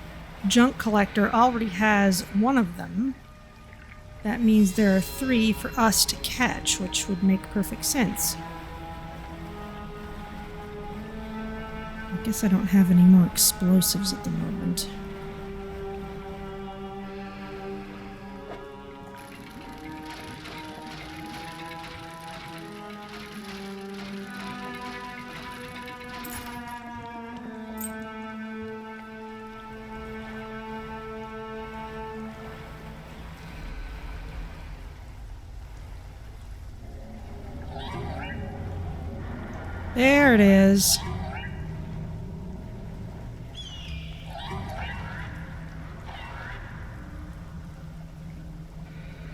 junk collector already has one of them, that means there are 3 for us to catch, which would make perfect sense. I guess I don't have any more explosives at the moment. There it is.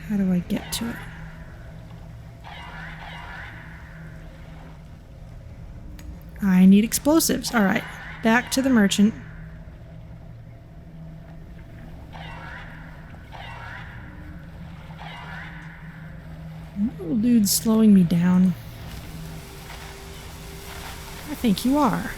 How do I get to it? I need explosives. All right, back to the merchant. Little dude's slowing me down. I think you are.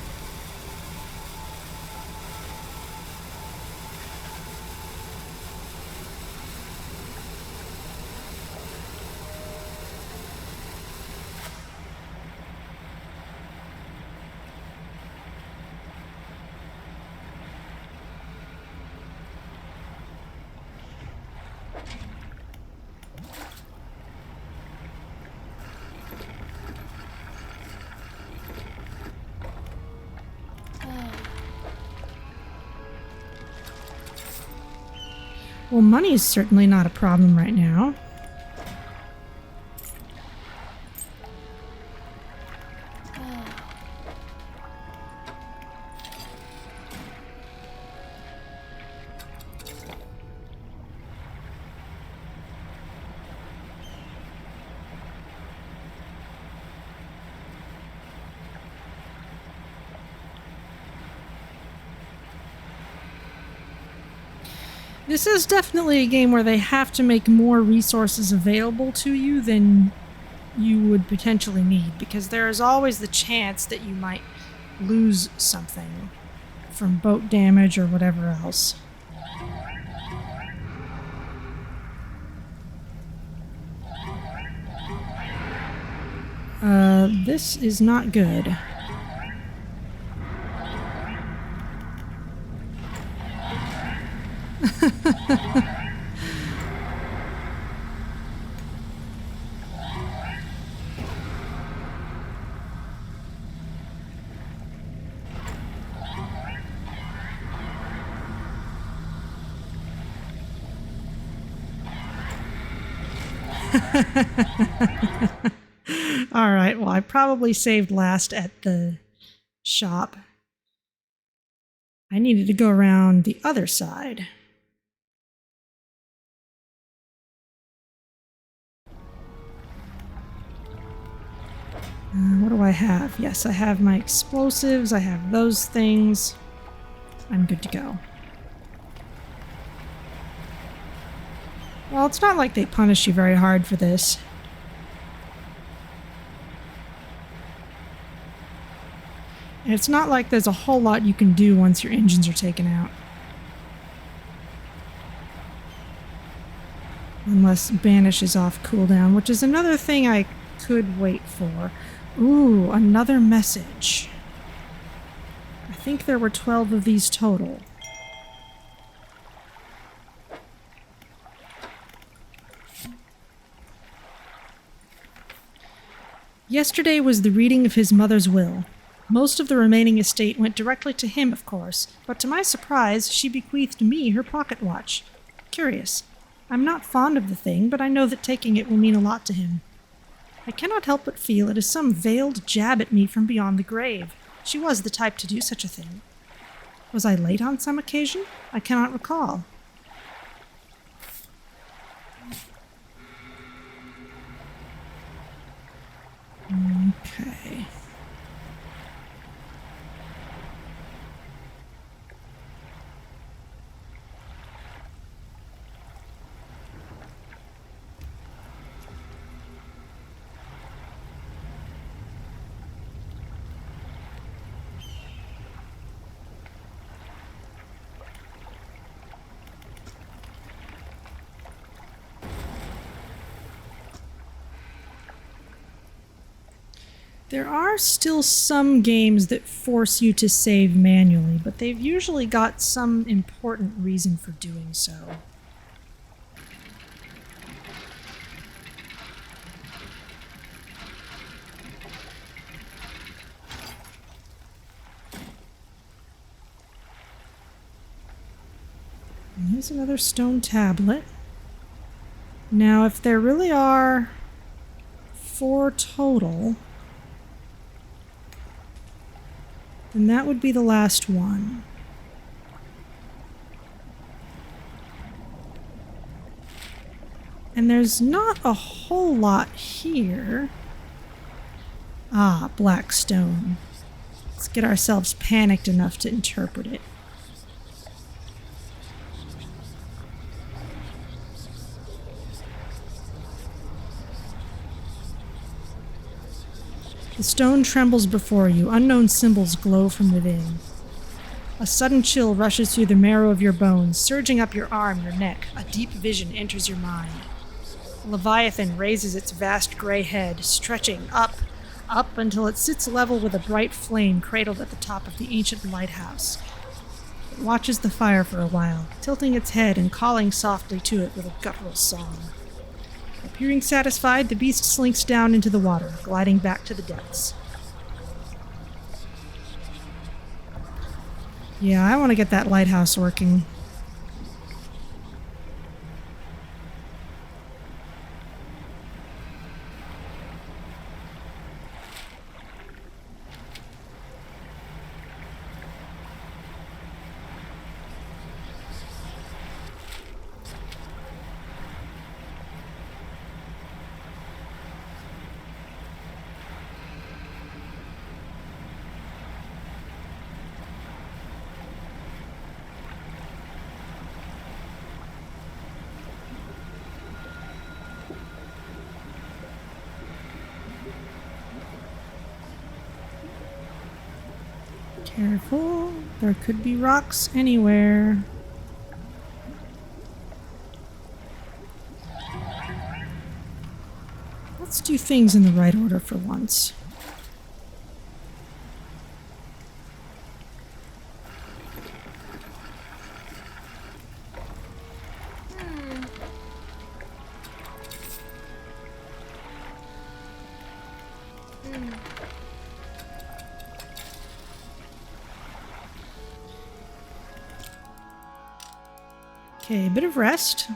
Well, money is certainly not a problem right now. This is definitely a game where they have to make more resources available to you than you would potentially need, because there is always the chance that you might lose something from boat damage or whatever else. This is not good. All right, well, I probably saved last at the shop. I needed to go around the other side. What do I have? Yes, I have my explosives. I have those things. I'm good to go. Well, it's not like they punish you very hard for this. And it's not like there's a whole lot you can do once your engines are taken out. Unless Banish is off cooldown, which is another thing I could wait for. Ooh, another message. I think there were 12 of these total. Yesterday was the reading of his mother's will. Most of the remaining estate went directly to him, of course, but to my surprise, she bequeathed me her pocket watch. Curious. I'm not fond of the thing, but I know that taking it will mean a lot to him. I cannot help but feel it is some veiled jab at me from beyond the grave. She was the type to do such a thing. Was I late on some occasion? I cannot recall. Okay. There are still some games that force you to save manually, but they've usually got some important reason for doing so. And here's another stone tablet. Now, if there really are 4 total, then that would be the last one. And there's not a whole lot here. Ah, black stone. Let's get ourselves panicked enough to interpret it. The stone trembles before you. Unknown symbols glow from within. A sudden chill rushes through the marrow of your bones, surging up your arm, your neck. A deep vision enters your mind. A leviathan raises its vast gray head, stretching up until it sits level with a bright flame cradled at the top of the ancient lighthouse. It watches the fire for a while, tilting its head and calling softly to it with a guttural song. Appearing satisfied, the beast slinks down into the water, gliding back to the depths. Yeah, I want to get that lighthouse working. Careful, there could be rocks anywhere. Let's do things in the right order for once. Okay, a bit of rest.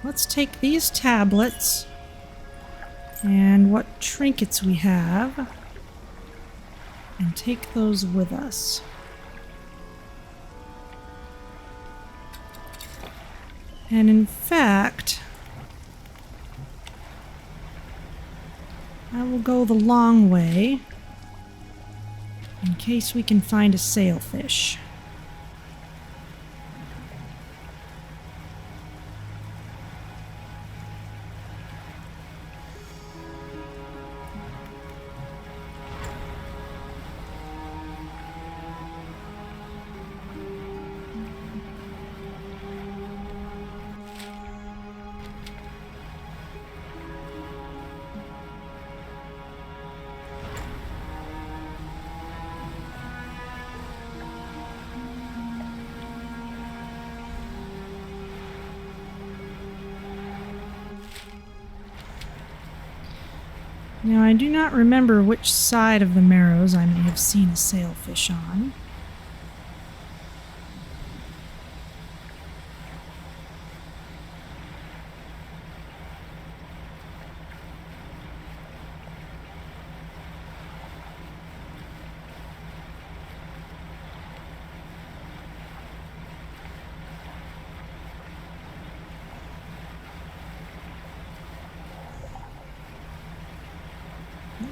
Let's take these tablets and what trinkets we have and take those with us. And in fact, I will go the long way in case we can find a sailfish. Now, I do not remember which side of the Marrows I may have seen a sailfish on.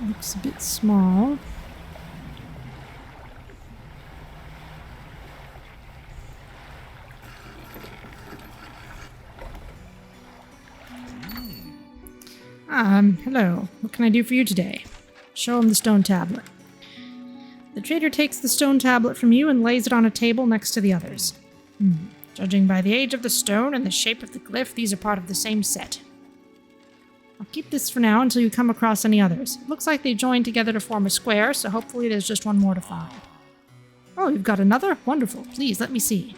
Looks a bit small. Hello. What can I do for you today? Show him the stone tablet. The trader takes the stone tablet from you and lays it on a table next to the others. Judging by the age of the stone and the shape of the glyph, these are part of the same set. I'll keep this for now until you come across any others. It looks like they joined together to form a square, so hopefully there's just one more to find. Oh, you've got another? Wonderful. Please, let me see.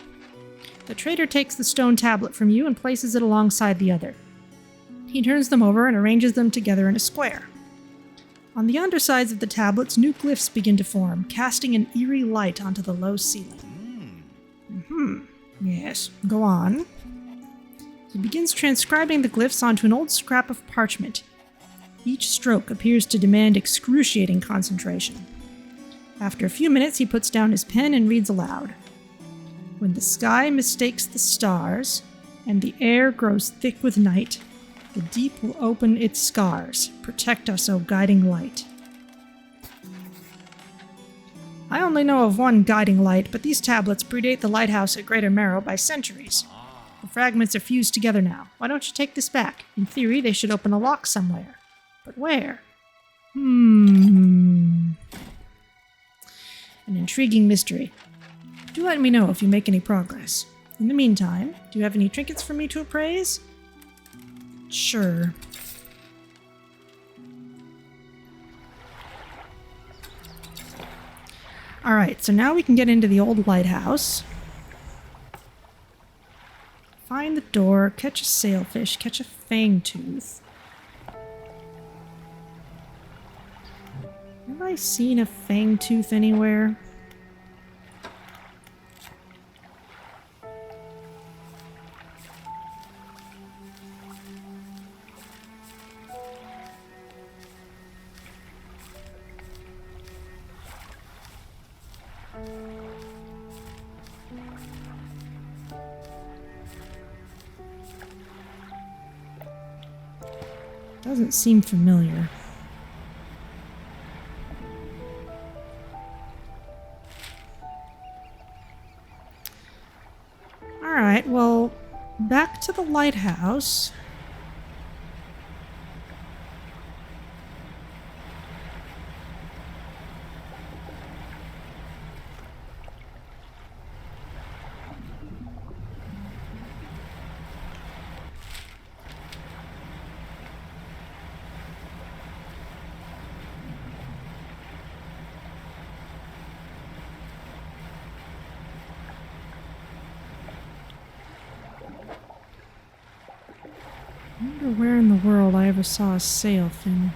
The trader takes the stone tablet from you and places it alongside the other. He turns them over and arranges them together in a square. On the undersides of the tablets, new glyphs begin to form, casting an eerie light onto the low ceiling. Yes, go on. He begins transcribing the glyphs onto an old scrap of parchment. Each stroke appears to demand excruciating concentration. After a few minutes, he puts down his pen and reads aloud. When the sky mistakes the stars, and the air grows thick with night, the deep will open its scars. Protect us, O guiding light. I only know of one guiding light, but these tablets predate the lighthouse at Greater Marrow by centuries. The fragments are fused together now. Why don't you take this back? In theory, they should open a lock somewhere. But where? An intriguing mystery. Do let me know if you make any progress. In the meantime, do you have any trinkets for me to appraise? Sure. Alright, so now we can get into the old lighthouse. Find the door, catch a sailfish, catch a fangtooth. Have I seen a fangtooth anywhere? Doesn't seem familiar. Alright, well, back to the lighthouse. I wonder where in the world I ever saw a sailfin.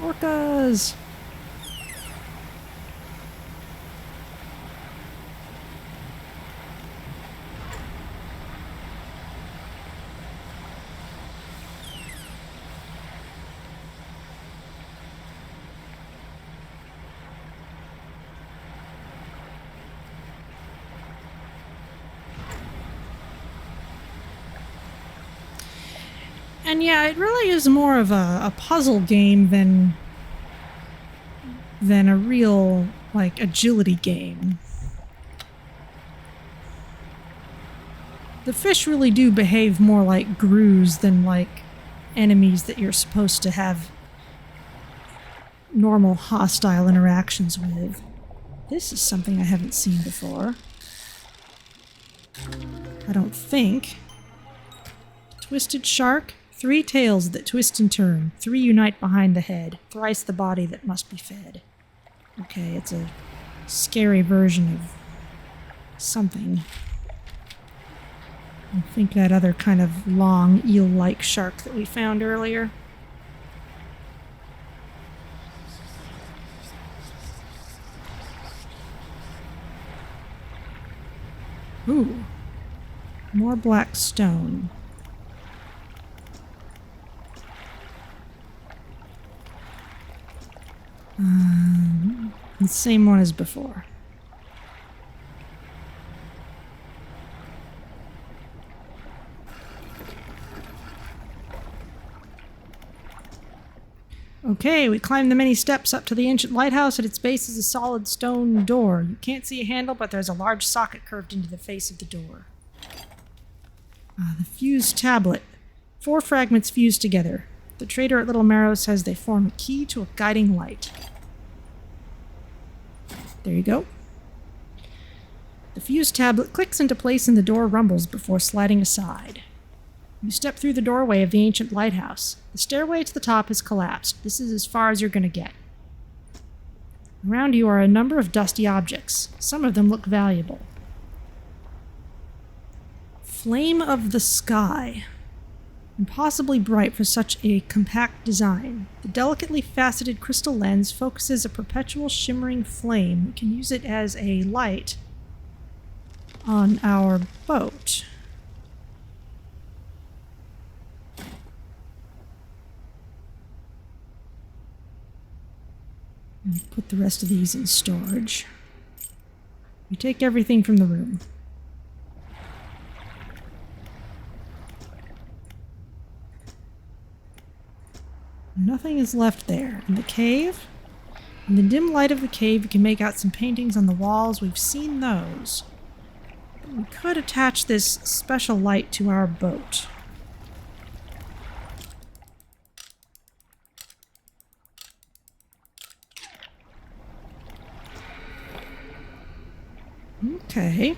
Orcas! And yeah, it really is more of a puzzle game than a real, like, agility game. The fish really do behave more like grues than like enemies that you're supposed to have normal hostile interactions with. This is something I haven't seen before. I don't think. Twisted shark. 3 tails that twist and turn. 3 unite behind the head. Thrice the body that must be fed. Okay, it's a scary version of something. I think that other kind of long eel-like shark that we found earlier. Ooh. More black stone. The same one as before. Okay, we climbed the many steps up to the Ancient Lighthouse. At its base is a solid stone door. You can't see a handle, but there's a large socket curved into the face of the door. The fused tablet. 4 fragments fused together. The trader at Little Marrow says they form a key to a guiding light. There you go. The fused tablet clicks into place and the door rumbles before sliding aside. You step through the doorway of the Ancient Lighthouse. The stairway to the top has collapsed. This is as far as you're going to get. Around you are a number of dusty objects. Some of them look valuable. Flame of the sky. Impossibly bright for such a compact design. The delicately faceted crystal lens focuses a perpetual shimmering flame. We can use it as a light on our boat. And put the rest of these in storage. We take everything from the room. Nothing is left there. In the cave? In the dim light of the cave, you can make out some paintings on the walls. We've seen those. We could attach this special light to our boat. Okay.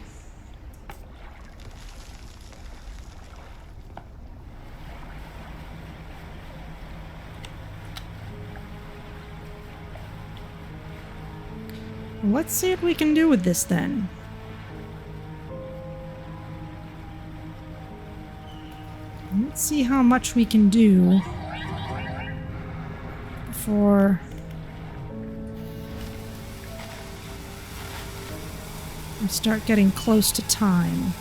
Let's see what we can do with this then. Let's see how much we can do before we start getting close to time.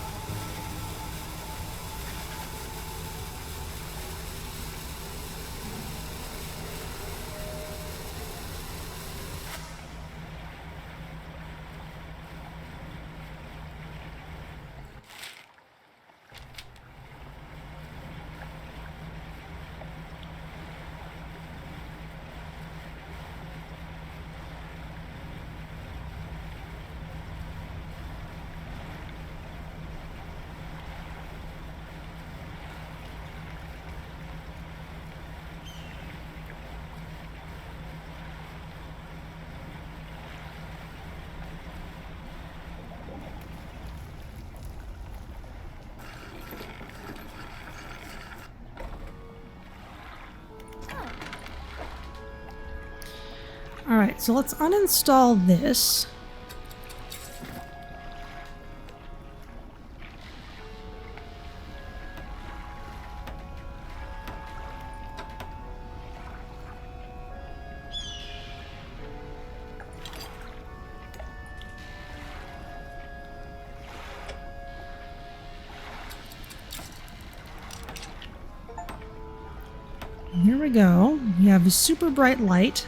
Alright, so let's uninstall this. And here we go. We have a super bright light.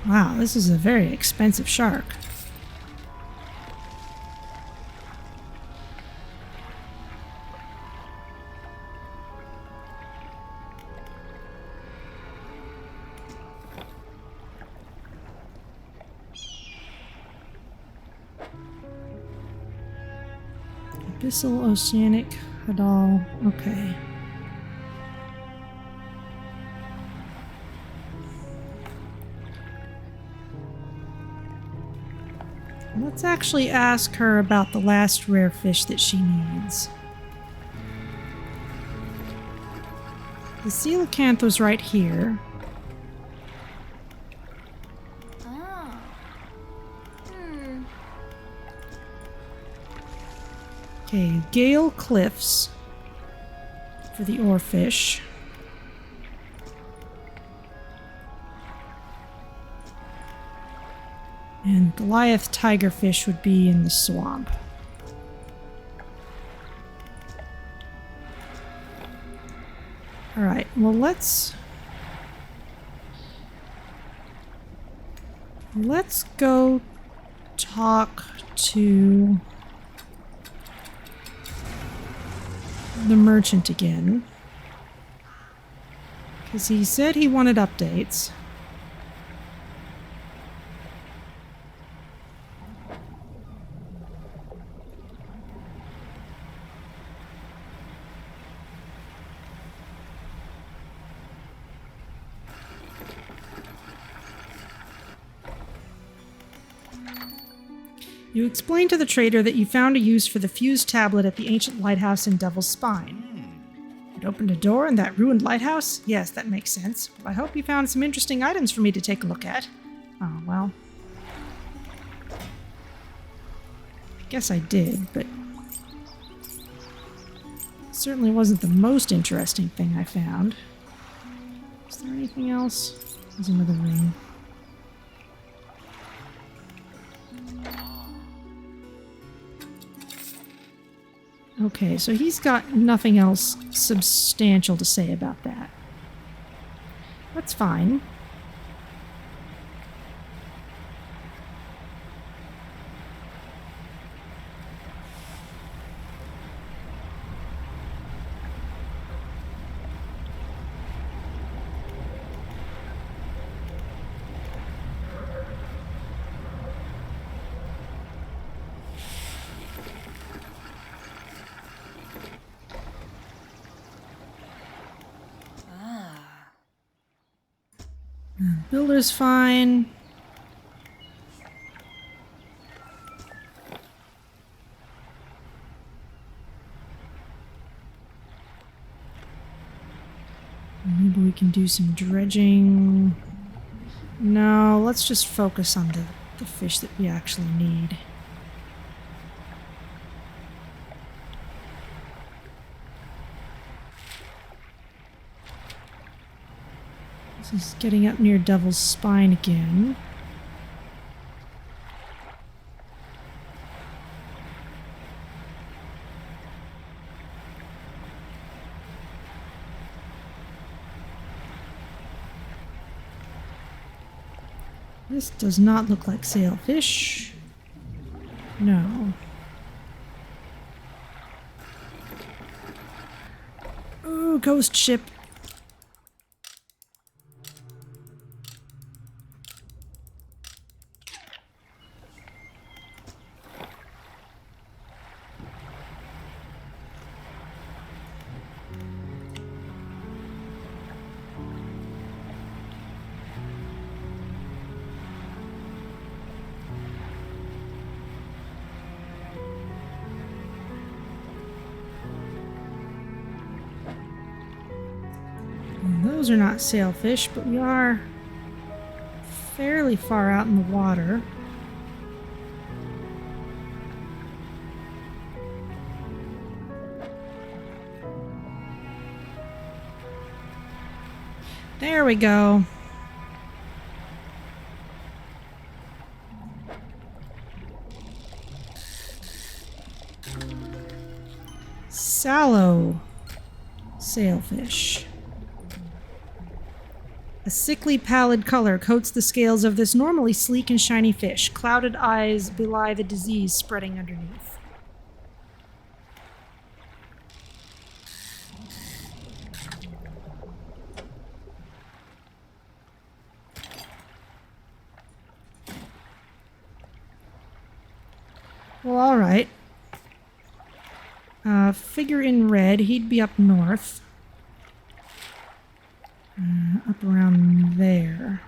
Wow, this is a very expensive shark. Abyssal Oceanic Hadal. Okay. Let's actually ask her about the last rare fish that she needs. The coelacanth's right here. Oh. Okay, Gale Cliffs for the oarfish. And Goliath tigerfish would be in the swamp. Alright, well let's go talk to the merchant again. Because he said he wanted updates. You explained to the trader that you found a use for the fused tablet at the Ancient Lighthouse in Devil's Spine. It opened a door in that ruined lighthouse? Yes, that makes sense. Well, I hope you found some interesting items for me to take a look at. Oh, well. I guess I did, but... it certainly wasn't the most interesting thing I found. Is there anything else? There's another ring. Okay, so he's got nothing else substantial to say about that. That's fine. Builder's fine. Maybe we can do some dredging. No, let's just focus on the fish that we actually need. This is getting up near Devil's Spine again. This does not look like sailfish. No. Ooh, ghost ship. Those are not sailfish, but we are fairly far out in the water. There we go. Sallow sailfish. A sickly pallid color coats the scales of this normally sleek and shiny fish. Clouded eyes belie the disease spreading underneath. Well, alright. Figure in red, he'd be up north. Up around there.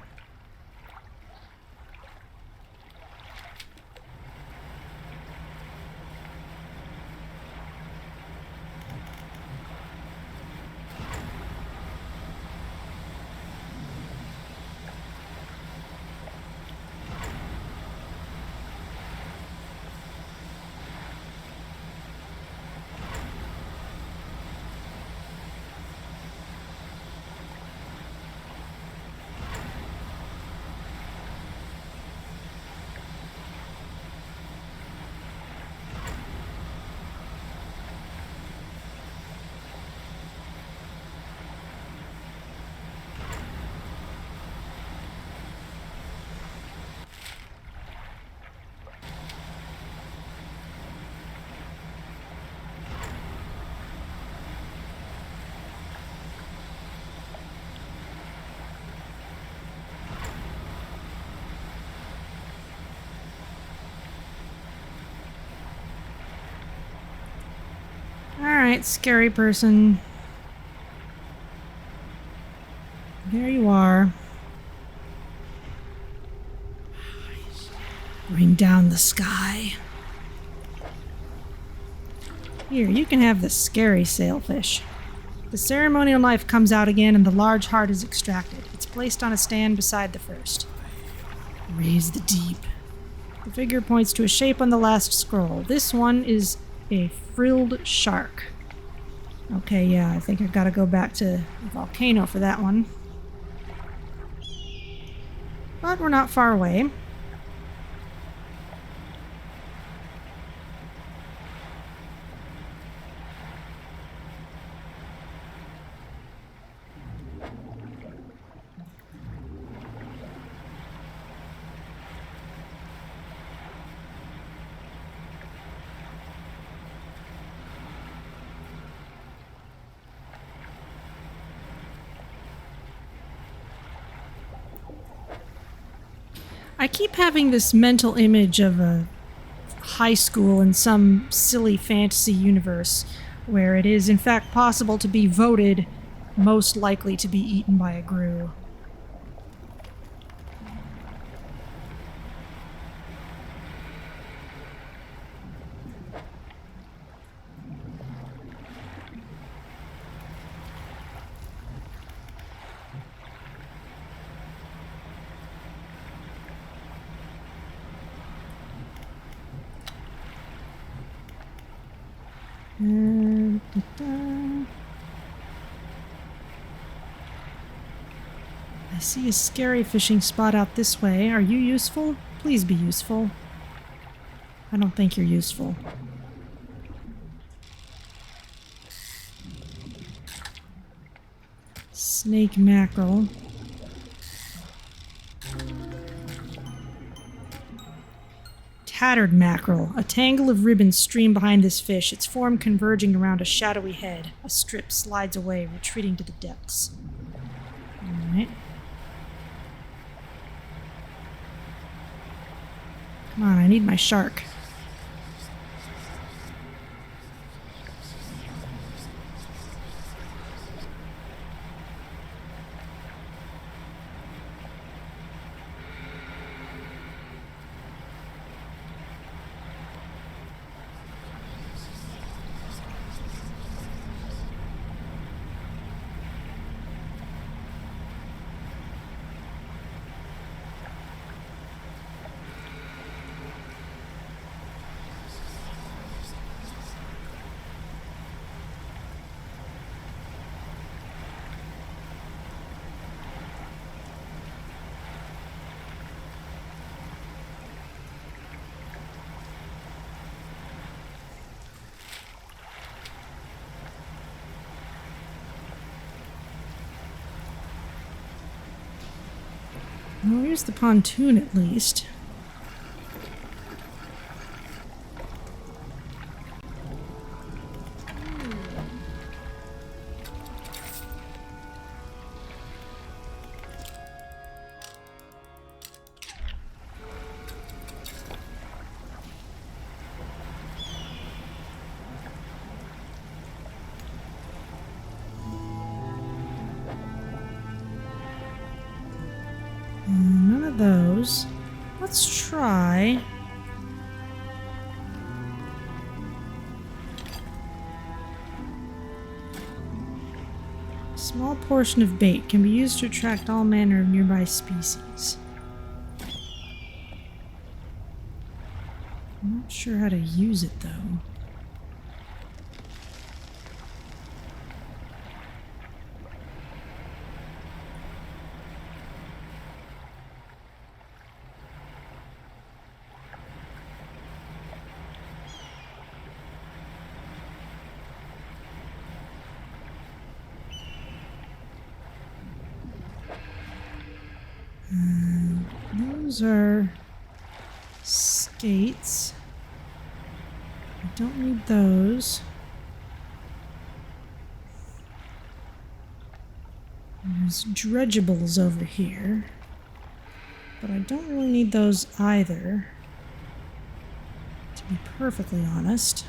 Alright, scary person. There you are. Bring down the sky. Here, you can have the scary sailfish. The ceremonial knife comes out again and the large heart is extracted. It's placed on a stand beside the first. Raise the deep. The figure points to a shape on the last scroll. This one is a frilled shark. Okay, yeah, I think I've got to go back to the volcano for that one. But we're not far away. I keep having this mental image of a high school in some silly fantasy universe where it is in fact possible to be voted most likely to be eaten by a grue. I see a scary fishing spot out this way. Are you useful? Please be useful. I don't think you're useful. Snake mackerel. Tattered mackerel. A tangle of ribbons stream behind this fish, its form converging around a shadowy head. A strip slides away, retreating to the depths. Alright. Come on, I need my shark. Well, here's the pontoon at least. None of those. Let's try. A small portion of bait can be used to attract all manner of nearby species. I'm not sure how to use it though. Those are skates. I don't need those. There's dredgeables over here. But I don't really need those either, to be perfectly honest.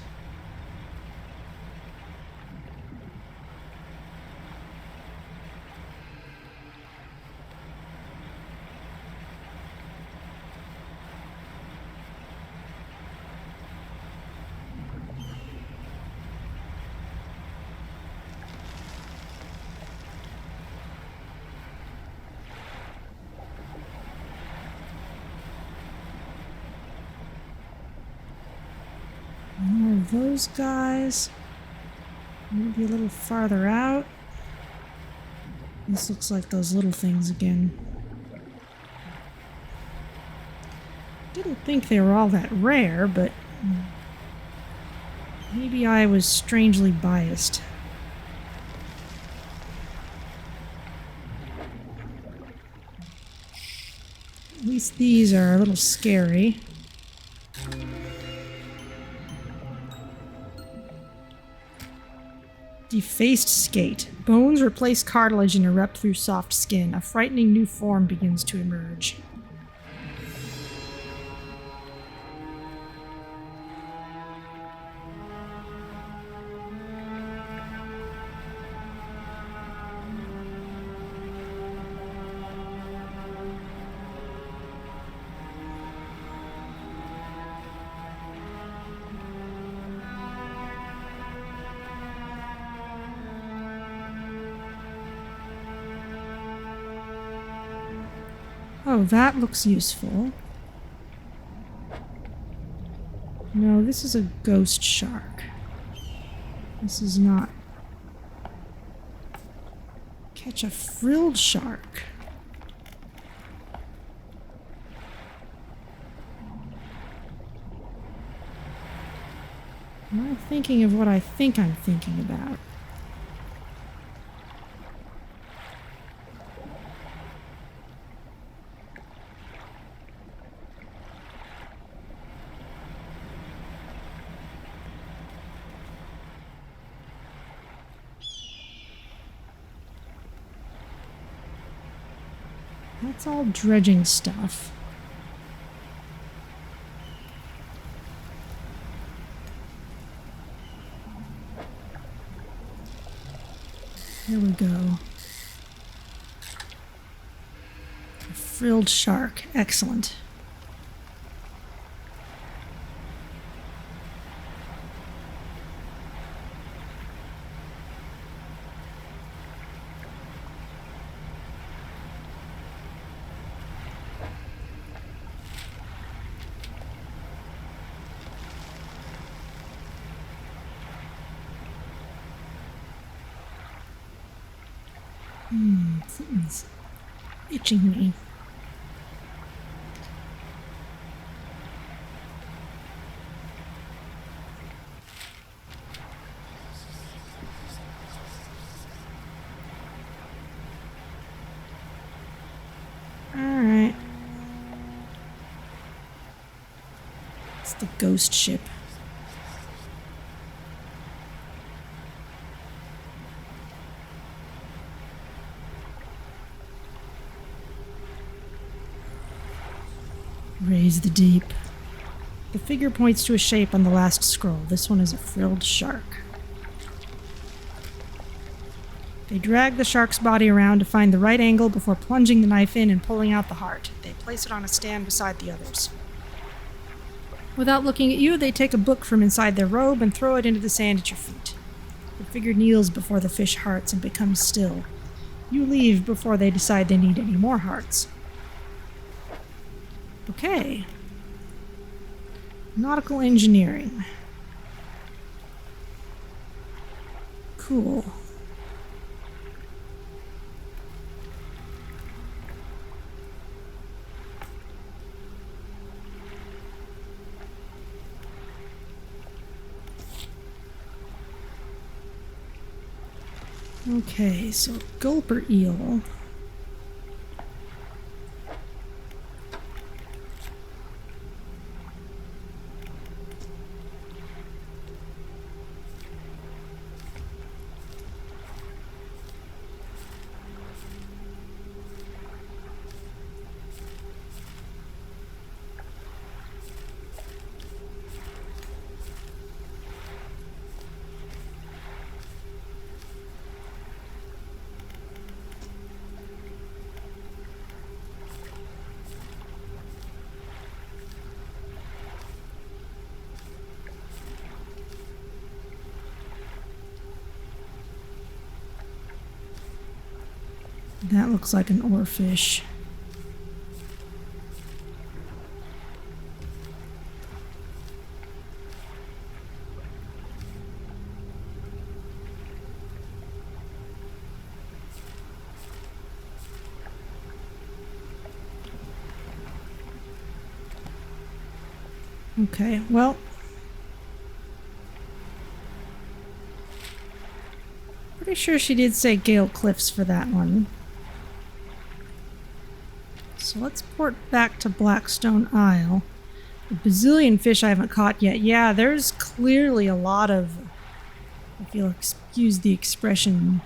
of those guys. Maybe a little farther out. This looks like those little things again. Didn't think they were all that rare, but maybe I was strangely biased. At least these are a little scary. Defaced skate. Bones replace cartilage and erupt through soft skin. A frightening new form begins to emerge. Oh, that looks useful. No, this is a ghost shark. This is not. Catch a frilled shark. Am I thinking of what I think I'm thinking about? That's all dredging stuff. There we go. A frilled shark. Excellent. Something's itching me. Alright. It's the ghost ship. Raise the deep. The figure points to a shape on the last scroll. This one is a frilled shark. They drag the shark's body around to find the right angle before plunging the knife in and pulling out the heart. They place it on a stand beside the others. Without looking at you, they take a book from inside their robe and throw it into the sand at your feet. The figure kneels before the fish hearts and becomes still. You leave before they decide they need any more hearts. Okay. Nautical engineering. Cool. Okay, so gulper eel. That looks like an oarfish. Okay, well. Pretty sure she did say Gale Cliffs for that one. So let's port back to Blackstone Isle. A bazillion fish I haven't caught yet. Yeah, there's clearly a lot of, if you'll excuse the expression,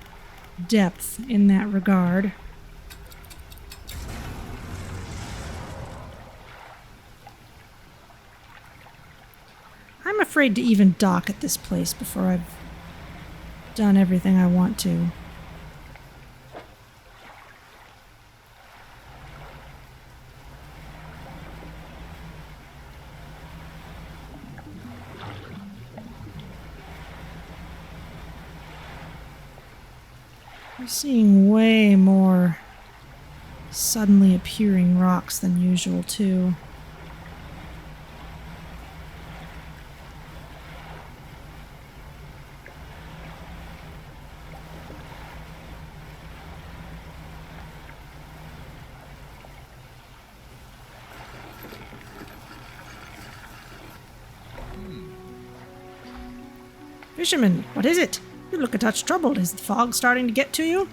depth in that regard. I'm afraid to even dock at this place before I've done everything I want to. We're seeing way more suddenly appearing rocks than usual, too. Fisherman, what is it? You look a touch troubled. Is the fog starting to get to you?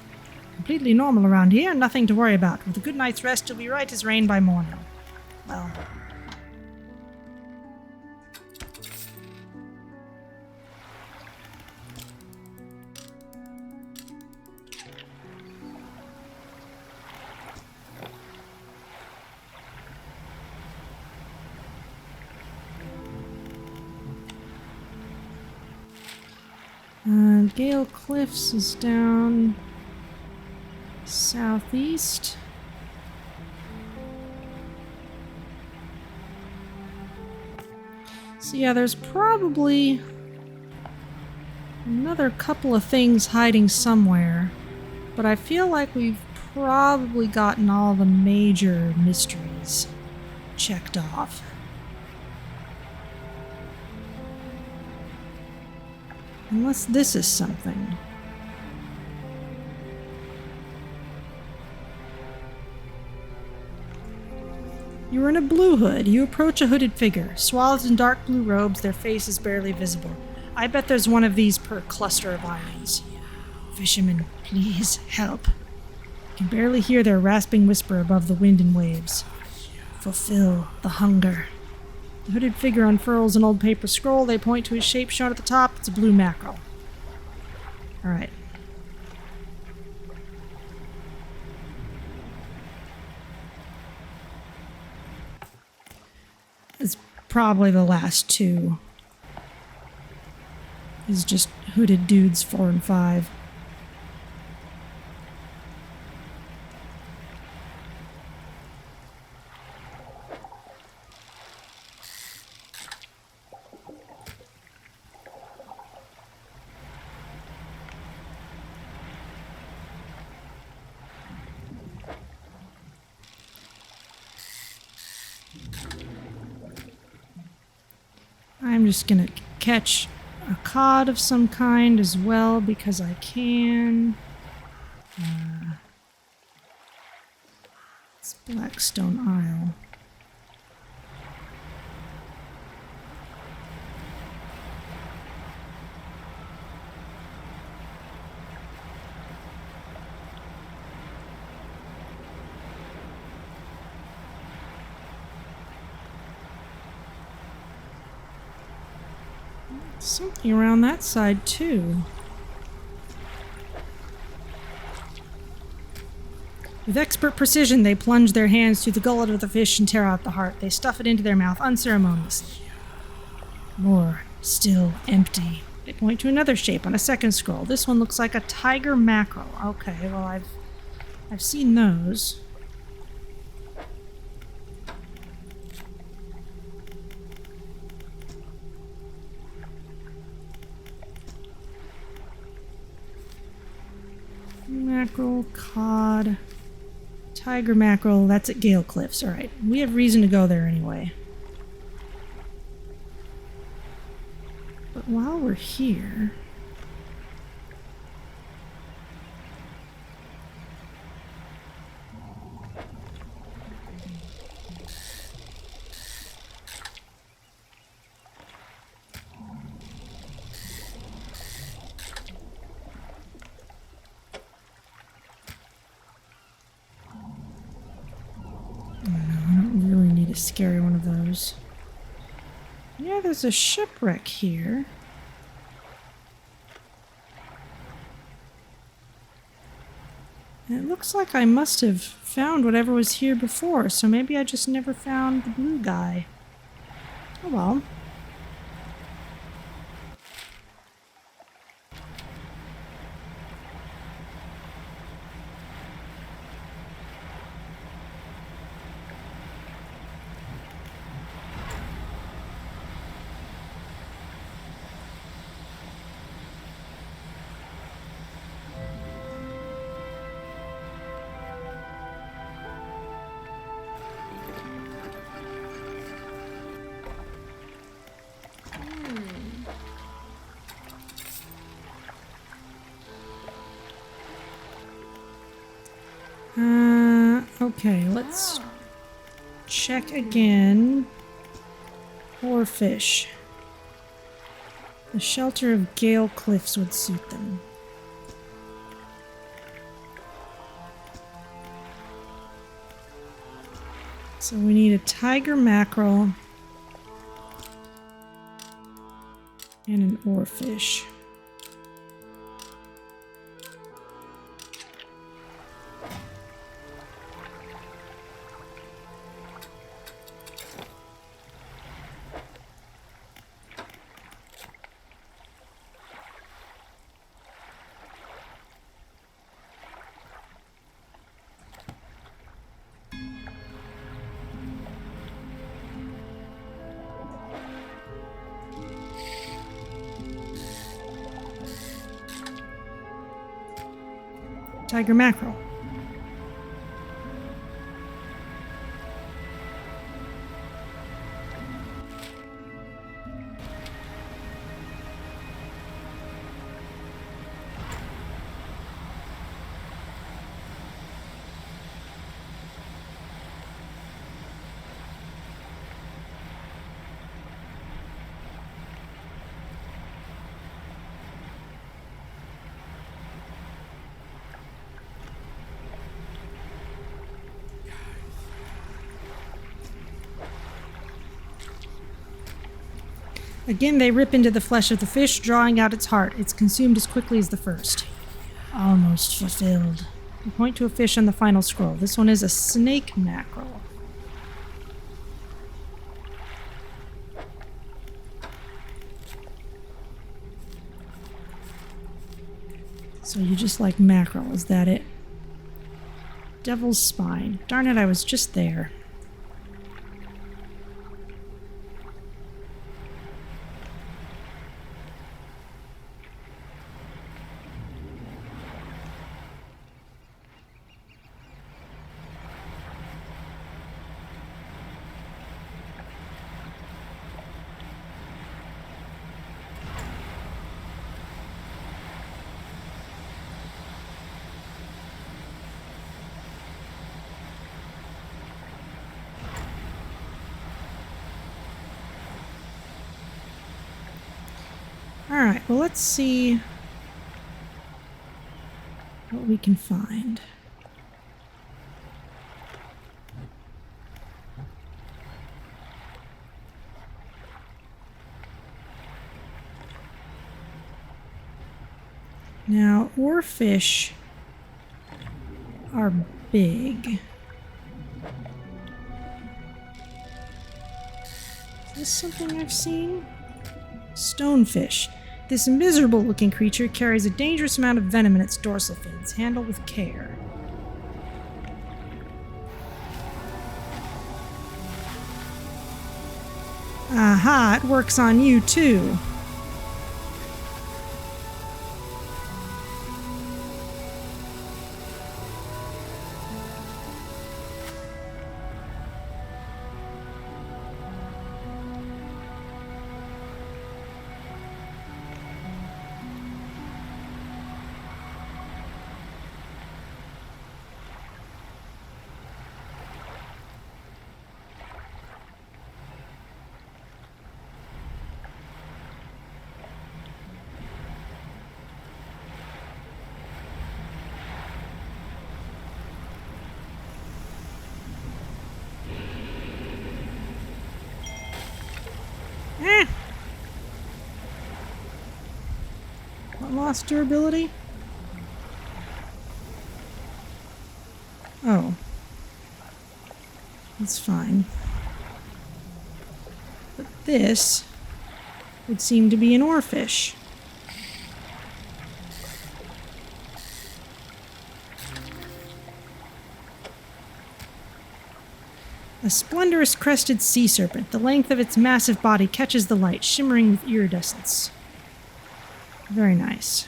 Completely normal around here, nothing to worry about. With a good night's rest, you'll be right as rain by morning. Well. Gale Cliffs is down southeast. So yeah, there's probably another couple of things hiding somewhere, but I feel like we've probably gotten all the major mysteries checked off. Unless this is something. You are in a blue hood. You approach a hooded figure. Swathed in dark blue robes, their face is barely visible. I bet there's one of these per cluster of islands. Fisherman, please help. You can barely hear their rasping whisper above the wind and waves. Fulfill the hunger. The hooded figure unfurls an old paper scroll. They point to his shape shown at the top. It's a blue mackerel. Alright. It's probably the last two. Is just hooded dudes 4 and 5. I'm just gonna catch a cod of some kind as well because I can. It's Blackstone Isle. Something around that side, too. With expert precision, they plunge their hands through the gullet of the fish and tear out the heart. They stuff it into their mouth unceremoniously. More, still empty. They point to another shape on a second scroll. This one looks like a tiger mackerel. Okay, well, I've seen those. Mackerel, cod, tiger mackerel, that's at Gale Cliffs. Alright, we have reason to go there anyway. But while we're here... scary one of those. Yeah, there's a shipwreck here. And it looks like I must have found whatever was here before, so maybe I just never found the blue guy. Oh well. Okay, let's check again. Oarfish. The shelter of Gale Cliffs would suit them. So we need a tiger mackerel and an oarfish. Tiger mackerel. Again, they rip into the flesh of the fish, drawing out its heart. It's consumed as quickly as the first. Almost fulfilled. You point to a fish on the final scroll. This one is a snake mackerel. So you just like mackerel, is that it? Devil's spine. Darn it, I was just there. Alright, well let's see what we can find. Now, oarfish are big. Is this something I've seen? Stonefish. This miserable-looking creature carries a dangerous amount of venom in its dorsal fins. Handle with care. Aha, it works on you too. Eh! What lost durability? Oh. It's fine. But this would seem to be an oarfish. A splendorous crested sea serpent. The length of its massive body catches the light, shimmering with iridescence. Very nice.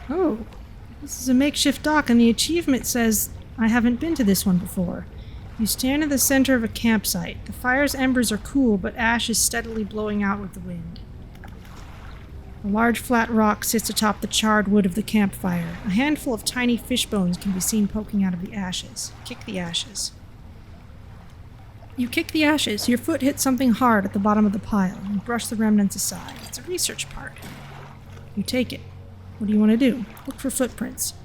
Oh, this is a makeshift dock, and the achievement says I haven't been to this one before. You stand in the center of a campsite. The fire's embers are cool, but ash is steadily blowing out with the wind. A large flat rock sits atop the charred wood of the campfire. A handful of tiny fish bones can be seen poking out of the ashes. Kick the ashes. You kick the ashes. Your foot hits something hard at the bottom of the pile and brush the remnants aside. It's a research part. You take it. What do you want to do? Look for footprints.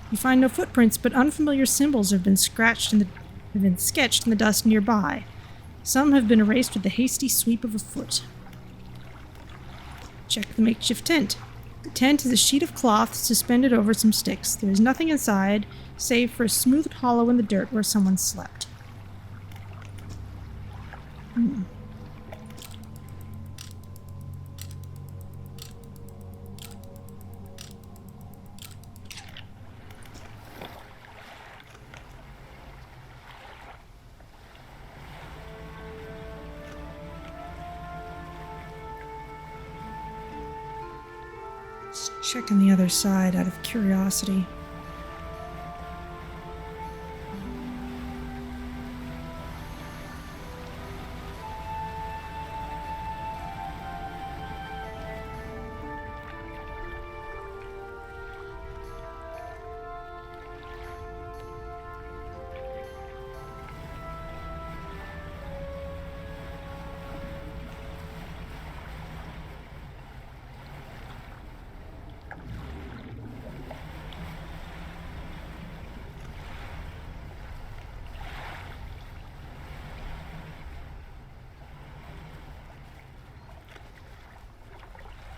You find no footprints, but unfamiliar symbols have been sketched in the dust nearby. Some have been erased with the hasty sweep of a foot. Check the makeshift tent. The tent is a sheet of cloth suspended over some sticks. There is nothing inside, save for a smooth hollow in the dirt where someone slept. Checking the other side out of curiosity.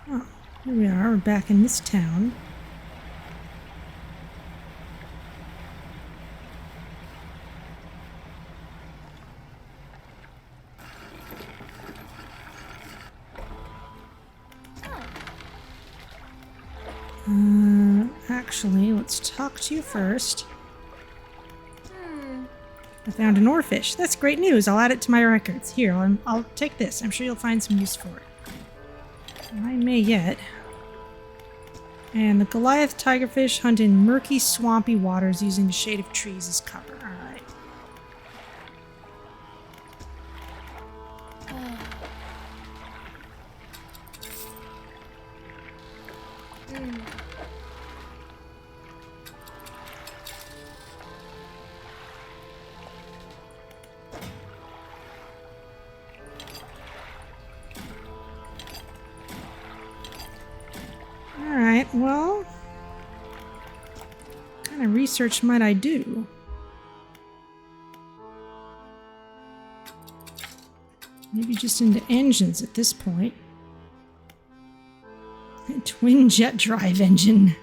Oh, here we are. We're back in this town. Actually, let's talk to you first. I found an oarfish. That's great news. I'll add it to my records. Here, I'll take this. I'm sure you'll find some use for it. I may yet. And the Goliath tigerfish hunt in murky, swampy waters using the shade of trees as cover. Alright. Alright, well, what kind of research might I do? Maybe just into engines at this point. A twin jet drive engine.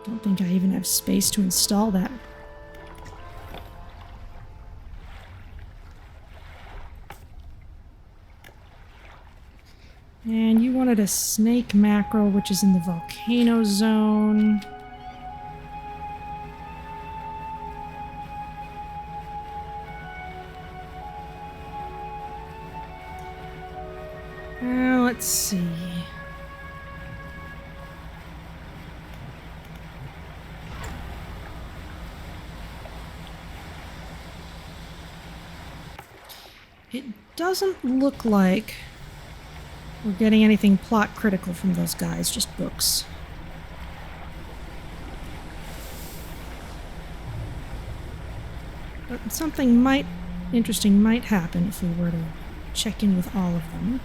Don't think I even have space to install that. And you wanted a snake mackerel, which is in the volcano zone. Let's see. doesn't look like we're getting anything plot critical from those guys, just books. But something interesting might happen if we were to check in with all of them.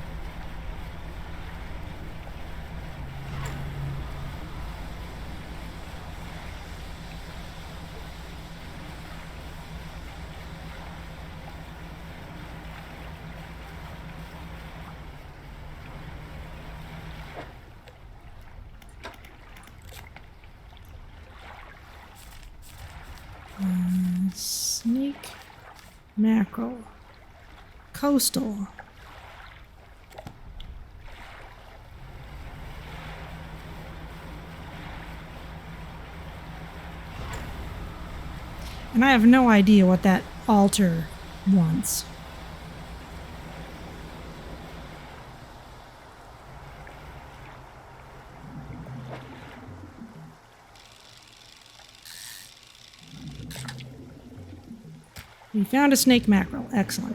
Snake, mackerel, coastal. And I have no idea what that altar wants. We found a snake mackerel. Excellent.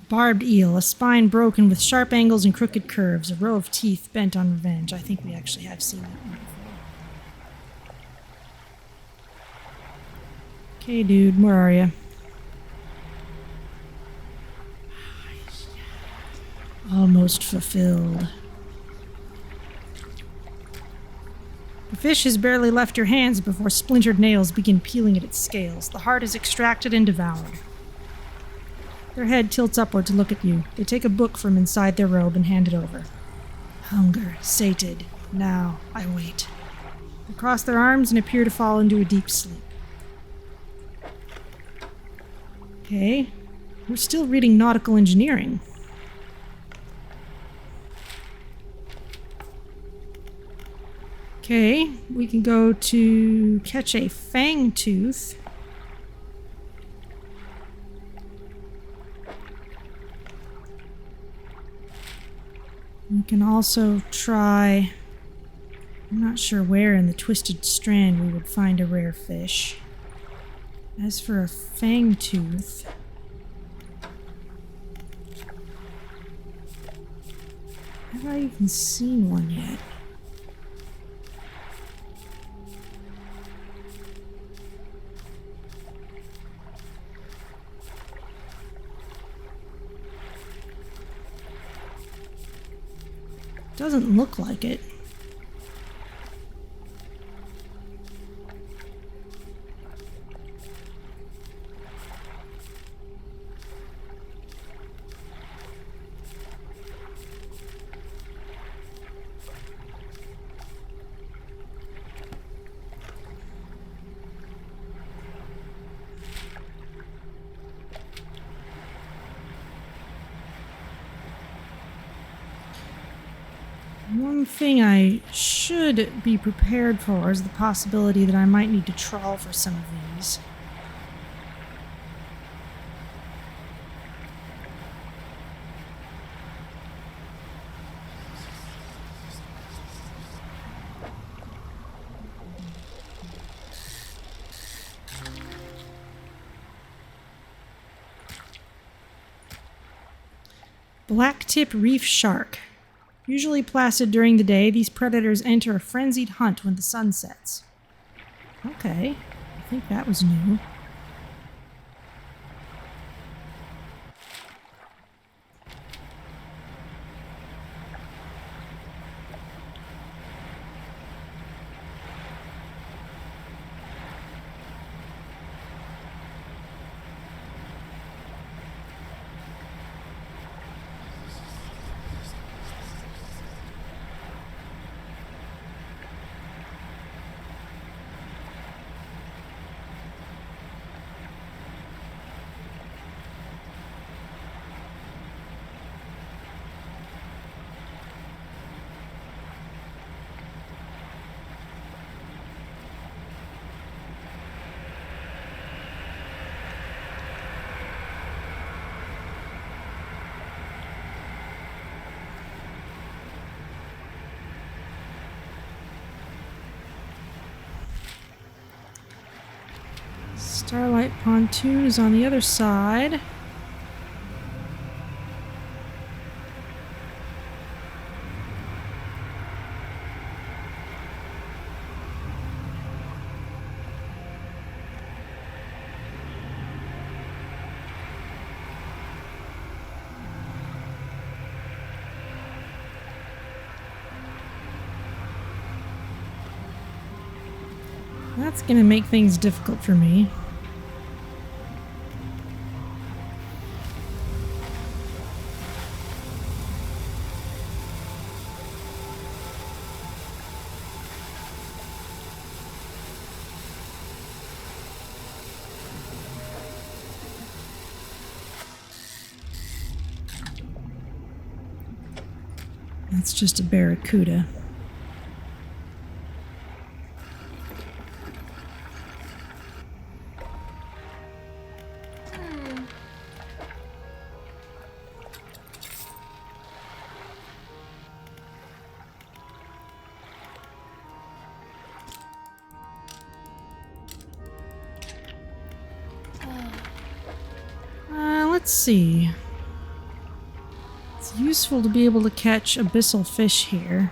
Barbed eel, a spine broken with sharp angles and crooked curves, a row of teeth bent on revenge. I think we actually have seen that one before. Okay, dude, where are you? Almost fulfilled. The fish has barely left your hands before splintered nails begin peeling at its scales. The heart is extracted and devoured. Their head tilts upward to look at you. They take a book from inside their robe and hand it over. Hunger, sated. Now, I wait. They cross their arms and appear to fall into a deep sleep. Okay. We're still reading nautical engineering. Okay, we can go to catch a fang tooth. We can also try, I'm not sure where in the Twisted Strand we would find a rare fish. As for a fang tooth, have I even seen one yet? Doesn't look like it. One thing I should be prepared for is the possibility that I might need to trawl for some of these. Blacktip reef shark. Usually placid during the day, these predators enter a frenzied hunt when the sun sets. Okay, I think that was new. Starlight Pontoon is on the other side. That's gonna make things difficult for me. That's just a barracuda. Let's see. It's useful to be able to catch abyssal fish here.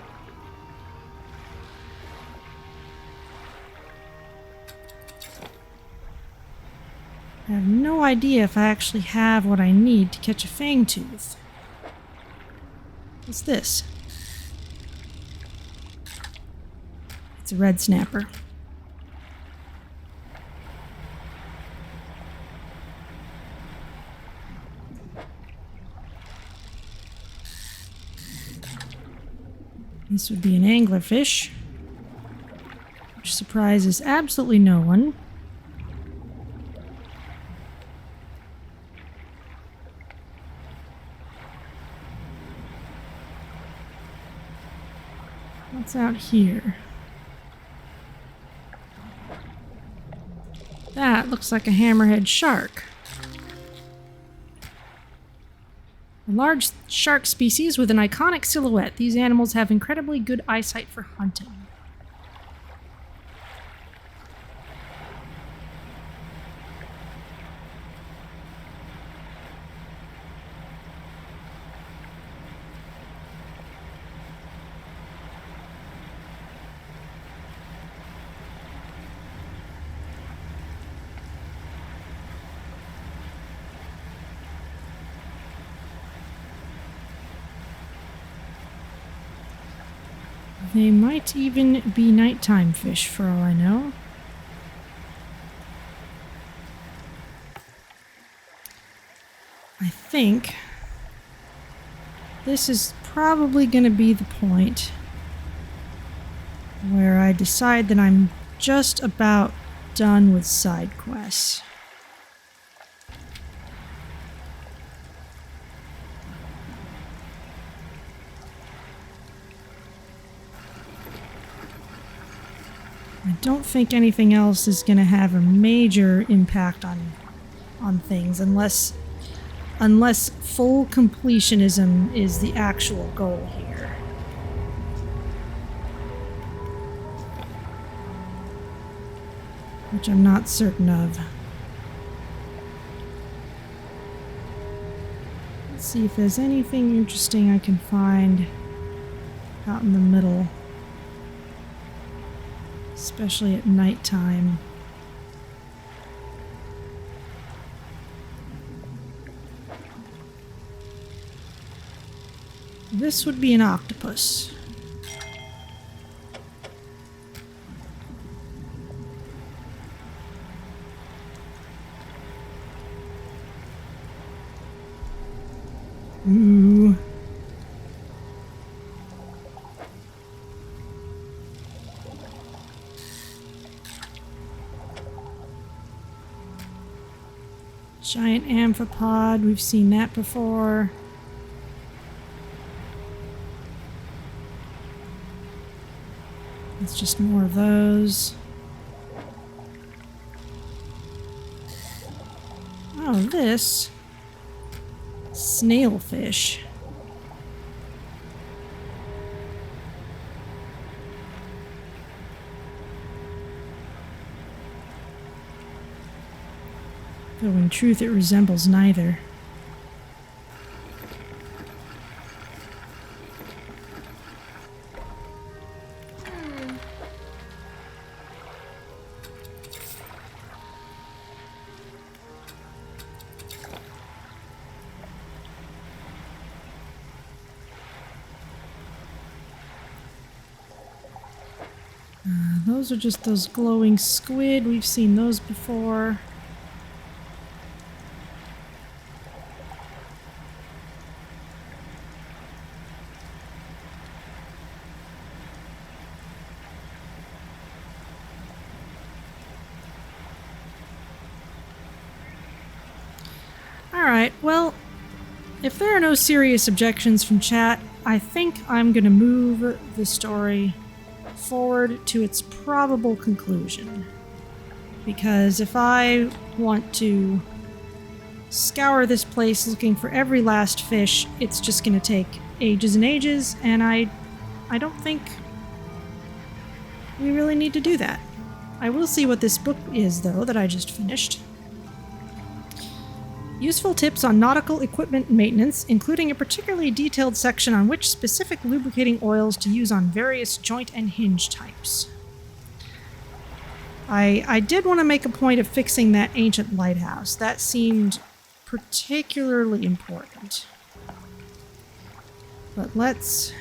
I have no idea if I actually have what I need to catch a fangtooth. What's this? It's a red snapper. This would be an anglerfish, which surprises absolutely no one. What's out here? That looks like a hammerhead shark. A large shark species with an iconic silhouette. These animals have incredibly good eyesight for hunting. They might even be nighttime fish, for all I know. I think this is probably going to be the point where I decide that I'm just about done with side quests. I don't think anything else is going to have a major impact on things unless full completionism is the actual goal here. Which I'm not certain of. Let's see if there's anything interesting I can find out in the middle. Especially at nighttime. This would be an octopus. Ooh. Giant amphipod, we've seen that before. It's just more of those. Oh, this snailfish. Though in truth it resembles neither. Those are just those glowing squid. We've seen those before. Alright, well, if there are no serious objections from chat, I think I'm going to move the story forward to its probable conclusion. Because if I want to scour this place looking for every last fish, it's just going to take ages and ages, and I don't think we really need to do that. I will see what this book is, though, that I just finished. Useful tips on nautical equipment maintenance, including a particularly detailed section on which specific lubricating oils to use on various joint and hinge types. I did want to make a point of fixing that ancient lighthouse. That seemed particularly important. But let's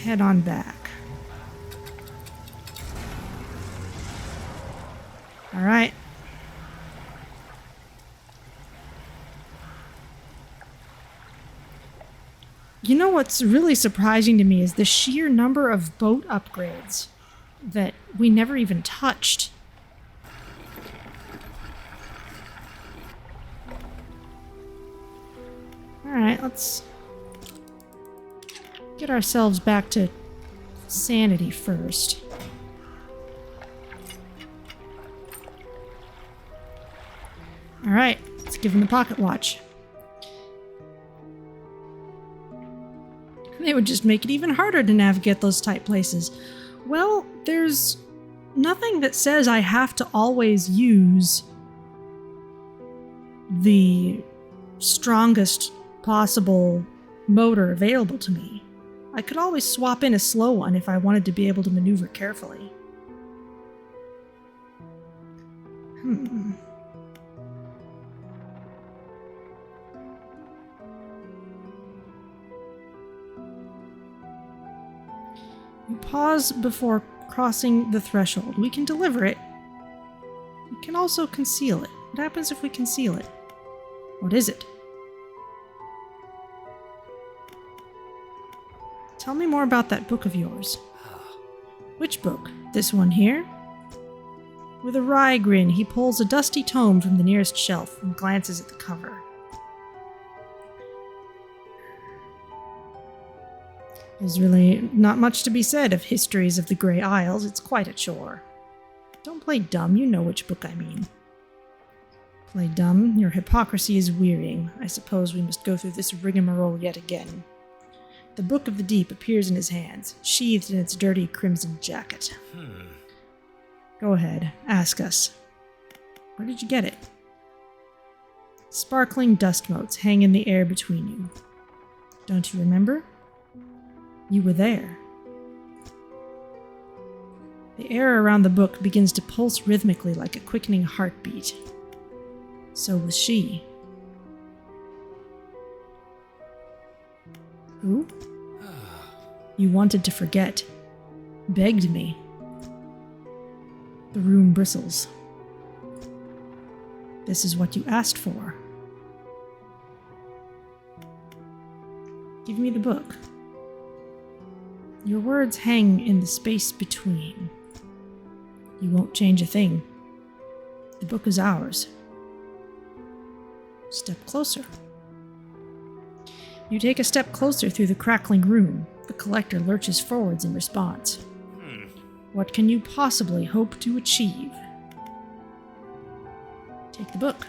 head on back. All right. You know what's really surprising to me is the sheer number of boat upgrades that we never even touched. Alright, let's get ourselves back to sanity first. Alright, let's give him the Pocketwatch. They would just make it even harder to navigate those tight places. Well, there's nothing that says I have to always use the strongest possible motor available to me. I could always swap in a slow one if I wanted to be able to maneuver carefully. Pause before crossing the threshold. We can deliver it. We can also conceal it. What happens if we conceal it? What is it? Tell me more about that book of yours. Which book? This one here? With a wry grin, he pulls a dusty tome from the nearest shelf and glances at the cover. There's really not much to be said of Histories of the Grey Isles. It's quite a chore. Don't play dumb, you know which book I mean. Play dumb? Your hypocrisy is wearying. I suppose we must go through this rigmarole yet again. The Book of the Deep appears in his hands, sheathed in its dirty crimson jacket. Go ahead, ask us. Where did you get it? Sparkling dust motes hang in the air between you. Don't you remember? You were there. The air around the book begins to pulse rhythmically like a quickening heartbeat. So was she. Who? You wanted to forget. Begged me. The room bristles. This is what you asked for. Give me the book. Your words hang in the space between. You won't change a thing. The book is ours. Step closer. You take a step closer through the crackling room. The collector lurches forwards in response. What can you possibly hope to achieve? Take the book.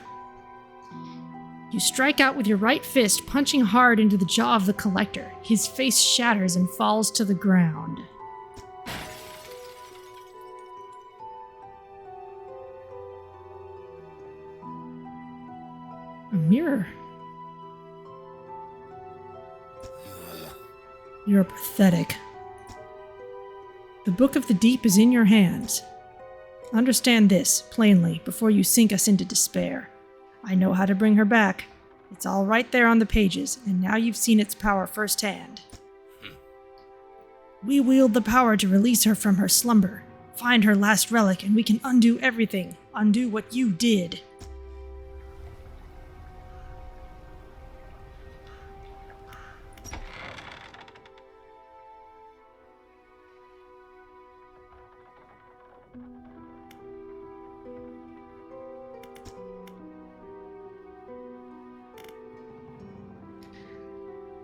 You strike out with your right fist, punching hard into the jaw of the collector. His face shatters and falls to the ground. A mirror. You're pathetic. The Book of the Deep is in your hands. Understand this, plainly, before you sink us into despair. I know how to bring her back. It's all right there on the pages, and now you've seen its power firsthand. We wield the power to release her from her slumber, find her last relic, and we can undo everything. Undo what you did.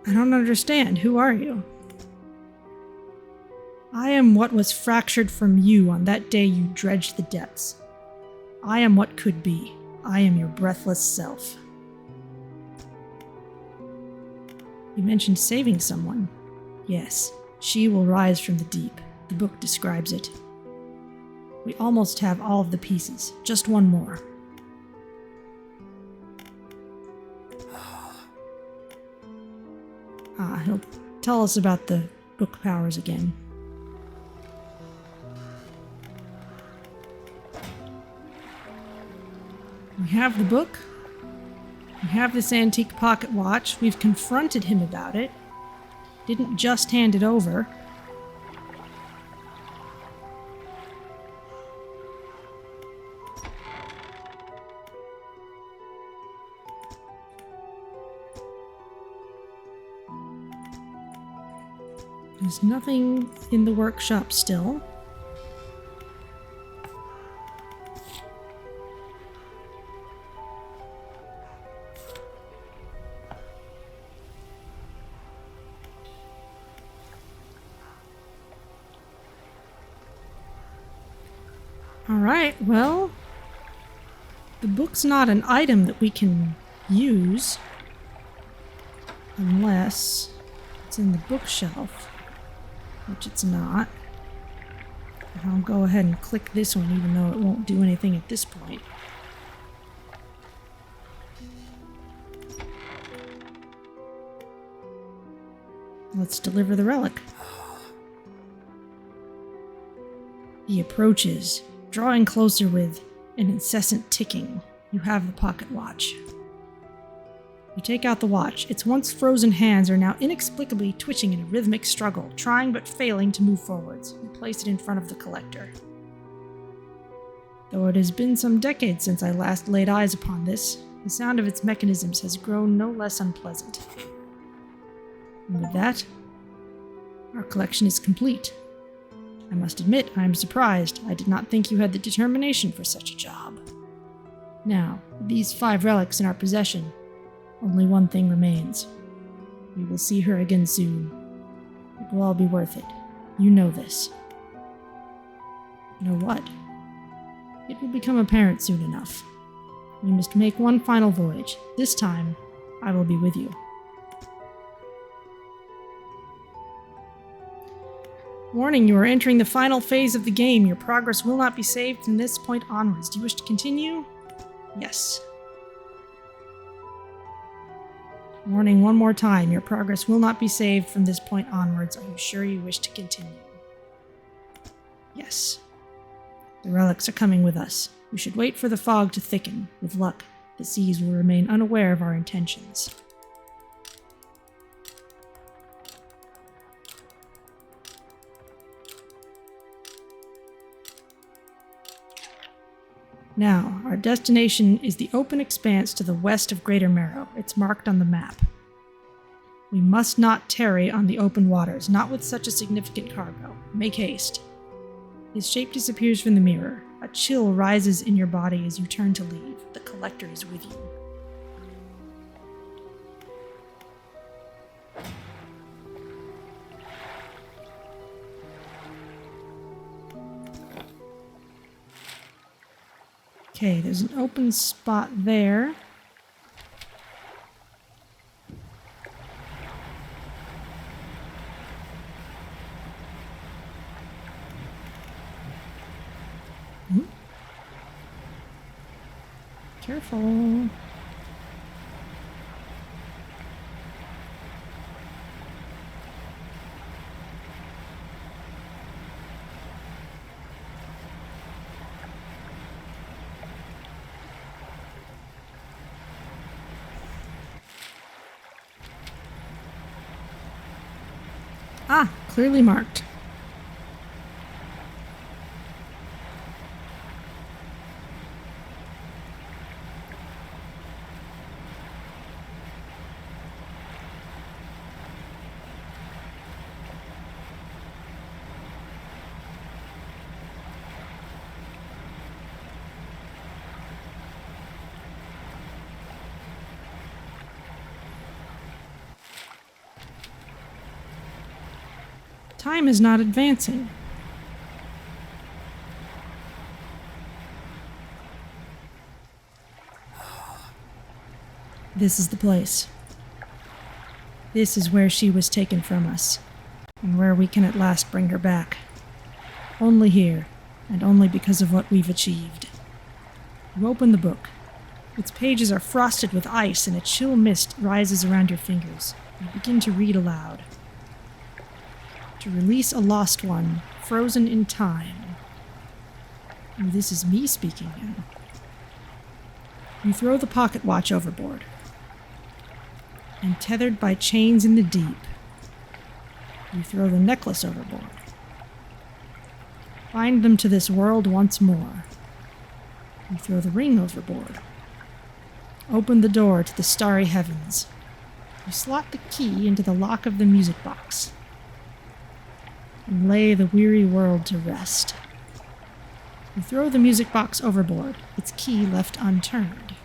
I don't understand. Who are you? I am what was fractured from you on that day you dredged the depths. I am what could be. I am your breathless self. You mentioned saving someone. Yes, she will rise from the deep. The book describes it. We almost have all of the pieces. Just one more. He'll tell us about the book powers again. We have the book. We have this antique pocket watch. We've confronted him about it. Didn't just hand it over. There's nothing in the workshop still. Alright, well, the book's not an item that we can use unless it's in the bookshelf. Which it's not. I'll go ahead and click this one even though it won't do anything at this point. Let's deliver the relic. He approaches, drawing closer with an incessant ticking. You have the pocket watch. You take out the watch. Its once frozen hands are now inexplicably twitching in a rhythmic struggle, trying but failing to move forwards. You place it in front of the collector. Though it has been some decades since I last laid eyes upon this, the sound of its mechanisms has grown no less unpleasant. And with that, our collection is complete. I must admit, I am surprised. I did not think you had the determination for such a job. Now, with these 5 relics in our possession, only one thing remains. We will see her again soon. It will all be worth it. You know this. Know what? It will become apparent soon enough. We must make one final voyage. This time, I will be with you. Warning, you are entering the final phase of the game. Your progress will not be saved from this point onwards. Do you wish to continue? Yes. Warning one more time, your progress will not be saved from this point onwards. Are you sure you wish to continue? Yes. The relics are coming with us. We should wait for the fog to thicken. With luck, the seas will remain unaware of our intentions. Now, our destination is the open expanse to the west of Greater Marrow. It's marked on the map. We must not tarry on the open waters, not with such a significant cargo. Make haste. His shape disappears from the mirror. A chill rises in your body as you turn to leave. The Collector is with you. Okay, there's an open spot there. Careful. Ah, clearly marked. Time is not advancing. This is the place. This is where she was taken from us, and where we can at last bring her back. Only here, and only because of what we've achieved. You open the book. Its pages are frosted with ice, and a chill mist rises around your fingers. You begin to read aloud. To release a lost one, frozen in time. And this is me speaking now. You throw the Pocketwatch overboard. And tethered by chains in the deep, you throw the necklace overboard. Bind them to this world once more. You throw the ring overboard. Open the door to the starry heavens. You slot the key into the lock of the music box. And lay the weary world to rest. You throw the music box overboard, its key left unturned.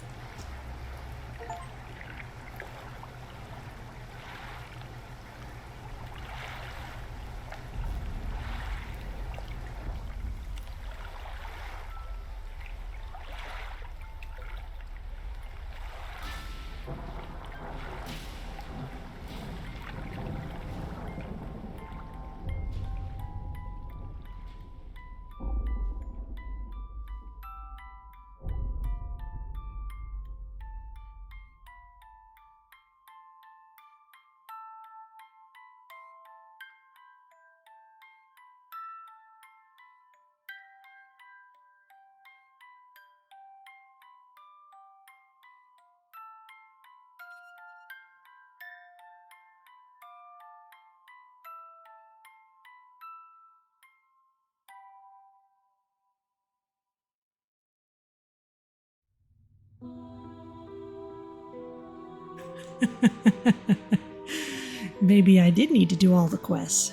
Maybe I did need to do all the quests.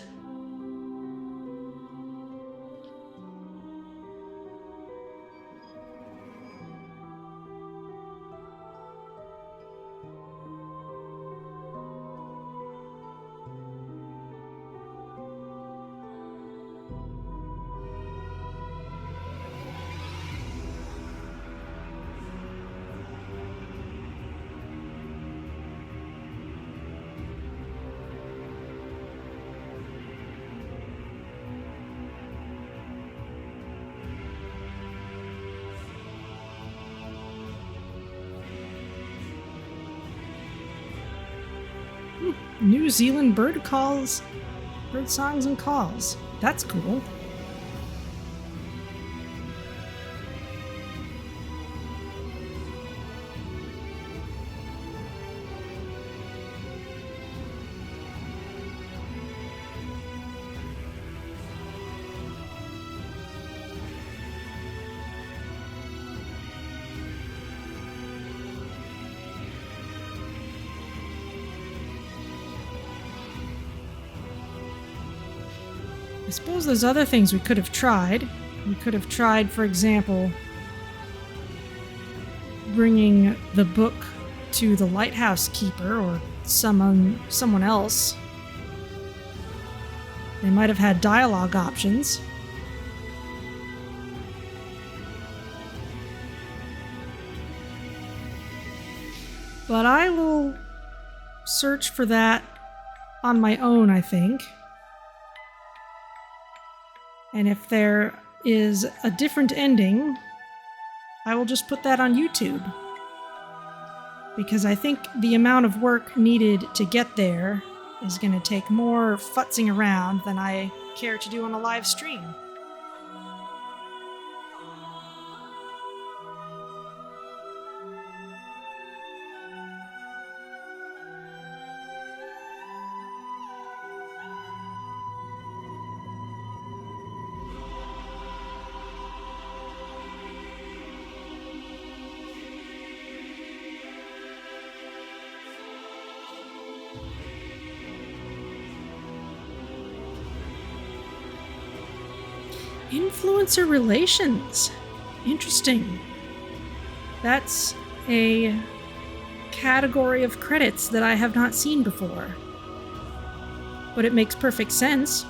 New Zealand bird calls, bird songs and calls. That's cool. I suppose there's other things we could have tried. We could have tried, for example, bringing the book to the Lighthouse Keeper or someone else. They might have had dialogue options. But I will search for that on my own, I think. And if there is a different ending, I will just put that on YouTube. Because I think the amount of work needed to get there is going to take more futzing around than I care to do on a live stream. Influencer relations. Interesting. That's a category of credits that I have not seen before. But it makes perfect sense.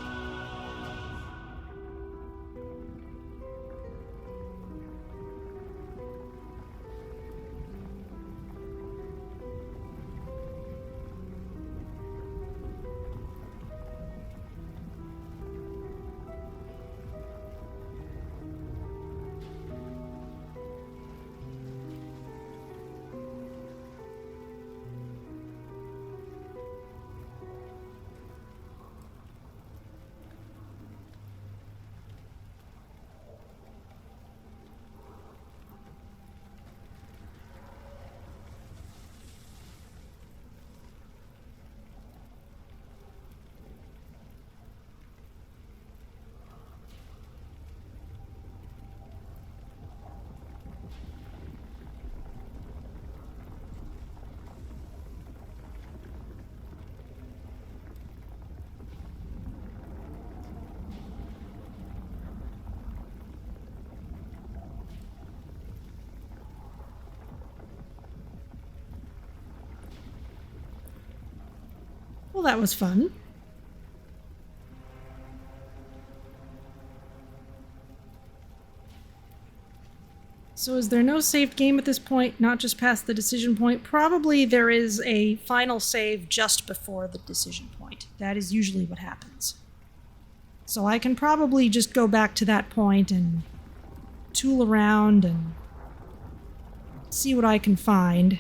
Well, that was fun. So is there no saved game at this point, not just past the decision point? Probably there is a final save just before the decision point. That is usually what happens. So I can probably just go back to that point and tool around and see what I can find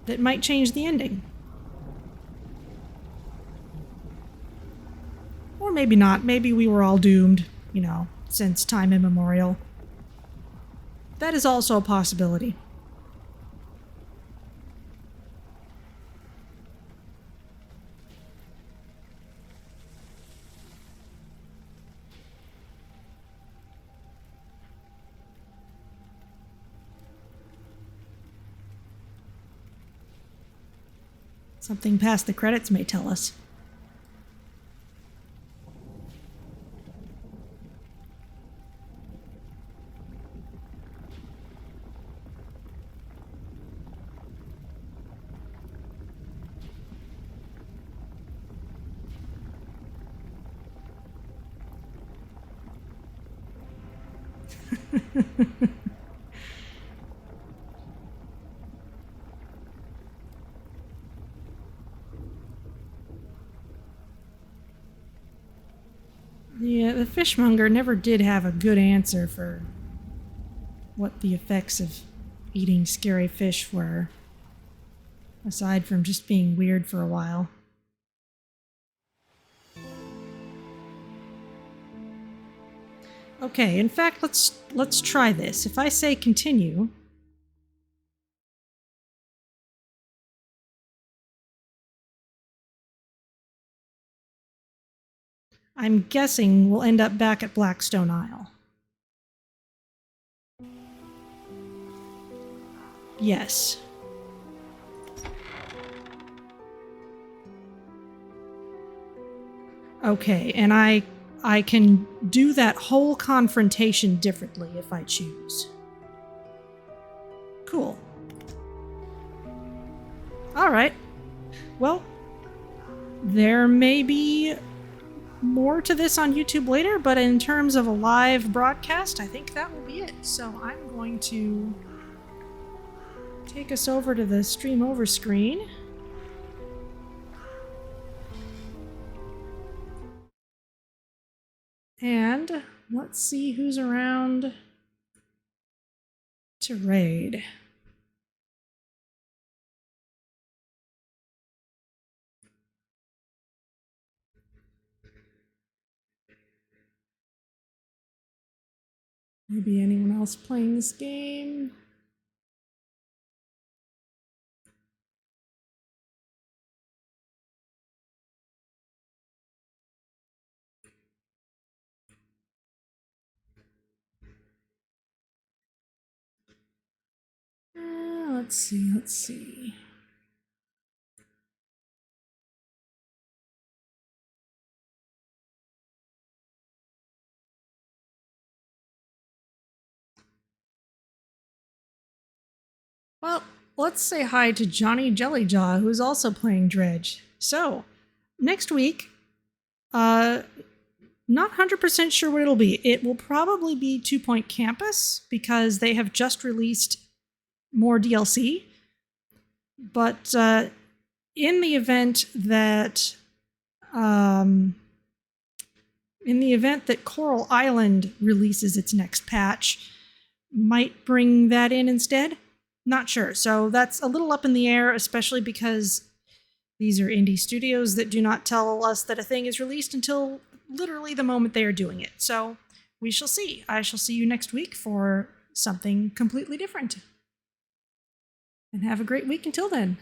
that might change the ending. Or maybe not. Maybe we were all doomed, since time immemorial. That is also a possibility. Something past the credits may tell us. Yeah, the fishmonger never did have a good answer for what the effects of eating scary fish were. aside from just being weird for a while. Okay, in fact, let's try this. If I say continue, I'm guessing we'll end up back at Blackstone Isle. Yes. Okay, and I can do that whole confrontation differently if I choose. Cool. Alright. Well, there may be more to this on YouTube later, but in terms of a live broadcast, I think that will be it. So I'm going to take us over to the stream over screen. And let's see who's around to raid. Maybe anyone else playing this game? Let's see. Well, let's say hi to Johnny Jellyjaw, who's also playing Dredge. So, next week, not 100% sure what it'll be. It will probably be 2 Point Campus, because they have just released more DLC. But in the event that Coral Island releases its next patch, might bring that in instead. Not sure. So that's a little up in the air, especially because these are indie studios that do not tell us that a thing is released until literally the moment they are doing it. So we shall see. I shall see you next week for something completely different. And have a great week until then.